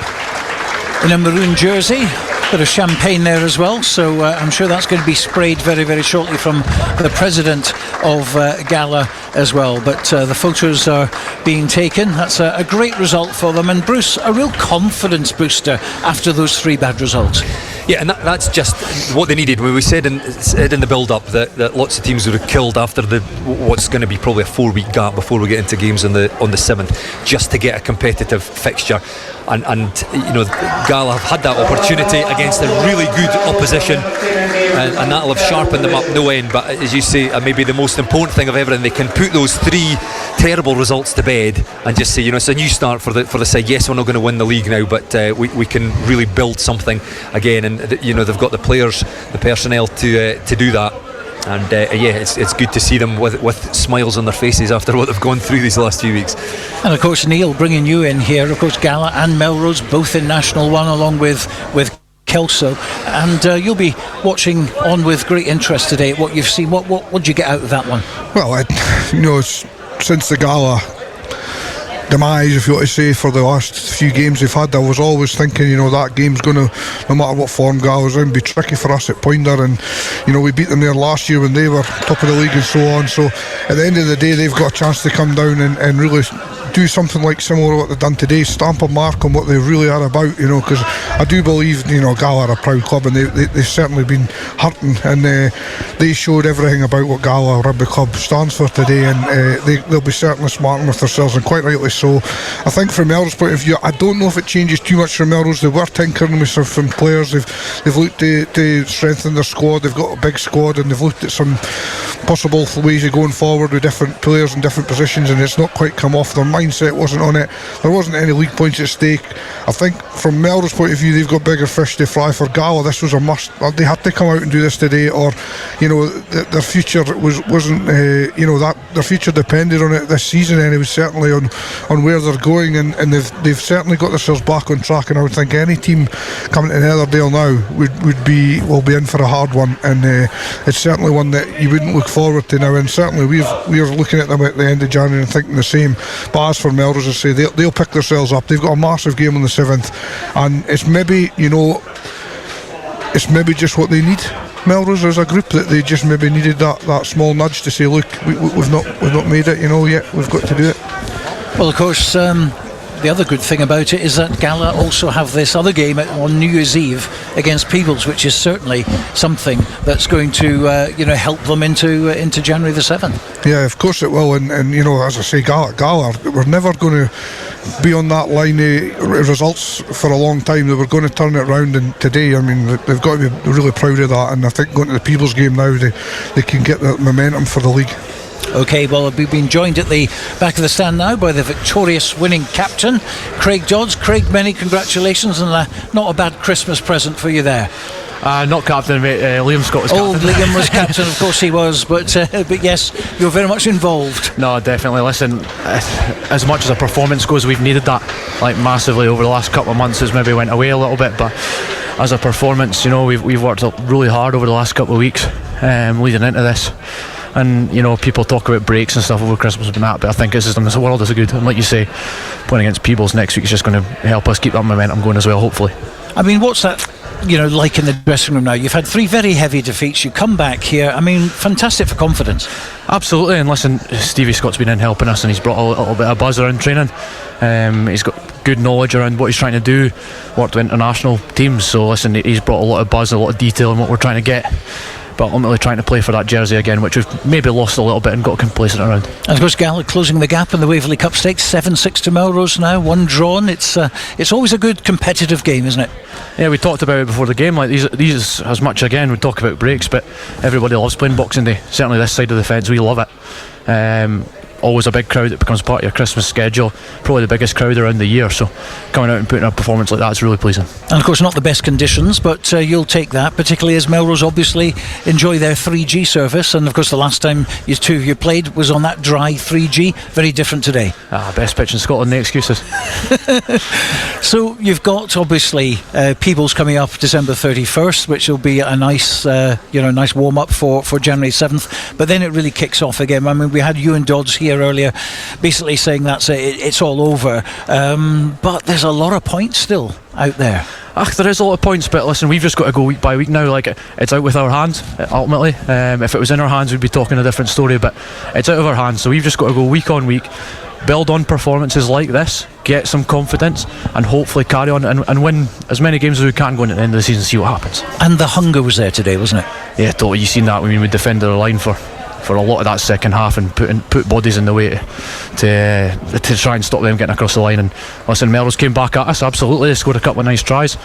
in a maroon jersey. Bit of champagne there as well, so I'm sure that's going to be sprayed very shortly from the president of Gala as well. But the photos are being taken. That's a great result for them, and Bruce, a real confidence booster after those 3 bad results. Yeah, and that's just what they needed. We said in the build-up that lots of teams would have killed after what's going to be probably a 4-week gap before we get into games on the 7th, just to get a competitive fixture. And Gala have had that opportunity against a really good opposition, and that'll have sharpened them up no end. But as you say, maybe the most important thing of everything, they can put those 3 terrible results to bed and just say, it's a new start for the side. Yes, we're not going to win the league now, but we can really build something again, and they've got the players, the personnel to do that. And it's good to see them with smiles on their faces after what they've gone through these last few weeks. And of course, Neil, bringing you in here, of course, Gala and Melrose both in National 1 along with Kelso, and you'll be watching on with great interest today at what you've seen. What did you get out of that one? Well, since the Gala demise, if you want to say, for the last few games they've had, I was always thinking, that game's going to, no matter what form Gala's in, be tricky for us at Pointer, and we beat them there last year when they were top of the league and so on. So at the end of the day, they've got a chance to come down and really do something like similar to what they've done today, stamp a mark on what they really are about, because I do believe, Gala are a proud club, and they've certainly been hurting, and they showed everything about what Gala Rugby Club stands for today, and they'll be certainly smarting with themselves, and quite rightly So I think from Melrose point of view, I don't know if it changes too much from Melrose. They were tinkering with some players. They've looked to strengthen their squad. They've got a big squad, and they've looked at some possible ways of going forward with different players in different positions, and it's not quite come off. Their mindset wasn't on it. There wasn't any league points at stake. I think from Melrose point of view, they've got bigger fish to fry. For Gala, this was a must. They had to come out and do this today, or their future wasn't that their future depended on it this season anyway, certainly on where they're going, and they've certainly got themselves back on track. And I would think any team coming to Netherdale now will be in for a hard one, and it's certainly one that you wouldn't look forward to now. And certainly we're looking at them at the end of January and thinking the same. But as for Melrose, I say they'll pick themselves up. They've got a massive game on the 7th, and it's maybe just what they need. Melrose as a group, that they just maybe needed that small nudge to say, look, we've not made it, yet. We've got to do it. Well, of course, the other good thing about it is that Gala also have this other game on New Year's Eve against Peebles, which is certainly something that's going to help them into January the 7th. Yeah, of course it will, and as I say, Gala we're never going to be on that line of results for a long time. They were going to turn it round, and today, I mean, they've got to be really proud of that, and I think going to the Peebles game now, they can get the momentum for the league. OK, well, we've been joined at the back of the stand now by the victorious winning captain, Craig Dods. Craig, many congratulations, and not a bad Christmas present for you there. Not captain, mate. Liam Scott was captain. Liam was captain, of course he was, but yes, you're very much involved. No, definitely. Listen, as much as a performance goes, we've needed that massively over the last couple of months. Has maybe went away a little bit, but as a performance, we've worked really hard over the last couple of weeks leading into this. And people talk about breaks and stuff over Christmas and that, but I think this world is good. And like you say, playing against Peebles next week is just going to help us keep that momentum going as well, hopefully. I mean, what's that like in the dressing room now? You've had 3 very heavy defeats. You come back here. I mean, fantastic for confidence. Absolutely. And listen, Stevie Scott's been in helping us, and he's brought a little bit of buzz around training. He's got good knowledge around what he's trying to do. Worked with international teams, so listen, he's brought a lot of buzz, a lot of detail in what we're trying to get. But ultimately trying to play for that jersey again, which we've maybe lost a little bit and got complacent around. And of course, Gala closing the gap in the Waverley Cup stakes, 7-6 to Melrose now, 1 drawn. It's always a good competitive game, isn't it? Yeah, we talked about it before the game. Like these as much again. We talk about breaks, but everybody loves playing Boxing Day. Certainly this side of the fence, we love it. Always a big crowd that becomes part of your Christmas schedule, probably the biggest crowd around the year, so coming out and putting a performance like that is really pleasing. And of course not the best conditions, but you'll take that, particularly as Melrose obviously enjoy their 3G service, and of course the last time you two of you played was on that dry 3G. Very different today. Best pitch in Scotland, no excuses. So you've got obviously Peebles coming up December 31st, which will be a nice nice warm up for January 7th, but then it really kicks off again. I mean, we had Euan Dods here earlier basically saying that's it's all over, but there's a lot of points still out there. There is a lot of points, but listen, we've just got to go week by week now. It's out with our hands ultimately. If it was in our hands, we'd be talking a different story, but it's out of our hands, so we've just got to go week on week, build on performances like this, get some confidence, and hopefully carry on and win as many games as we can going at the end of the season, see what happens. And the hunger was there today, wasn't it? Yeah, totally. You've seen that. I mean, we defended the line for a lot of that second half and put bodies in the way to try and stop them getting across the line. And listen, Melrose came back at us, absolutely. They scored a couple of nice tries,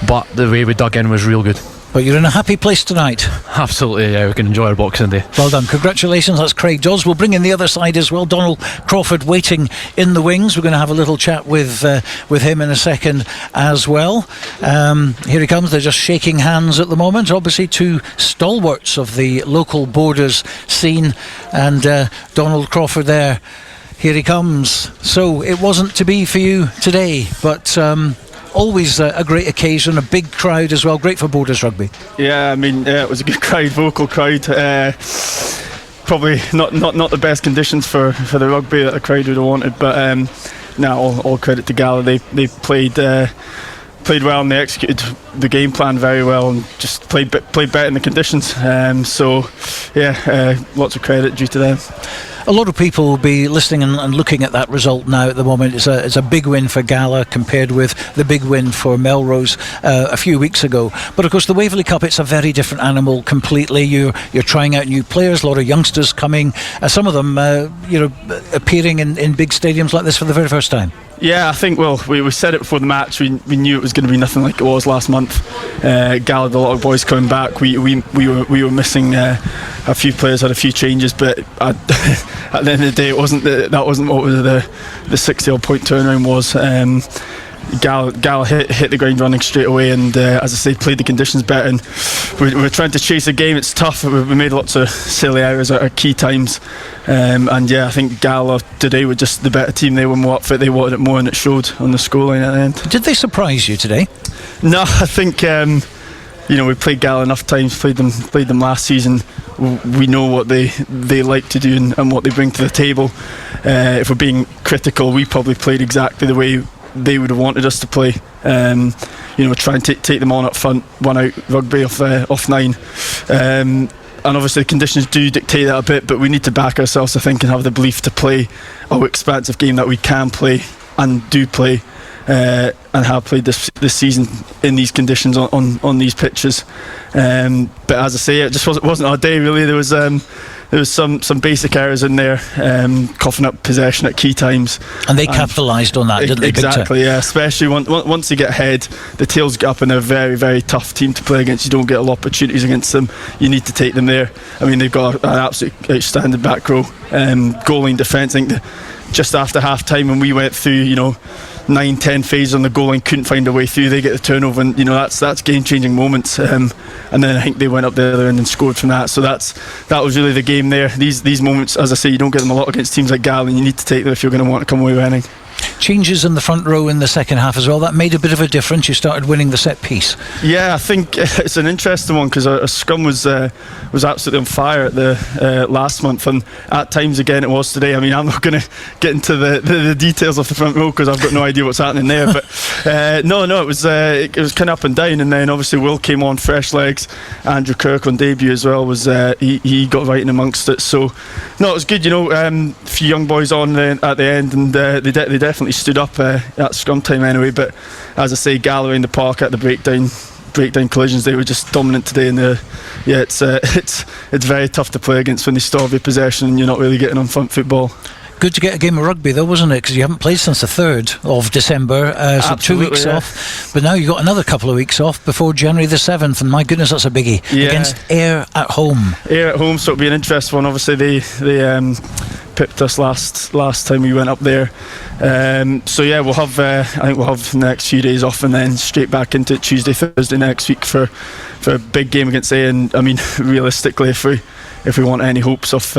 but the way we dug in was real good. But you're in a happy place tonight. Absolutely, yeah, we can enjoy our Boxing Day. Well done, congratulations. That's Craig Dods. We'll bring in the other side as well. Donald Crawford waiting in the wings. We're going to have a little chat with him in a second as well. Here he comes. They're just shaking hands at the moment. Obviously 2 stalwarts of the local Borders scene, and Donald Crawford there. Here he comes. So it wasn't to be for you today, but always a great occasion, a big crowd as well. Great for Borders Rugby. Yeah, I mean, it was a good crowd, vocal crowd. Probably not the best conditions for the rugby that the crowd would have wanted, but all credit to Gala. They played played well, and they executed the game plan very well, and just played better in the conditions. Lots of credit due to them. A lot of people will be listening and looking at that result now at the moment. It's a big win for Gala compared with the big win for Melrose a few weeks ago. But of course, the Waverley Cup, it's a very different animal completely. You're trying out new players, a lot of youngsters coming. Some of them, appearing in big stadiums like this for the very first time. Yeah, I think, we said it before the match. We knew it was going to be nothing like it was last month. Gala had a lot of boys coming back. We were missing a few players, had a few changes, but at the end of the day, that wasn't what the 60-odd point turnaround was. Gala hit the ground running straight away, and as I say, played the conditions better. And we're trying to chase a game. It's tough. We made lots of silly errors at key times, I think Gala today were just the better team. They were more up for it. They wanted it more, and it showed on the scoreline at the end. Did they surprise you today? No, I think we played Gala enough times. Played them last season. We know what they like to do and what they bring to the table. If we're being critical, we probably played exactly the way they would have wanted us to play. Try and take them on up front, one out rugby off 9. And obviously the conditions do dictate that a bit, but we need to back ourselves, I think, and have the belief to play our expansive game that we can play and do play, and have played this season in these conditions on these pitches. But as I say, it just wasn't our day really. There was some basic errors in there, coughing up possession at key times, and they capitalised on that, didn't they? Exactly, yeah. Especially once they get ahead, the tails get up, and they're a very, very tough team to play against. You don't get a lot of opportunities against them. You need to take them there. I mean, they've got an absolute outstanding back row, goal line defence. I think just after half time, when we went through 9-10 phases on the goal line, couldn't find a way through, they get the turnover, and that's game changing moments, and then I think they went up the other end and scored from that. So that was really the game there. These moments, as I say, you don't get them a lot against teams like Gala, and you need to take them if you're going to want to come away winning. Changes in the front row in the second half as well, that made a bit of a difference. You started winning the set piece. Yeah, I think it's an interesting one, because our scrum was absolutely on fire at the last month, and at times again it was today. I mean, I'm not going to get into the details of the front row because I've got no idea what's happening there, but it was kind of up and down. And then obviously Will came on, fresh legs. Andrew Kirk on debut as well, he got right in amongst it. So no, it was good. A few young boys on at the end, and they definitely stood up at scrum time anyway. But as I say, Gala in the park at the breakdown collisions, they were just dominant today, and it's very tough to play against when they starve your possession and you're not really getting on front football. Good to get a game of rugby though, wasn't it? Because you haven't played since the 3rd of December, so 2 weeks off. But now you've got another couple of weeks off before January the 7th, and my goodness, that's a biggie. Against Ayr at home. Ayr at home, so it'll be an interesting one. Obviously they pipped us last time we went up there. We'll have I think we'll have the next few days off, and then straight back into it Tuesday, Thursday next week for a big game against Ayr. And I mean, realistically, if we want any hopes of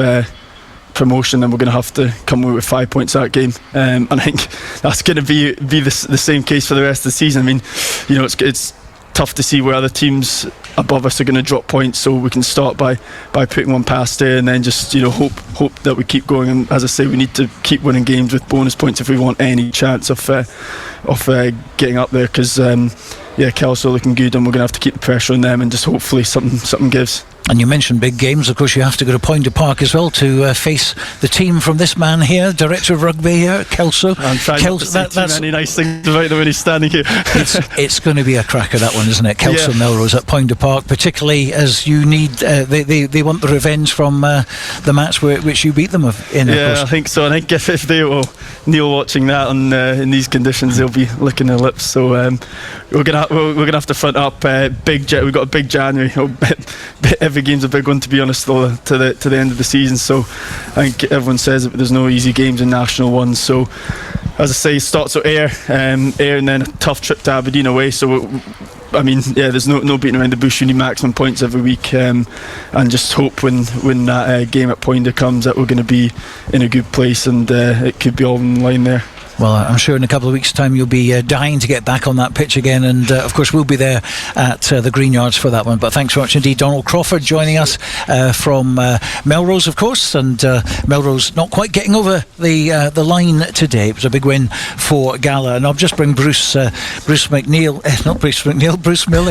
promotion, then we're going to have to come away with 5 points that game, and I think that's going to be the same case for the rest of the season. I mean, it's tough to see where other teams above us are going to drop points, so we can start by putting one past there, and then just hope that we keep going. And as I say, we need to keep winning games with bonus points if we want any chance of getting up there, because Kelso are looking good, and we're going to have to keep the pressure on them, and just hopefully something gives. And you mentioned big games. Of course, you have to go to Poynter Park as well to face the team from this man here, Director of Rugby here, Kelso. I'm trying not to say too many nice things about them when he's standing here. It's going to be a cracker, that one, isn't it? Kelso Melrose at Poynter Park, particularly as you need. They want the revenge from the match which you beat them in. Yeah, of course. I think so. I think if they will, Neil watching that in these conditions, they'll be licking their lips. So we're gonna have to front up. We've got a big January. Every game's a big one, to be honest, to the end of the season. So I think everyone says that there's no easy games in national ones. So as I say, starts with Ayr, and then a tough trip to Aberdeen away. So I mean, there's no beating around the bush. You need maximum points every week, and just hope when that game at Poynter comes that we're going to be in a good place, and it could be all in line there. Well, I'm sure in a couple of weeks' time you'll be dying to get back on that pitch again, and of course we'll be there at the Green Yards for that one. But thanks very much indeed. Donald Crawford joining us from Melrose, of course, and Melrose not quite getting over the line today. It was a big win for Gala, and I'll just bring Bruce Millar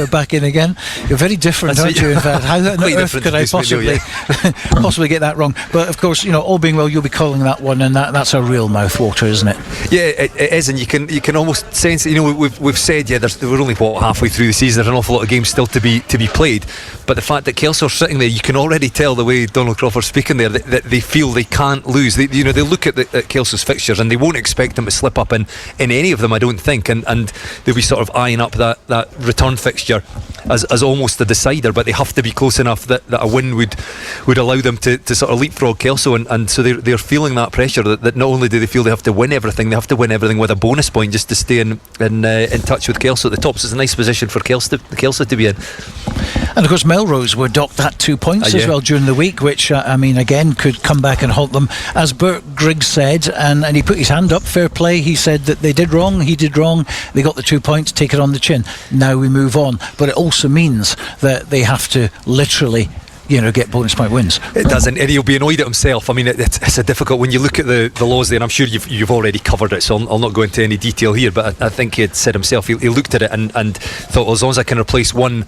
back in again. You're very different, aren't you? In fact, how on earth could I possibly get that wrong? But of course, all being well, you'll be calling that one, and that's a real mouthwater, isn't it? Yeah, it is, and you can almost sense it. We've said we're only halfway through the season. There's an awful lot of games still to be played, but the fact that Kelso are sitting there, you can already tell the way Donald Crawford's speaking there that they feel they can't lose. They look at Kelso's fixtures and they won't expect them to slip up in any of them, I don't think, and they'll be sort of eyeing up that return fixture as almost a decider, but they have to be close enough that a win would allow them to sort of leapfrog Kelso, and so they're feeling that pressure that not only do they feel they have to win everything, they have to win everything with a bonus point just to stay in touch with Kelso at the top. So it's a nice position for Kelso to be in. And of course Melrose were docked at 2 points as well during the week, which again could come back and haunt them, as Bert Grigg said, and he put his hand up, fair play. He said that they did wrong, he did wrong, they got the 2 points, take it on the chin, now we move on. But it also means that they have to literally get bonus point wins. It doesn't, and he'll be annoyed at himself. I mean, it's a difficult, when you look at the laws there, and I'm sure you've already covered it, so I'll not go into any detail here, but I think he had said himself, he looked at it and thought, well, as long as I can replace one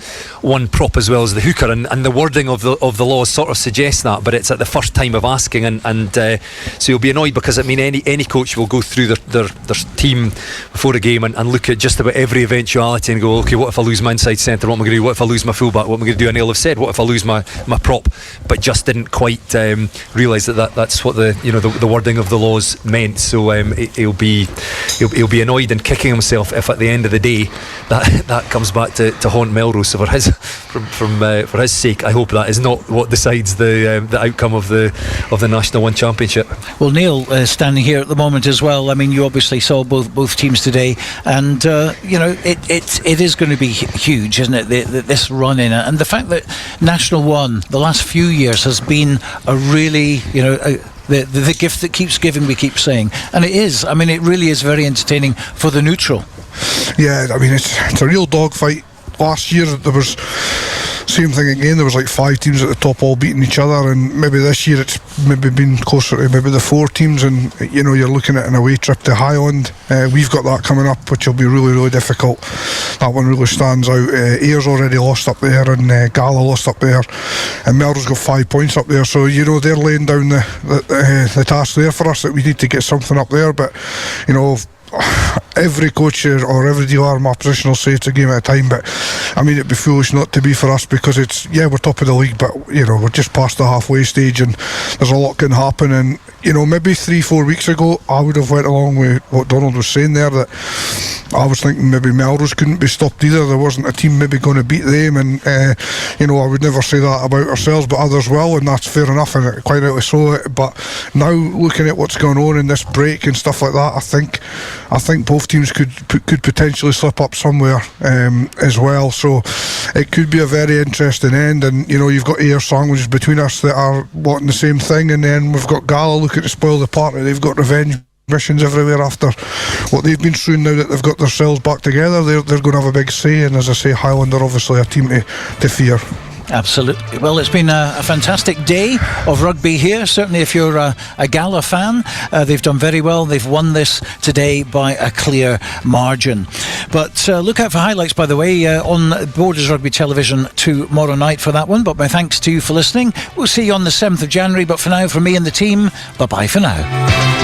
prop as well as the hooker, and the wording of the laws sort of suggests that, but it's at the first time of asking, and so he'll be annoyed, because any coach will go through their team before a game and look at just about every eventuality and go, okay, what if I lose my inside centre, what am I going to do, what if I lose my fullback, what am I going to do? And he'll have said, what if I lose my prop, but just didn't quite realise that's what the wording of the laws meant. So he'll be annoyed and kicking himself if at the end of the day that comes back to haunt Melrose. So for his sake, I hope that is not what decides the outcome of the National One Championship. Well, Neil, standing here at the moment as well, I mean, you obviously saw both teams today, and it is going to be huge, isn't it, this run in, and the fact that National One the last few years has been a really the gift that keeps giving, we keep saying, and it is. I mean, it really is very entertaining for the neutral. Yeah, I mean, it's a real dogfight. Last year there was same thing again, there was like 5 teams at the top all beating each other, and maybe this year it's maybe been closer to maybe the 4 teams, and you're looking at an away trip to Highland. We've got that coming up, which will be really, really difficult. That one really stands out. Ayers already lost up there, and Gala lost up there, and Melrose got 5 points up there, so they're laying down the task there for us, that we need to get something up there. But every coach or every dealer in my position will say it's a game at a time, but I mean, it'd be foolish not to be for us, because we're top of the league, but we're just past the halfway stage, and there's a lot can happen. And maybe 3-4 weeks ago I would have went along with what Donald was saying there, that I was thinking maybe Melrose couldn't be stopped either, there wasn't a team maybe going to beat them, and I would never say that about ourselves, but others will, and that's fair enough, and quite rightly so. But now, looking at what's going on in this break and stuff like that, I think both teams could potentially slip up somewhere as well, so it could be a very interesting end. And you've got Ayr Sandwiches between us that are wanting the same thing, and then we've got Gala looking to spoil the party. They've got revenge missions everywhere after what they've been through. Now that they've got themselves back together, they're going to have a big say, and as I say, Highland are obviously a team to fear. Absolutely. Well, it's been a fantastic day of rugby here. Certainly if you're a Gala fan, they've done very well. They've won this today by a clear margin. But look out for highlights, by the way, on Borders Rugby Television tomorrow night for that one. But my thanks to you for listening. We'll see you on the 7th of January. But for now, from me and the team, bye-bye for now.